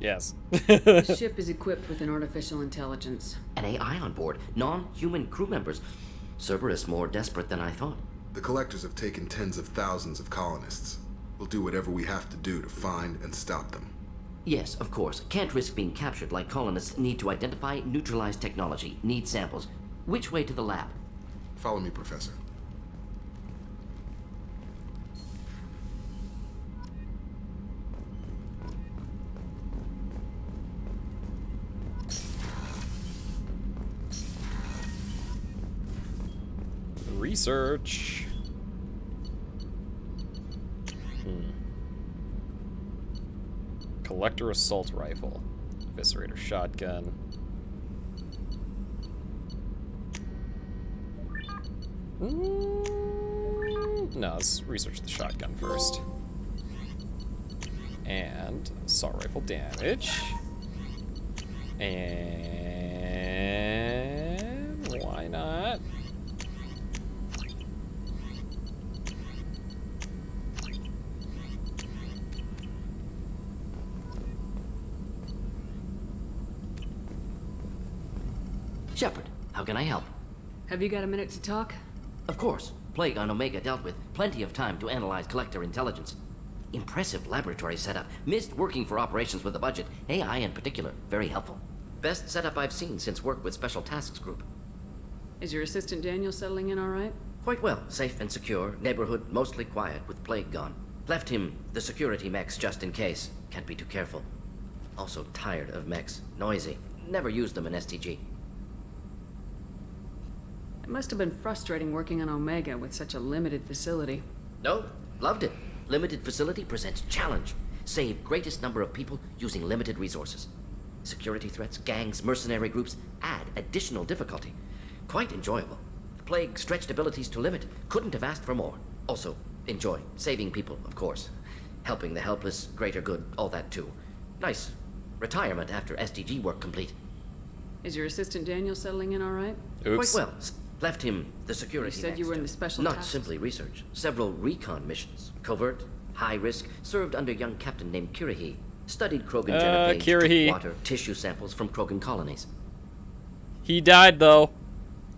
Yes. The ship is equipped with an artificial intelligence. An AI on board. Non-human crew members. Cerberus more desperate than I thought. The Collectors have taken tens of thousands of colonists. We'll do whatever we have to do to find and stop them. Yes, of course. Can't risk being captured like colonists need to identify, neutralize technology. Need samples. Which way to the lab? Follow me, Professor. Research. Collector assault rifle. Eviscerator shotgun. No, let's research the shotgun first. And assault rifle damage. And why not? Shepard, how can I help? Have you got a minute to talk? Of course. Plague on Omega dealt with. Plenty of time to analyze collector intelligence. Impressive laboratory setup. Missed working for operations with a budget. AI in particular. Very helpful. Best setup I've seen since work with Special Tasks Group. Is your assistant Daniel settling in all right? Quite well. Safe and secure. Neighborhood mostly quiet with Plague gone. Left him the security mechs just in case. Can't be too careful. Also tired of mechs. Noisy. Never used them in STG. It must have been frustrating working on Omega with such a limited facility. No, loved it. Limited facility presents challenge. Save greatest number of people using limited resources. Security threats, gangs, mercenary groups add additional difficulty. Quite enjoyable. The plague stretched abilities to limit. Couldn't have asked for more. Also, enjoy. Saving people, of course. Helping the helpless, greater good, all that too. Nice. Retirement after SDG work complete. Is your assistant Daniel settling in all right? Quite well. Left him the security. You said you were in the special Not tasks? simply research. Several recon missions. Covert, high risk, served under young captain named Kirihi. Studied Krogan genophage, Kirihi. took water, tissue samples from Krogan colonies. He died, though.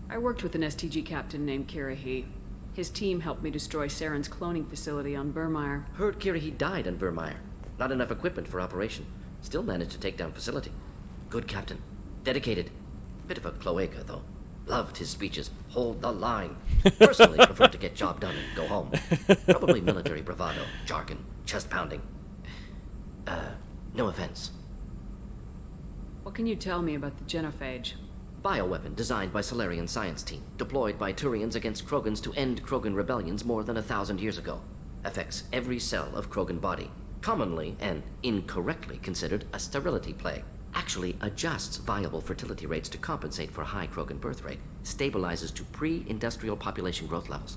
I worked with an STG captain named Kirihi. His team helped me destroy Saren's cloning facility on Burmire. Heard Kirihi died on Vermeer. Not enough equipment for operation. Still managed to take down facility. Good captain. Dedicated. Bit of a cloaca, though. Loved his speeches. Hold the line. Personally preferred to get job done and go home. Probably military bravado, jargon, chest pounding. No offense. What can you tell me about the genophage? Bioweapon designed by Solarian science team. Deployed by Turians against Krogans to end Krogan rebellions more than 1,000 years ago. Affects every cell of Krogan body. Commonly and incorrectly considered a sterility plague. Actually adjusts viable fertility rates to compensate for high Krogan birth rate. Stabilizes to pre-industrial population growth levels.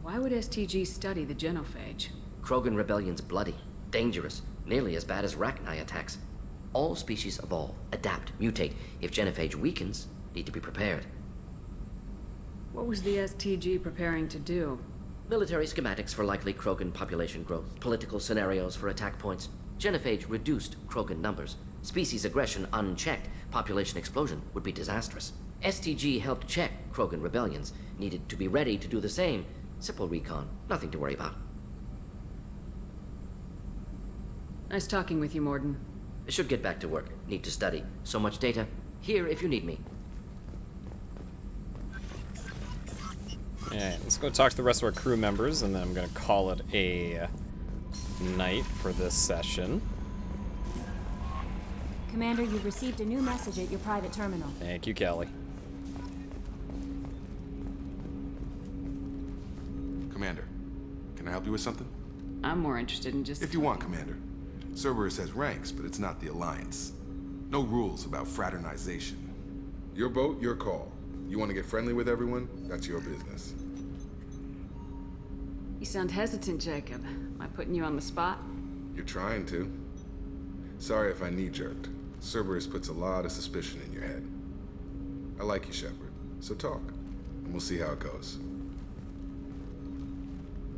Why would STG study the genophage? Krogan rebellion's bloody, dangerous, nearly as bad as Rachni attacks. All species evolve, adapt, mutate. If genophage weakens, need to be prepared. What was the STG preparing to do? Military schematics for likely Krogan population growth, political scenarios for attack points. Genophage reduced Krogan numbers. Species aggression unchecked, population explosion would be disastrous. STG helped check Krogan rebellions, needed to be ready to do the same. Simple recon, nothing to worry about. Nice talking with you, Mordin. I should get back to work. Need to study. So much data. Here if you need me. Alright, let's go talk to the rest of our crew members, and then I'm gonna call it a night for this session. Commander, you've received a new message at your private terminal. Thank you, Kelly. Commander, can I help you with something? I'm more interested in just... If you want, Commander. Cerberus has ranks, but it's not the Alliance. No rules about fraternization. Your boat, your call. You want to get friendly with everyone? That's your business. You sound hesitant, Jacob. Am I putting you on the spot? You're trying to. Sorry if I knee-jerked. Cerberus puts a lot of suspicion in your head. I like you, Shepard. So talk, and we'll see how it goes.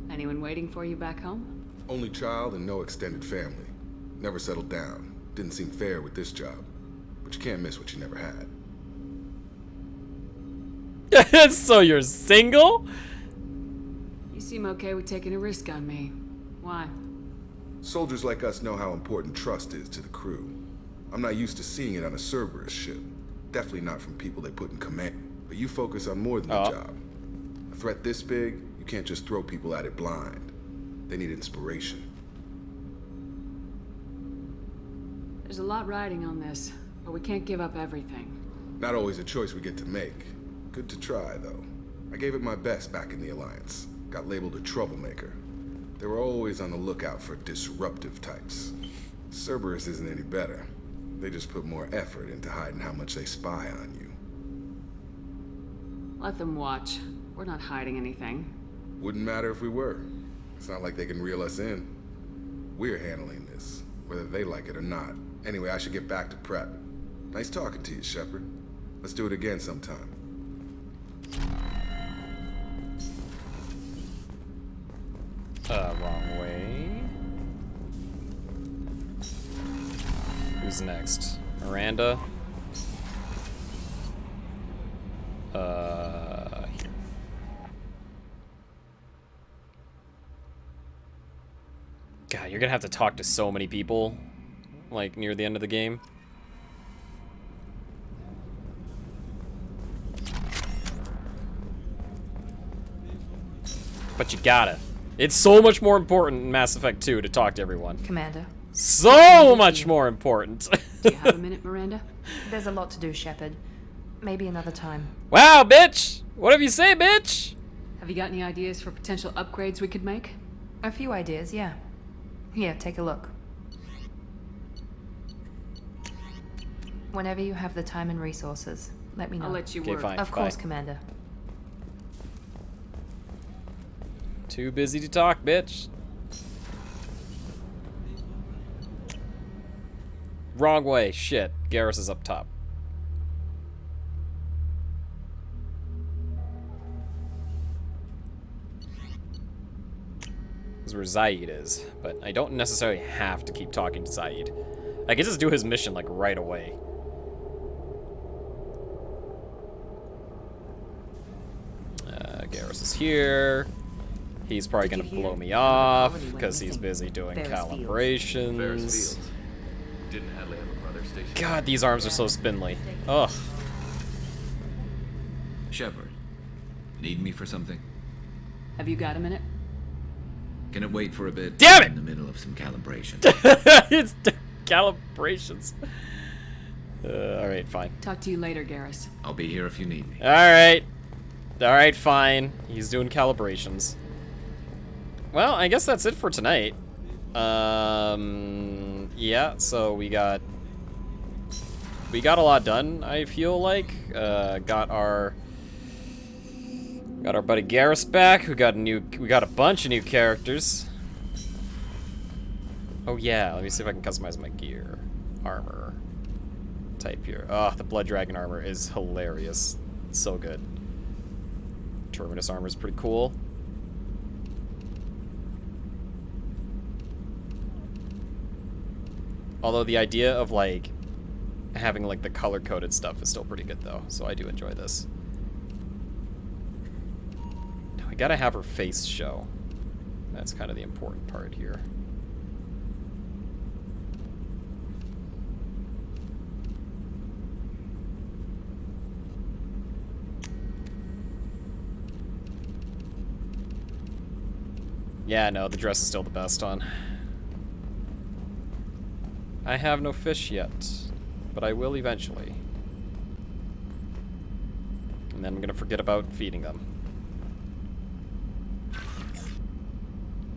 Anyone waiting for you back home? Only child and no extended family. Never settled down. Didn't seem fair with this job. But you can't miss what you never had. So you're single? You seem okay with taking a risk on me. Why? Soldiers like us know how important trust is to the crew. I'm not used to seeing it on a Cerberus ship. Definitely not from people they put in command. But you focus on more than the job. A threat this big, you can't just throw people at it blind. They need inspiration. There's a lot riding on this, but we can't give up everything. Not always a choice we get to make. Good to try, though. I gave it my best back in the Alliance. Got labeled a troublemaker. They were always on the lookout for disruptive types. Cerberus isn't any better. They just put more effort into hiding how much they spy on you. Let them watch. We're not hiding anything. Wouldn't matter if we were. It's not like they can reel us in. We're handling this, whether they like it or not. Anyway, I should get back to prep. Nice talking to you, Shepard. Let's do it again sometime. Wrong way. Who's next? Miranda? Here. God, you're gonna have to talk to so many people, like, near the end of the game. But you gotta. It's so much more important in Mass Effect 2 to talk to everyone. Commander. So much more important. Do you have a minute, Miranda? There's a lot to do, Shepard. Maybe another time. Wow, bitch! Whatever you say, bitch! Have you got any ideas for potential upgrades we could make? A few ideas, yeah. Here, take a look. Whenever you have the time and resources, let me know. I'll let you Okay, work. fine. Of course, Commander. Too busy to talk, bitch. Wrong way. Shit. Garrus is up top. This is where Zaeed is, but I don't necessarily have to keep talking to Zaeed. I can just do his mission, like, right away. Garrus is here. He's probably gonna blow me off because he's busy doing calibrations. Ferris Field. Didn't Hadley have a brother stationed? God, these arms are so spindly. Ugh. Shepard, need me for something? Have you got a minute? Can it wait for a bit? Damn it! In the middle of some calibration. It's calibrations. Alright, fine. Talk to you later, Garrus. I'll be here if you need me. Alright. Alright, fine. He's doing calibrations. Well, I guess that's it for tonight. Yeah, so we got a lot done, I feel like. Got our buddy Garrus back. We got a bunch of new characters. Oh yeah, let me see if I can customize my gear. Armor. Type here. Oh, the Blood Dragon armor is hilarious. It's so good. Terminus armor is pretty cool. Although the idea of, like, having, like, the color-coded stuff is still pretty good, though. So I do enjoy this. We gotta have her face show. That's kind of the important part here. Yeah, no, the dress is still the best on. I have no fish yet, but I will eventually. And then I'm gonna forget about feeding them.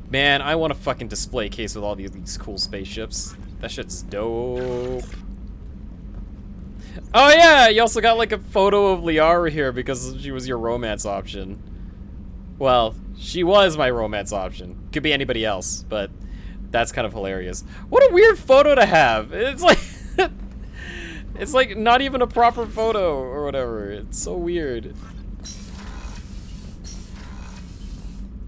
Man, I want a fucking display case with all these cool spaceships. That shit's dope. Oh yeah, you also got like a photo of Liara here because she was your romance option. Well, she was my romance option. Could be anybody else, but that's kind of hilarious. What a weird photo to have. It's like it's like not even a proper photo or whatever. It's so weird.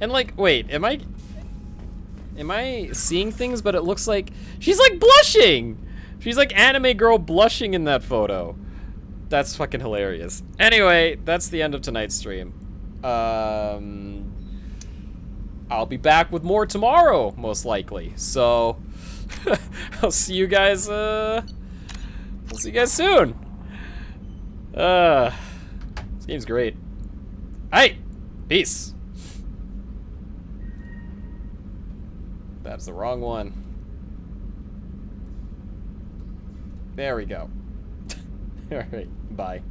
And like, wait, am I seeing things, but it looks like she's like blushing. She's like anime girl blushing in that photo. That's fucking hilarious. Anyway, that's the end of tonight's stream. I'll be back with more tomorrow, most likely. So I'll see you guys soon. This game's great. Alright, peace. That's the wrong one. There we go. Alright, bye.